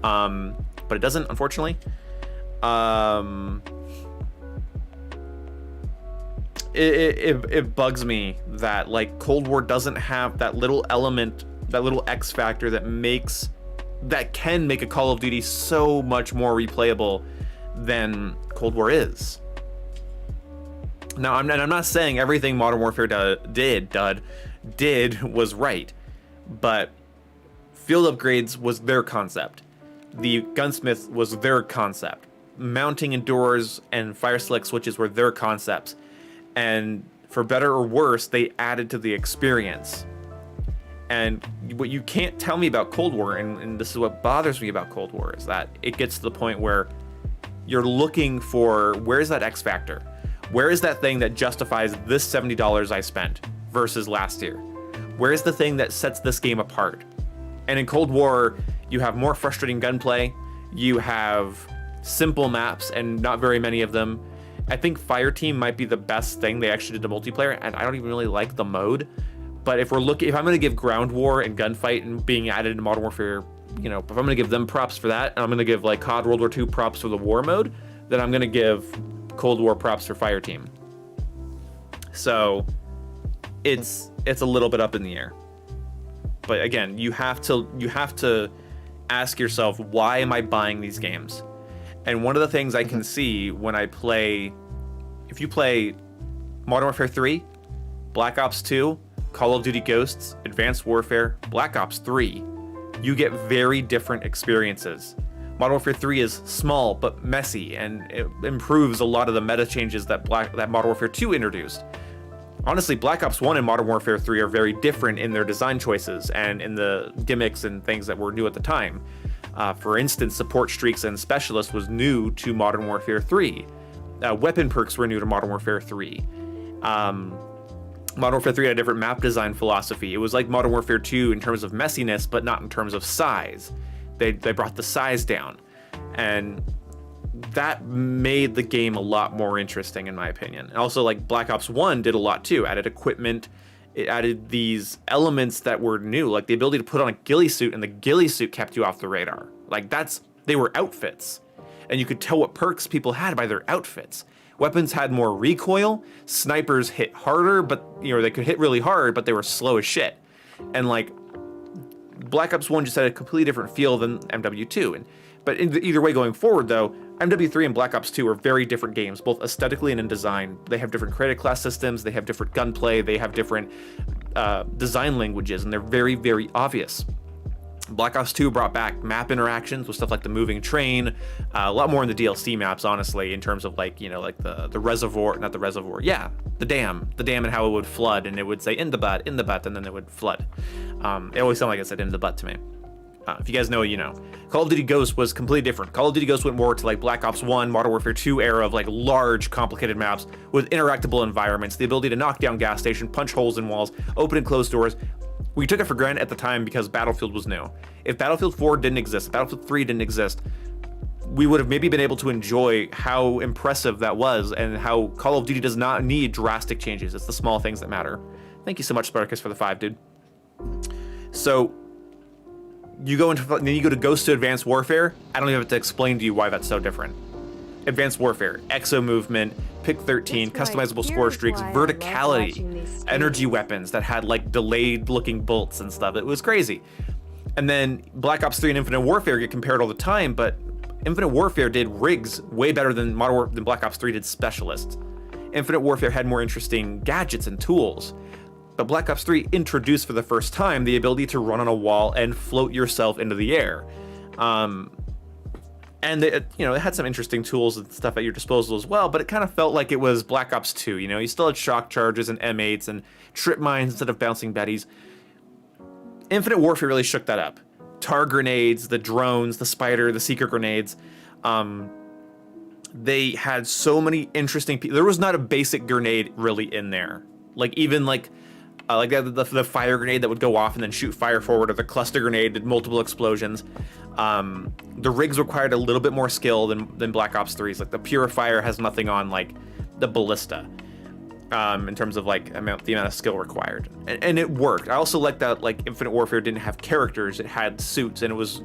But it doesn't, unfortunately. It bugs me that like Cold War doesn't have that little element, that little X factor that can make a Call of Duty so much more replayable than Cold War is. Now, I'm not saying everything Modern Warfare did was right, but field upgrades was their concept. The gunsmith was their concept. Mounting in doors and fire select switches were their concepts. And For better or worse, they added to the experience. And what you can't tell me about Cold War, and this is what bothers me about Cold War, is that it gets to the point where you're looking for, where's that X factor? Where is that thing that justifies this $70 I spent versus last year? Where's the thing that sets this game apart? And in Cold War, you have more frustrating gunplay, you have simple maps and not very many of them. I think Fireteam might be the best thing they actually did to multiplayer, and I don't even really like the mode. But if I'm going to give Ground War and Gunfight and being added into Modern Warfare, you know, if I'm going to give them props for that, and I'm going to give like COD World War II props for the war mode, then I'm going to give Cold War props for Fireteam. So it's a little bit up in the air. But again, you have to ask yourself, why am I buying these games? And one of the things I can see when I play, if you play Modern Warfare 3, Black Ops 2, Call of Duty Ghosts, Advanced Warfare, Black Ops 3, you get very different experiences. Modern Warfare 3 is small but messy, and it improves a lot of the meta changes that Modern Warfare 2 introduced. Honestly, Black Ops 1 and Modern Warfare 3 are very different in their design choices and in the gimmicks and things that were new at the time. For instance, support streaks and specialists was new to Modern Warfare 3. Weapon perks were new to Modern Warfare 3. Modern Warfare 3 had a different map design philosophy. It was like Modern Warfare 2 in terms of messiness, but not in terms of size. They brought the size down. And that made the game a lot more interesting, in my opinion. And also, like, Black Ops 1 did a lot too. Added equipment. It added these elements that were new, like the ability to put on a ghillie suit, and the ghillie suit kept you off the radar. Like, they were outfits. And you could tell what perks people had by their outfits. Weapons had more recoil. Snipers hit harder, but, you know, they could hit really hard, but they were slow as shit. And, like, Black Ops 1 just had a completely different feel than MW2. But either way, going forward, though, MW3 and Black Ops 2 are very different games, both aesthetically and in design. They have different credit class systems, they have different gunplay, they have different design languages, and they're very, very obvious. Black Ops 2 brought back map interactions with stuff like the moving train, a lot more in the DLC maps, honestly, in terms of, like, you know, like the reservoir, not the reservoir, yeah, the dam and how it would flood, and it would say in the butt, and then it would flood. It always sounded like it said in the butt to me. If you guys know, you know. Call of Duty Ghosts was completely different. Call of Duty Ghosts went more to like Black Ops 1, Modern Warfare 2 era of like large, complicated maps with interactable environments, the ability to knock down gas stations, punch holes in walls, open and close doors. We took it for granted at the time because Battlefield was new. If Battlefield 4 didn't exist, if Battlefield 3 didn't exist, we would have maybe been able to enjoy how impressive that was and how Call of Duty does not need drastic changes. It's the small things that matter. Thank you so much, Spartacus, for the 5, dude. So, you go to Ghost to Advanced Warfare. I don't even have to explain to you why that's so different. Advanced Warfare, exo movement, pick 13,
That's
customizable
right.
score
Here's
streaks,
why I love
verticality,
watching these
energy
streams.
weapons that had like delayed looking bolts and stuff. It was crazy. And then Black Ops 3 and Infinite Warfare get compared all the time, but Infinite Warfare did rigs way better than Black Ops 3 did specialists. Infinite Warfare had more interesting gadgets and tools. But Black Ops 3 introduced for the first time the ability to run on a wall and float yourself into the air. And it had some interesting tools and stuff at your disposal as well, but it kind of felt like it was Black Ops 2, you know? You still had shock charges and M8s and trip mines instead of bouncing betties. Infinite Warfare really shook that up. Tar grenades, the drones, the spider, the seeker grenades. They had so many interesting... There was not a basic grenade really in there. Like, even like the fire grenade that would go off and then shoot fire forward, or the cluster grenade did multiple explosions. The rigs required a little bit more skill than Black Ops 3's. Like, the Purifier has nothing on like the Ballista in terms of like the amount of skill required, and it worked. I also like that like Infinite Warfare didn't have characters; it had suits, and that was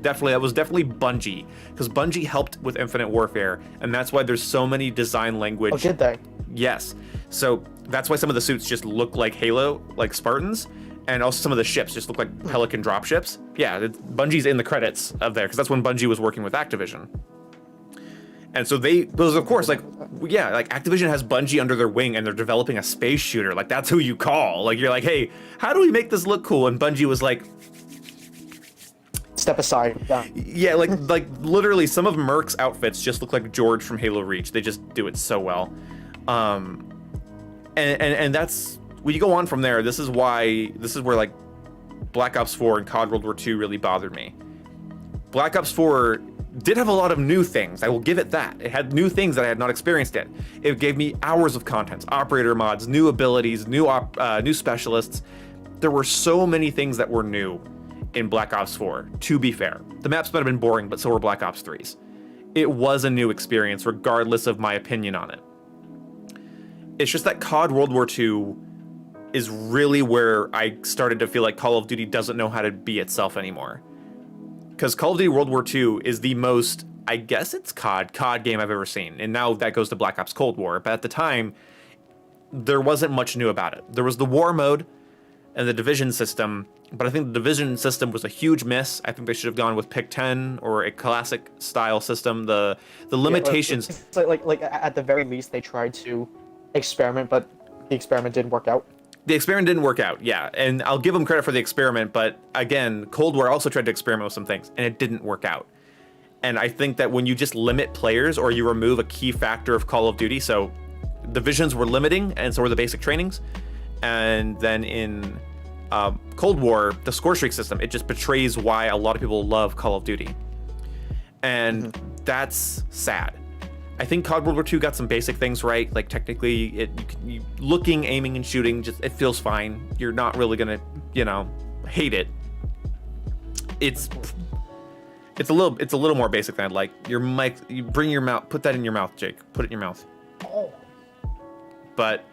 definitely Bungie, because Bungie helped with Infinite Warfare, and that's why there's so many design language.
Oh, did they?
Yes. So that's why some of the suits just look like Halo, like Spartans, and also some of the ships just look like Pelican dropships. Yeah, Bungie's in the credits of there, because that's when Bungie was working with Activision. And so those of course, like, yeah, like Activision has Bungie under their wing and they're developing a space shooter. Like, that's who you call. Like, you're like, hey, how do we make this look cool? And Bungie was like,
Step aside. Yeah.
yeah, like literally some of Merc's outfits just look like George from Halo Reach. They just do it so well. And that's when you go on from there. This is where like Black Ops 4 and COD World War II really bothered me. Black Ops 4 did have a lot of new things. I will give it that. It had new things that I had not experienced yet. It gave me hours of content, operator mods, new abilities, new specialists. There were so many things that were new in Black Ops 4, to be fair. The maps might have been boring, but so were Black Ops 3's. It was a new experience, regardless of my opinion on it. It's just that COD World War II is really where I started to feel like Call of Duty doesn't know how to be itself anymore. Because Call of Duty World War II is the most, I guess it's COD game I've ever seen. And now that goes to Black Ops Cold War. But at the time, there wasn't much new about it. There was the war mode and the division system, but I think the division system was a huge miss. I think they should have gone with Pick 10 or a classic style system. The limitations...
It's like at the very least, they tried to experiment, but the experiment didn't work out.
The experiment didn't work out, yeah. And I'll give them credit for the experiment, but again, Cold War also tried to experiment with some things, and it didn't work out. And I think that when you just limit players or you remove a key factor of Call of Duty, so divisions were limiting, and so were the basic trainings. And then in Cold War, the score streak system, it just betrays why a lot of people love Call of Duty. And that's sad. I think COD World War II got some basic things right. Like technically, looking, aiming, and shooting, just it feels fine. You're not really gonna, hate it. It's a little more basic than I'd like. Your mic, you bring your mouth, put that in your mouth, Jake. Put it in your mouth.
Oh.
But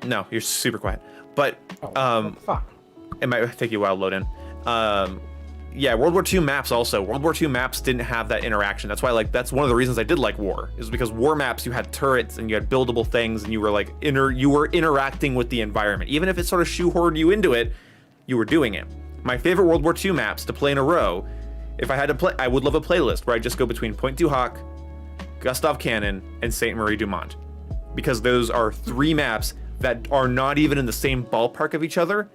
no, you're super quiet. But
Fuck.
it might take you a while to load in. Yeah, World War II maps also. World War II maps didn't have that interaction. That's why, that's one of the reasons I did like War, is because War maps, you had turrets and you had buildable things, and you were you were interacting with the environment. Even if it sort of shoehorned you into it, you were doing it. My favorite World War II maps to play in a row, if I had to play, I would love a playlist where I just go between Pointe du Hoc, Gustav Cannon, and Sainte Marie du Mont, because those are 3 maps that are not even in the same ballpark of each other,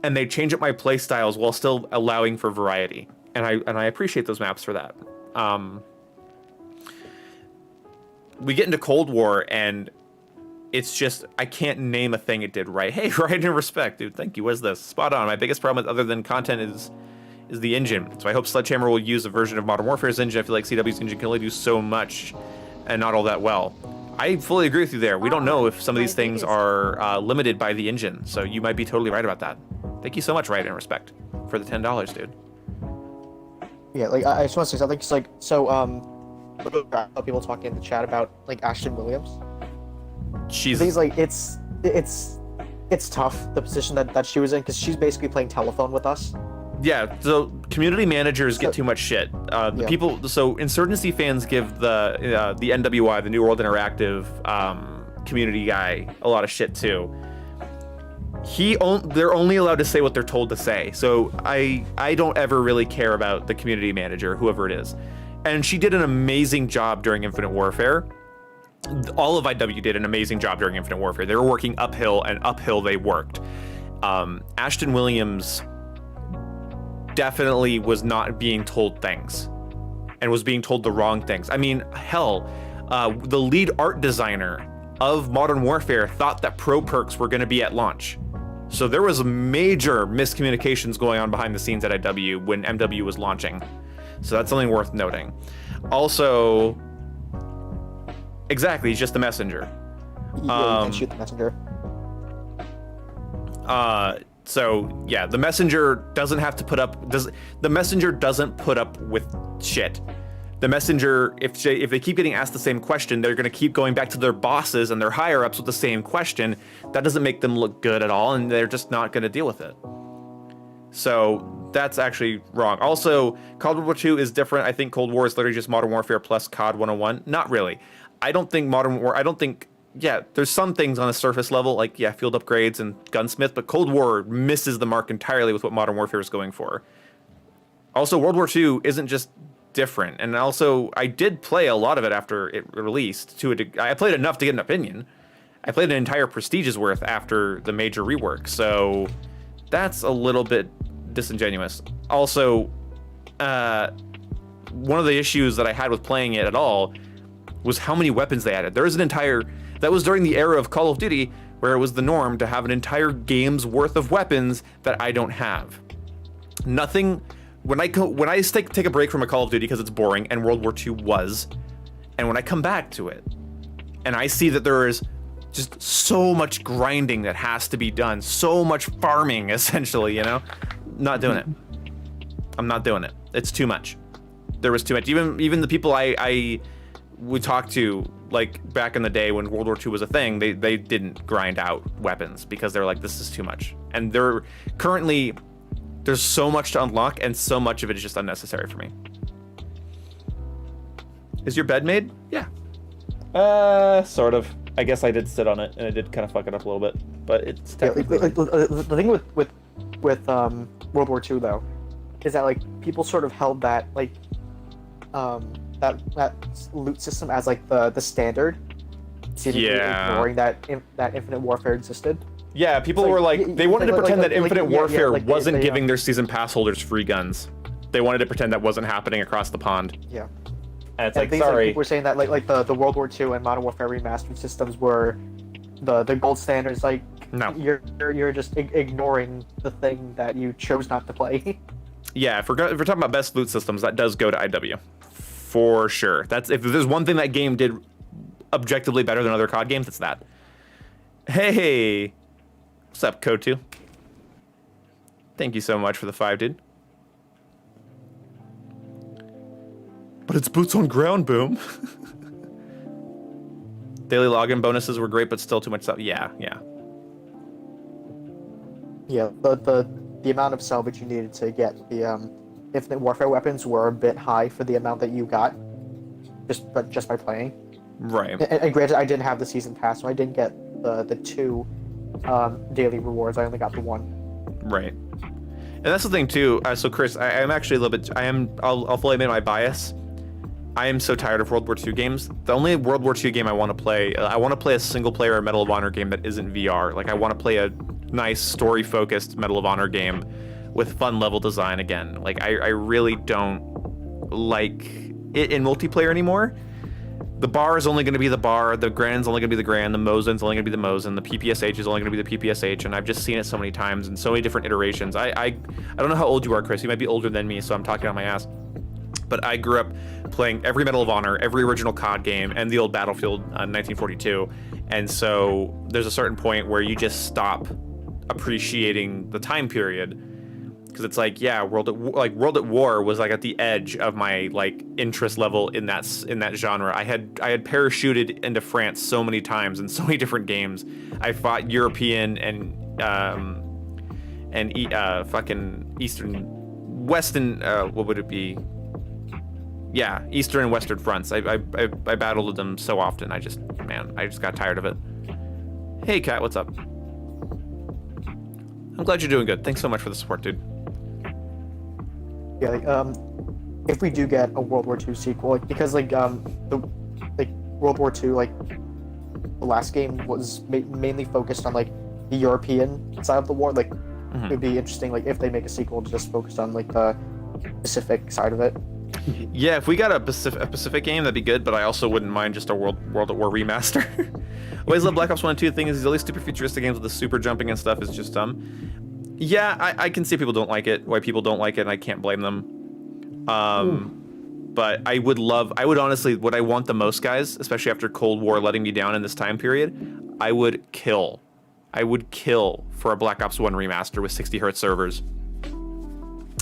and they change up my play styles while still allowing for variety. And I appreciate those maps for that. We get into Cold War, and it's just, I can't name a thing it did right. Hey, right and respect, dude. Thank you. What is this? Spot on. My biggest problem other than content is the engine. So I hope Sledgehammer will use a version of Modern Warfare's engine. I feel like CW's engine can only do so much and not all that well. I fully agree with you there. We don't know if some of these things are limited by the engine, so you might be totally right about that. Thank you so much, Right and Respect, for the $10, dude.
Yeah, I just want to say something. People talking in the chat about Ashton Williams.
She's
it's tough, the position that she was in, because she's basically playing telephone with us.
Yeah, so community managers get too much shit. So Insurgency fans give the NWI, the New World Interactive community guy, a lot of shit too. They're only allowed to say what they're told to say. So I don't ever really care about the community manager, whoever it is. And she did an amazing job during Infinite Warfare. All of IW did an amazing job during Infinite Warfare. They were working uphill, and uphill they worked. Ashton Williams definitely was not being told things and was being told the wrong things. I mean, hell, the lead art designer of Modern Warfare thought that pro perks were going to be at launch. So there was major miscommunications going on behind the scenes at IW when MW was launching. So that's something worth noting. Also, exactly, he's just the messenger.
You can shoot the messenger.
So yeah, the messenger doesn't have to put up. The messenger doesn't put up with shit. The messenger, if they keep getting asked the same question, they're going to keep going back to their bosses and their higher ups with the same question. That doesn't make them look good at all, and they're just not going to deal with it. So that's actually wrong. Also, Cold War II is different. I think Cold War is literally just Modern Warfare plus COD 101. Not really. Yeah, there's some things on a surface level, like, yeah, field upgrades and gunsmith, but Cold War misses the mark entirely with what Modern Warfare is going for. Also, World War II isn't just different, and also, I did play a lot of it after it released. I played enough to get an opinion. I played an entire Prestige's worth after the major rework, so that's a little bit disingenuous. Also, one of the issues that I had with playing it at all was how many weapons they added. There's That was during the era of Call of Duty, where it was the norm to have an entire game's worth of weapons that I don't have. Nothing. When I take a break from a Call of Duty because it's boring, and World War II was, and when I come back to it, and I see that there is just so much grinding that has to be done, so much farming, essentially, you know, not doing it. I'm not doing it. It's too much. There was too much. Even the people I would talk to, like back in the day when World War II was a thing, they didn't grind out weapons because they're like, this is too much. And there's so much to unlock, and so much of it is just unnecessary for me. Is your bed made? Yeah. Sort of. I guess I did sit on it, and it did kind of fuck it up a little bit, but it's technically.
The thing with World War II though, is that like people sort of held that like that loot system as like the standard, seemingly ignoring that Infinite Warfare existed.
Yeah, people were like, they wanted to pretend that Infinite Warfare wasn't giving their season pass holders free guns. They wanted to pretend that wasn't happening across the pond.
Yeah.
And it's
and
like, sorry.
People were saying that like the World War II and Modern Warfare remastered systems were the gold standards. Like,
no,
you're just ignoring the thing that you chose not to play.
Yeah, if we're talking about best loot systems, that does go to IW, for sure. That's if there's one thing that game did objectively better than other COD games, it's that. Hey. What's up, Kotu? Thank you so much for the 5, dude. But it's boots on ground, Boom. Daily login bonuses were great, but still too much stuff. Yeah.
Yeah, the amount of salvage you needed to get the Infinite Warfare weapons were a bit high for the amount that you got, just by playing.
Right.
And granted, I didn't have the season pass, so I didn't get the 2 daily rewards. I only got the 1.
Right. And that's the thing too. So Chris, I'm actually a little bit. I'll fully admit my bias. I am so tired of World War II games. The only World War II game I want to play, a single-player Medal of Honor game that isn't VR. Like, I want to play a nice story-focused Medal of Honor game with fun level design again. Like, I really don't like it in multiplayer anymore. The bar is only going to be the bar, the Gran's only going to be the Gran, the Mosin's only going to be the Mosin, the PPSH is only going to be the PPSH, and I've just seen it so many times in so many different iterations. I don't know how old you are, Chris. You might be older than me, so I'm talking out my ass. But I grew up playing every Medal of Honor, every original COD game, and the old Battlefield 1942. And so there's a certain point where you just stop appreciating the time period, because it's like, yeah, World at War was like at the edge of my like interest level in that genre. I had parachuted into France so many times in so many different games. I fought European and fucking Eastern, Western, what would it be? Yeah, Eastern and Western fronts. I battled with them so often. I just got tired of it. Hey, Kat, what's up? I'm glad you're doing good. Thanks so much for the support, dude.
Yeah, like, if we do get a World War II sequel, like, because like World War II, like the last game was mainly focused on like the European side of the war. Like, it would be interesting, like if they make a sequel just focused on like the Pacific side of it.
Yeah, if we got a Pacific game, that'd be good, but I also wouldn't mind just a World at War remaster. Always love Black Ops 1 and 2. The thing is, these really super futuristic games with the super jumping and stuff is just dumb. Yeah, I can see people don't like it, why people don't like it, and I can't blame them. But I would honestly, what I want the most, guys, especially after Cold War letting me down in this time period, I would kill for a Black Ops 1 remaster with 60 hertz servers.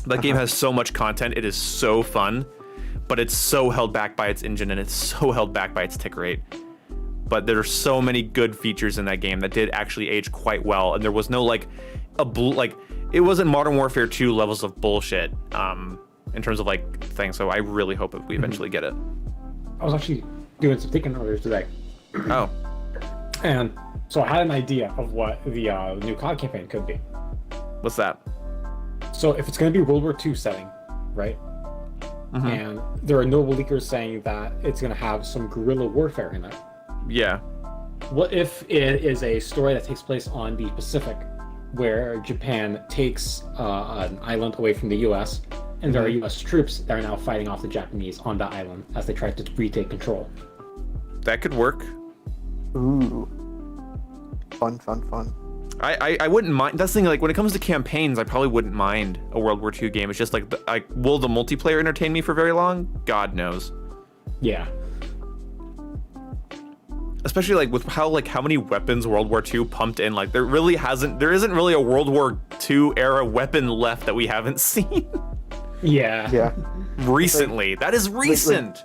That game has so much content. It is so fun, but it's so held back by its engine, and it's so held back by its tick rate. But there are so many good features in that game that did actually age quite well, and there was no it wasn't Modern Warfare 2 levels of bullshit in terms of like things. So I really hope that we eventually get it.
I was actually doing some thinking earlier today.
Oh.
And so I had an idea of what the new COD campaign could be.
What's that?
So if it's going to be World War II setting, right? And there are notable leakers saying that it's going to have some guerrilla warfare in it.
Yeah.
What if it is a story that takes place on the Pacific, where Japan takes an island away from the U.S., and there are U.S. troops that are now fighting off the Japanese on that island as they try to retake control?
That could work.
Ooh. Fun.
I wouldn't mind. That's the thing. Like when it comes to campaigns, I probably wouldn't mind a World War II game. It's just like, will the multiplayer entertain me for very long? God knows.
Yeah.
Especially like with how many weapons World War II pumped in. Like there isn't really a World War II era weapon left that we haven't seen
Yeah.
Yeah.
recently. That is recent.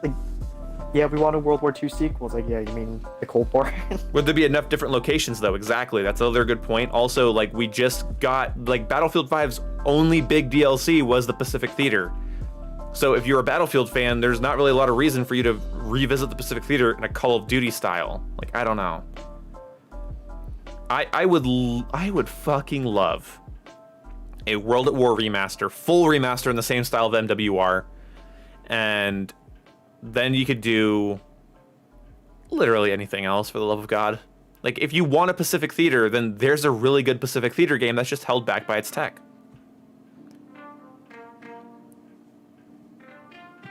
Yeah, we want a World War II sequel. It's like, yeah, you mean the Cold War?
Would there be enough different locations though? Exactly. That's another good point. Also, like we just got like Battlefield 5's only big DLC was the Pacific Theater. So if you're a Battlefield fan, there's not really a lot of reason for you to revisit the Pacific Theater in a Call of Duty style. Like I don't know. I would fucking love a World at War remaster, full remaster in the same style of MWR, and then you could do literally anything else for the love of God. Like if you want a Pacific Theater, then there's a really good Pacific Theater game that's just held back by its tech.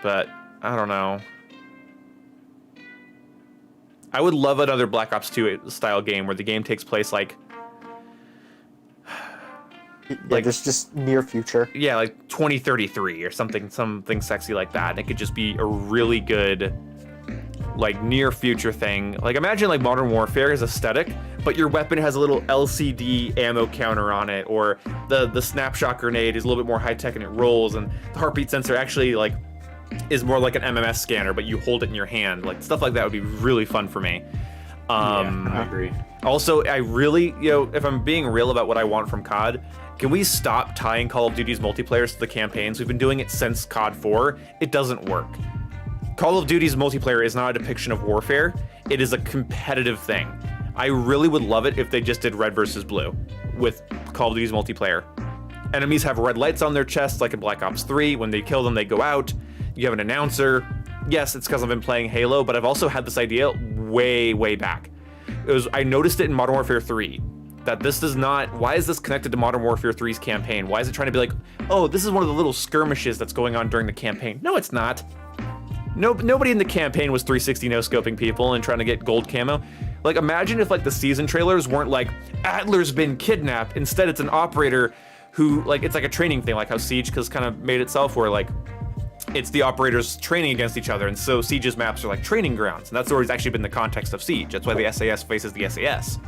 But I don't know. I would love another Black Ops 2 style game where the game takes place like
There's just near future.
yeah, like 2033 or something sexy like that. And it could just be a really good like near future thing. Like imagine like Modern Warfare's aesthetic, but your weapon has a little LCD ammo counter on it, or the snapshot grenade is a little bit more high tech and it rolls, and the heartbeat sensor actually like is more like an MMS scanner, but you hold it in your hand. Like stuff like that would be really fun for me.
Yeah, I agree.
Also, I really, if I'm being real about what I want from COD, can we stop tying Call of Duty's multiplayer to the campaigns? We've been doing it since COD 4. It doesn't work. Call of Duty's multiplayer is not a depiction of warfare. It is a competitive thing. I really would love it if they just did red versus blue with Call of Duty's multiplayer. Enemies have red lights on their chests like in Black Ops 3. When they kill them, they go out. You have an announcer. Yes, it's because I've been playing Halo, but I've also had this idea way back. I noticed it in Modern Warfare 3, that this does not, why is this connected to Modern Warfare 3's campaign? Why is it trying to be like, oh, this is one of the little skirmishes that's going on during the campaign? No, it's not. Nobody in the campaign was 360 no-scoping people and trying to get gold camo. Like, imagine if, like, the season trailers weren't like, Adler's been kidnapped. Instead, it's an operator who, like, it's like a training thing, like how Siege has kind of made itself, where, like, it's the operators training against each other, and so Siege's maps are like training grounds, and that's always actually been the context of Siege. That's why the SAS faces the SAS.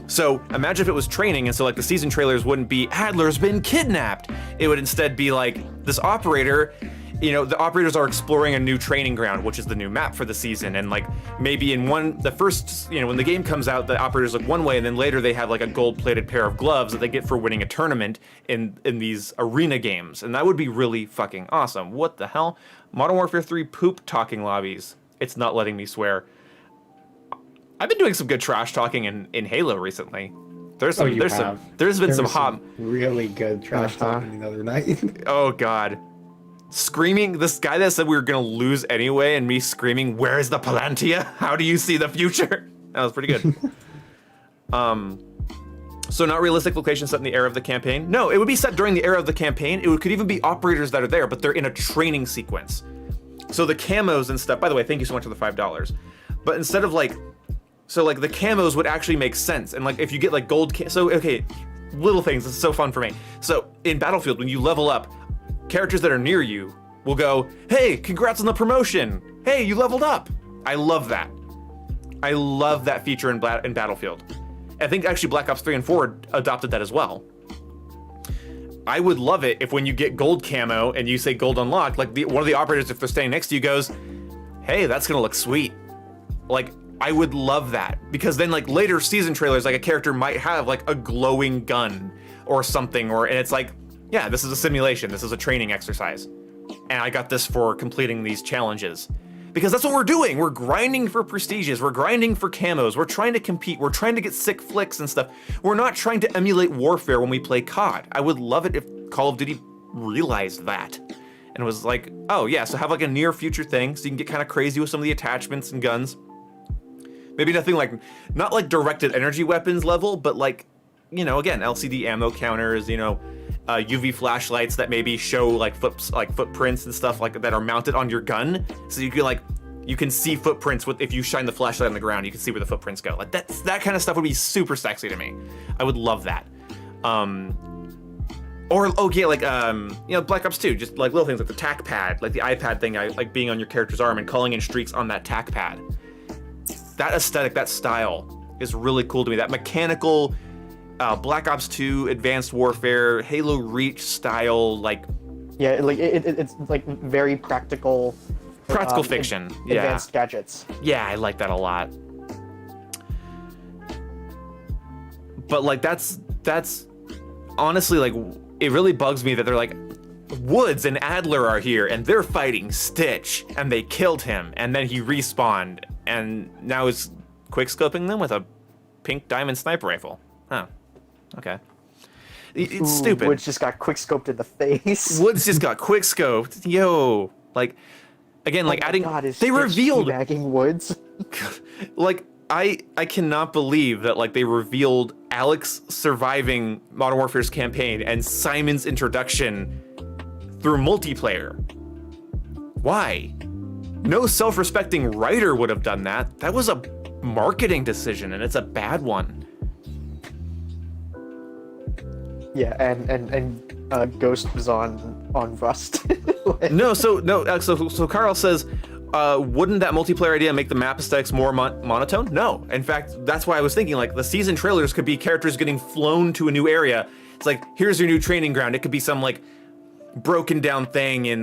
So imagine if it was training, and so like the season trailers wouldn't be Adler's been kidnapped. It would instead be like this operator, the operators are exploring a new training ground, which is the new map for the season, and like maybe in when the game comes out, the operators look one way, and then later they have like a gold-plated pair of gloves that they get for winning a tournament in these arena games, and that would be really fucking awesome. What the hell? Modern Warfare 3 poop talking lobbies. It's not letting me swear. I've been doing some good trash talking in Halo recently. There's been some hot,
really good trash talking the other night.
Oh god. Screaming, this guy that said we were gonna lose anyway, and me screaming, "Where's the Palantir? How do you see the future?" That was pretty good. So not realistic location set in the era of the campaign? No, it would be set during the era of the campaign. Could even be operators that are there, but they're in a training sequence. So the camos and stuff, by the way, thank you so much for the $5. But instead of like, so like the camos would actually make sense. And like if you get like gold, okay, little things, it's so fun for me. So in Battlefield, when you level up, characters that are near you will go, "Hey, congrats on the promotion. Hey, you leveled up." I love that. I love that feature in Battlefield. I think actually Black Ops 3 and 4 adopted that as well. I would love it if when you get gold camo and you say gold unlocked, like one of the operators, if they're standing next to you, goes, "Hey, that's gonna look sweet." Like, I would love that, because then like later season trailers, like a character might have like a glowing gun or something, and it's like, yeah, this is a simulation, this is a training exercise, and I got this for completing these challenges. Because that's what we're doing. We're grinding for prestiges. We're grinding for camos. We're trying to compete. We're trying to get sick flicks and stuff. We're not trying to emulate warfare when we play COD. I would love it if Call of Duty realized that. And was like, oh yeah, so have like a near future thing so you can get kind of crazy with some of the attachments and guns. Maybe nothing like, not like directed energy weapons level, but like, again, LCD ammo counters, UV flashlights that maybe show like footprints and stuff like that are mounted on your gun, so you can like You can see footprints if you shine the flashlight on the ground. You can see where the footprints go. Like that kind of stuff would be super sexy to me. I would love that. Black Ops 2, just like little things like the tack pad, like the iPad thing, like being on your character's arm and calling in streaks on that tack pad. That aesthetic, that style is really cool to me. That mechanical Black Ops 2, Advanced Warfare, Halo Reach style, like
Yeah, like it's like very practical.
fiction. Yeah.
Advanced gadgets.
Yeah, I like that a lot. But like that's honestly, like, it really bugs me that they're like, Woods and Adler are here and they're fighting Stitch and they killed him and then he respawned and now is quickscoping them with a pink diamond sniper rifle. Huh. Okay. It's stupid.
Woods just got quickscoped in the face.
Woods just got quickscoped. Yo, like, again, like adding.
God, is
they
Stitch
revealed.
teabagging Woods.
Like, I cannot believe that like they revealed Alex surviving Modern Warfare's campaign and Simon's introduction through multiplayer. Why? No self-respecting writer would have done that. That was a marketing decision, and it's a bad one.
Yeah, and Ghost was on Rust.
So Carl says, wouldn't that multiplayer idea make the map aesthetics more monotone? No. In fact, that's why I was thinking, like, the season trailers could be characters getting flown to a new area. It's like, here's your new training ground. It could be some, like, broken down thing in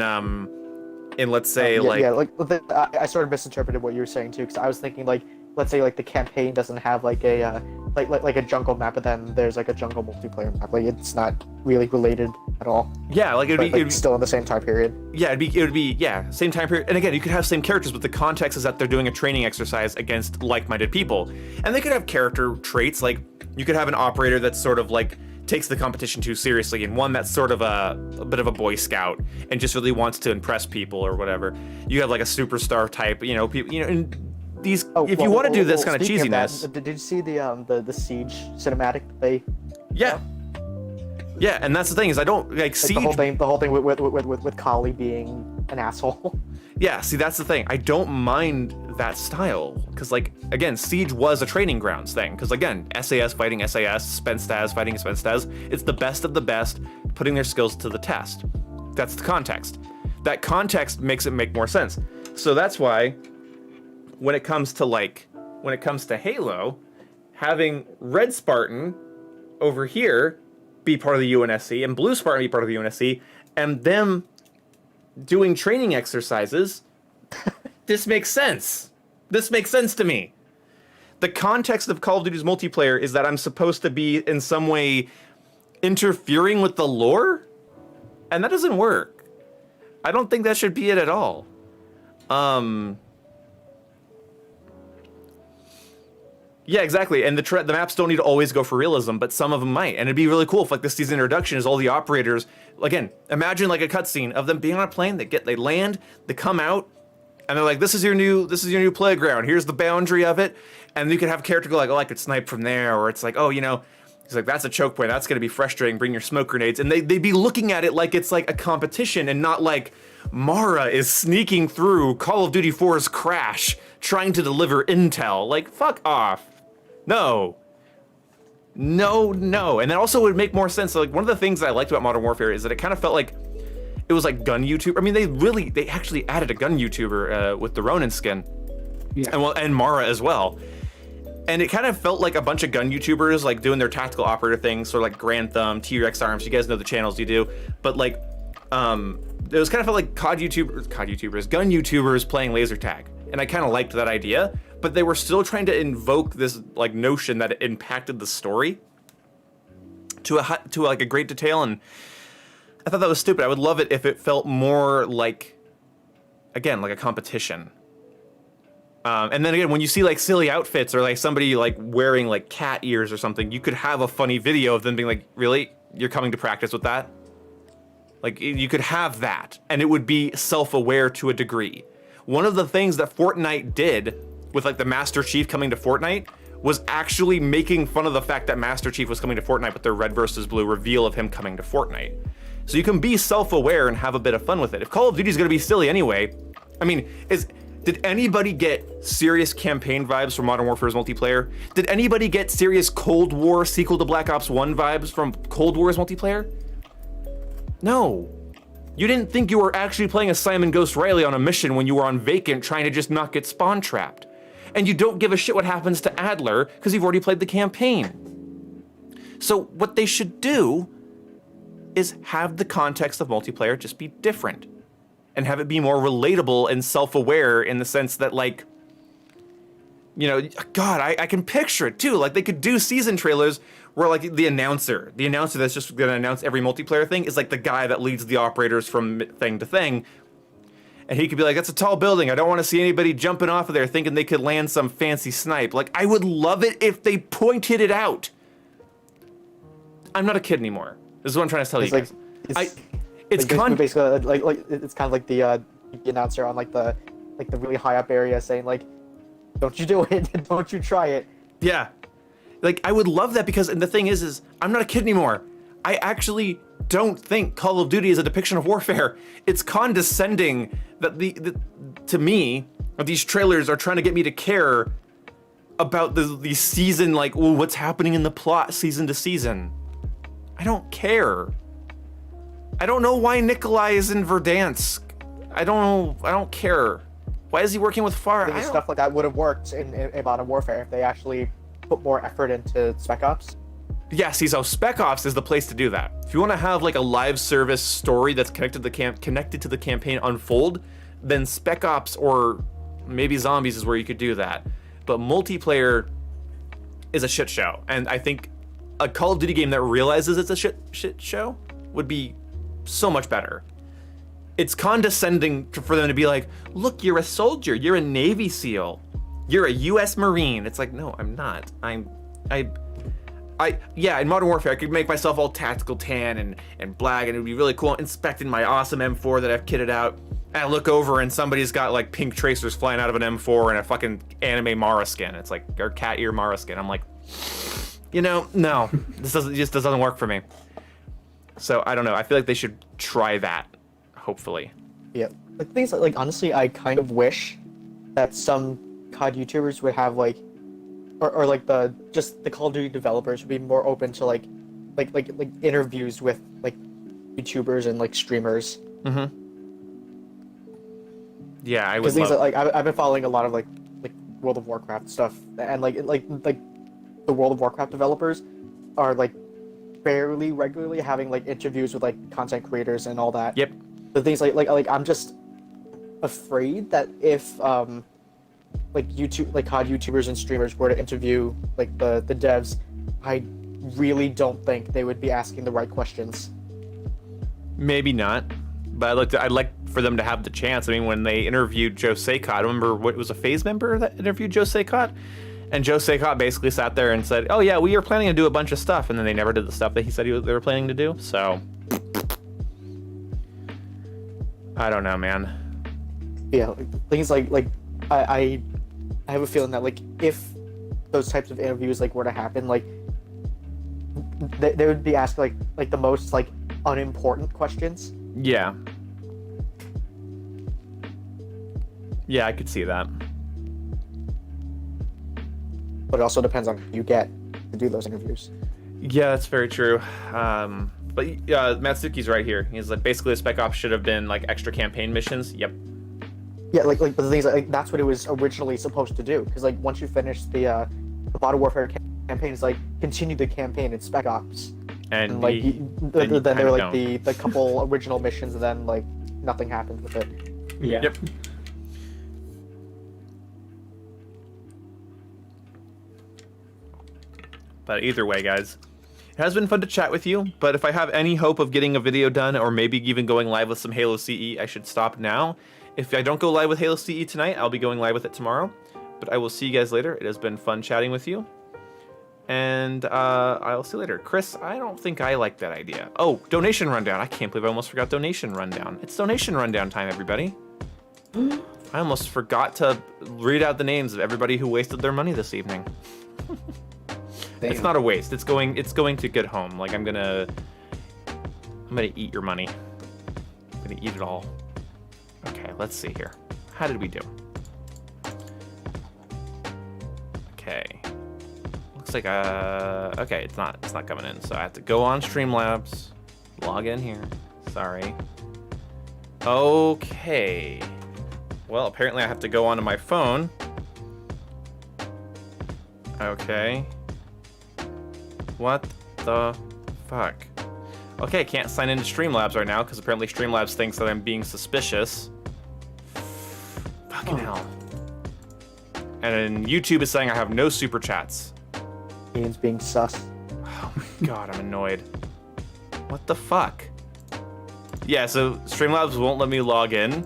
let's say,
I sort of misinterpreted what you were saying, too, because I was thinking, like, let's say, like, the campaign doesn't have, like, a, like a jungle map, but then there's, like, a jungle multiplayer map. Like, it's not really related at all.
Yeah, like, it'd be
still in the same time period.
Yeah, it would be same time period. And again, you could have same characters, but the context is that they're doing a training exercise against like-minded people. And they could have character traits, like, you could have an operator that's sort of, like, takes the competition too seriously, and one that's sort of a bit of a Boy Scout and just really wants to impress people or whatever. You have, like, a superstar type, people, and these, if you want to do this kind of cheesiness.
Did you see the Siege cinematic that they?
Yeah, and that's the thing is I don't like Siege.
The whole thing with Kali being an asshole.
Yeah, see, that's the thing. I don't mind that style because, like, again, Siege was a training grounds thing. Because again, SAS fighting SAS, Spenstaz fighting Spenstaz. It's the best of the best, putting their skills to the test. That's the context. That context makes it make more sense. So that's why. When it comes to Halo, having Red Spartan over here be part of the UNSC and Blue Spartan be part of the UNSC, and them doing training exercises, this makes sense. This makes sense to me. The context of Call of Duty's multiplayer is that I'm supposed to be in some way interfering with the lore, and that doesn't work. I don't think that should be it at all. Yeah, exactly. And the maps don't need to always go for realism, but some of them might. And it'd be really cool if, like, this season introduction is all the operators. Again, imagine like a cutscene of them being on a plane. They land, they come out, and they're like, "This is your new playground. Here's the boundary of it." And you could have a character go like, "Oh, I could snipe from there," or it's like, "Oh, he's like, that's a choke point. That's gonna be frustrating. Bring your smoke grenades." And they'd be looking at it like it's like a competition and not like Mara is sneaking through Call of Duty 4's Crash trying to deliver intel. Like, fuck off. No. And that also would make more sense. So, like, one of the things that I liked about Modern Warfare is that it kind of felt like it was like gun YouTuber. I mean, they actually added a gun YouTuber with the Ronin skin. Yeah. And Mara as well. And it kind of felt like a bunch of gun YouTubers like doing their tactical operator things, sort of like Grand Thumb, T-Rex Arms. You guys know the channels you do. But like, it was kind of felt like gun YouTubers playing laser tag. And I kind of liked that idea. But they were still trying to invoke this like notion that it impacted the story to like a great detail, and I thought that was stupid. I would love it if it felt more like, again, like a competition. And then again, when you see like silly outfits or like somebody like wearing like cat ears or something, you could have a funny video of them being like, "Really? You're coming to practice with that?" Like, you could have that, and it would be self-aware to a degree. One of the things that Fortnite did with like the Master Chief coming to Fortnite was actually making fun of the fact that Master Chief was coming to Fortnite with their red versus blue reveal of him coming to Fortnite. So you can be self-aware and have a bit of fun with it. If Call of Duty is going to be silly anyway, I mean, Did anybody get serious campaign vibes from Modern Warfare's multiplayer? Did anybody get serious Cold War sequel to Black Ops 1 vibes from Cold War's multiplayer? No. You didn't think you were actually playing as Simon Ghost Riley on a mission when you were on Vacant trying to just not get spawn trapped. And you don't give a shit what happens to Adler because you've already played the campaign. So what they should do is have the context of multiplayer just be different. And have it be more relatable and self-aware in the sense that, like, you know, God, I can picture it too. Like, they could do season trailers where, like, the announcer that's just gonna announce every multiplayer thing is like the guy that leads the operators from thing to thing. And he could be like, that's a tall building. I don't want to see anybody jumping off of there thinking they could land some fancy snipe. Like, I would love it if they pointed it out. I'm not a kid anymore. This is what I'm trying to tell you guys. It's
basically like it's kind of like the announcer on like the really high up area saying like, don't you do it, don't you try it.
Yeah, like I would love that because, and the thing is I'm not a kid anymore. I actually don't think Call of Duty is a depiction of warfare. It's condescending that to me these trailers are trying to get me to care about the season, like, well, what's happening in the plot season to season. I don't care. I don't know why Nikolai is in Verdansk. I don't care. Why is he working with Farah?
I think stuff like that would have worked in Modern Warfare if they actually put more effort into Spec Ops.
Yeah, see, so Spec Ops is the place to do that. If you want to have like a live service story that's connected to the campaign unfold, then Spec Ops or maybe Zombies is where you could do that. But multiplayer is a shit show, and I think a Call of Duty game that realizes it's a shit show would be so much better. It's condescending for them to be like, look, you're a soldier, you're a Navy SEAL, you're a US Marine. It's like, no, I'm not. Yeah, in Modern Warfare, I could make myself all tactical tan and black, and it would be really cool inspecting my awesome M4 that I've kitted out. And I look over and somebody's got like pink tracers flying out of an M4 and a fucking anime Mara skin. It's like, or cat ear Mara skin. I'm like, you know, no, this doesn't work for me. So I don't know. I feel like they should try that, hopefully.
Yeah, the things like honestly, I kind of wish that some COD YouTubers would have like, or like the Call of Duty developers would be more open to like interviews with like YouTubers and like streamers.
Mm-hmm. Yeah, I would.
Because things like I've been following a lot of like World of Warcraft stuff, and like the World of Warcraft developers are like fairly regularly having like interviews with like content creators and all that.
Yep.
The things like I'm just afraid that if like COD YouTubers and streamers were to interview like the devs, I really don't think they would be asking the right questions. Maybe
not, but I'd like for them to have the chance. I mean, when they interviewed Joe Saycott, I remember what was a FaZe member that interviewed Joe Saycott, and Joe Saycott basically sat there and said, "Oh yeah, we are planning to do a bunch of stuff," and then they never did the stuff that he said they were planning to do. So I don't know, man.
Yeah, things like I have a feeling that like if those types of interviews like were to happen, like they would be asked like the most like unimportant questions.
Yeah. Yeah, I could see that.
But it also depends on who you get to do those interviews.
Yeah, that's very true. But Matsuki's right here. He's like, basically, the Spec Ops should have been like extra campaign missions. Yep.
Yeah, but the things like that's what it was originally supposed to do. Because like once you finish the Modern Warfare campaign, it's like continue the campaign in Spec Ops. And like then there were like the couple original missions, and then like nothing happened with it.
Yeah.
Yep. But either way, guys, it has been fun to chat with you. But if I have any hope of getting a video done, or maybe even going live with some Halo CE, I should stop now. If I don't go live with Halo CE tonight, I'll be going live with it tomorrow. But I will see you guys later. It has been fun chatting with you. And I'll see you later. Chris, I don't think I like that idea. Oh, donation rundown. I can't believe I almost forgot donation rundown. It's donation rundown time, everybody. I almost forgot to read out the names of everybody who wasted their money this evening.
Damn.
It's not a waste. It's going to good home. Like I'm gonna eat your money. I'm gonna eat it all. Okay, let's see here. How did we do? looks like okay, it's not coming in. So I have to go on Streamlabs, log in here. Sorry. Okay. Well, apparently I have to go onto my phone. Okay. What the fuck? Okay, can't sign into Streamlabs right now because apparently Streamlabs thinks that I'm being suspicious. Fucking hell. And then YouTube is saying I have no super chats.
Ian's being sus.
Oh my god, I'm annoyed. What the fuck? Yeah, so Streamlabs won't let me log in,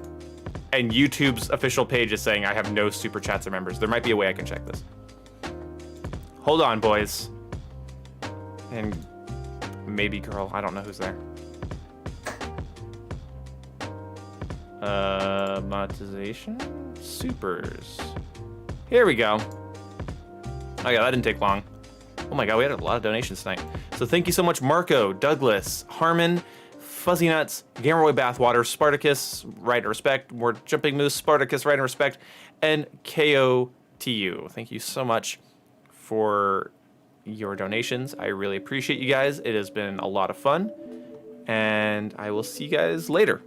and YouTube's official page is saying I have no super chats or members. There might be a way I can check this. Hold on, boys. And maybe girl, I don't know who's there. Monetization? Supers. Here we go. Oh yeah, that didn't take long. Oh my god, we had a lot of donations tonight. So thank you so much, Marco, Douglas, Harmon, Fuzzy Nuts, Gamerboy Bathwater, Spartacus, Right and Respect, More Jumping Moose, Spartacus, Right and Respect, and KOTU. Thank you so much for your donations. I really appreciate you guys. It has been a lot of fun, and I will see you guys later.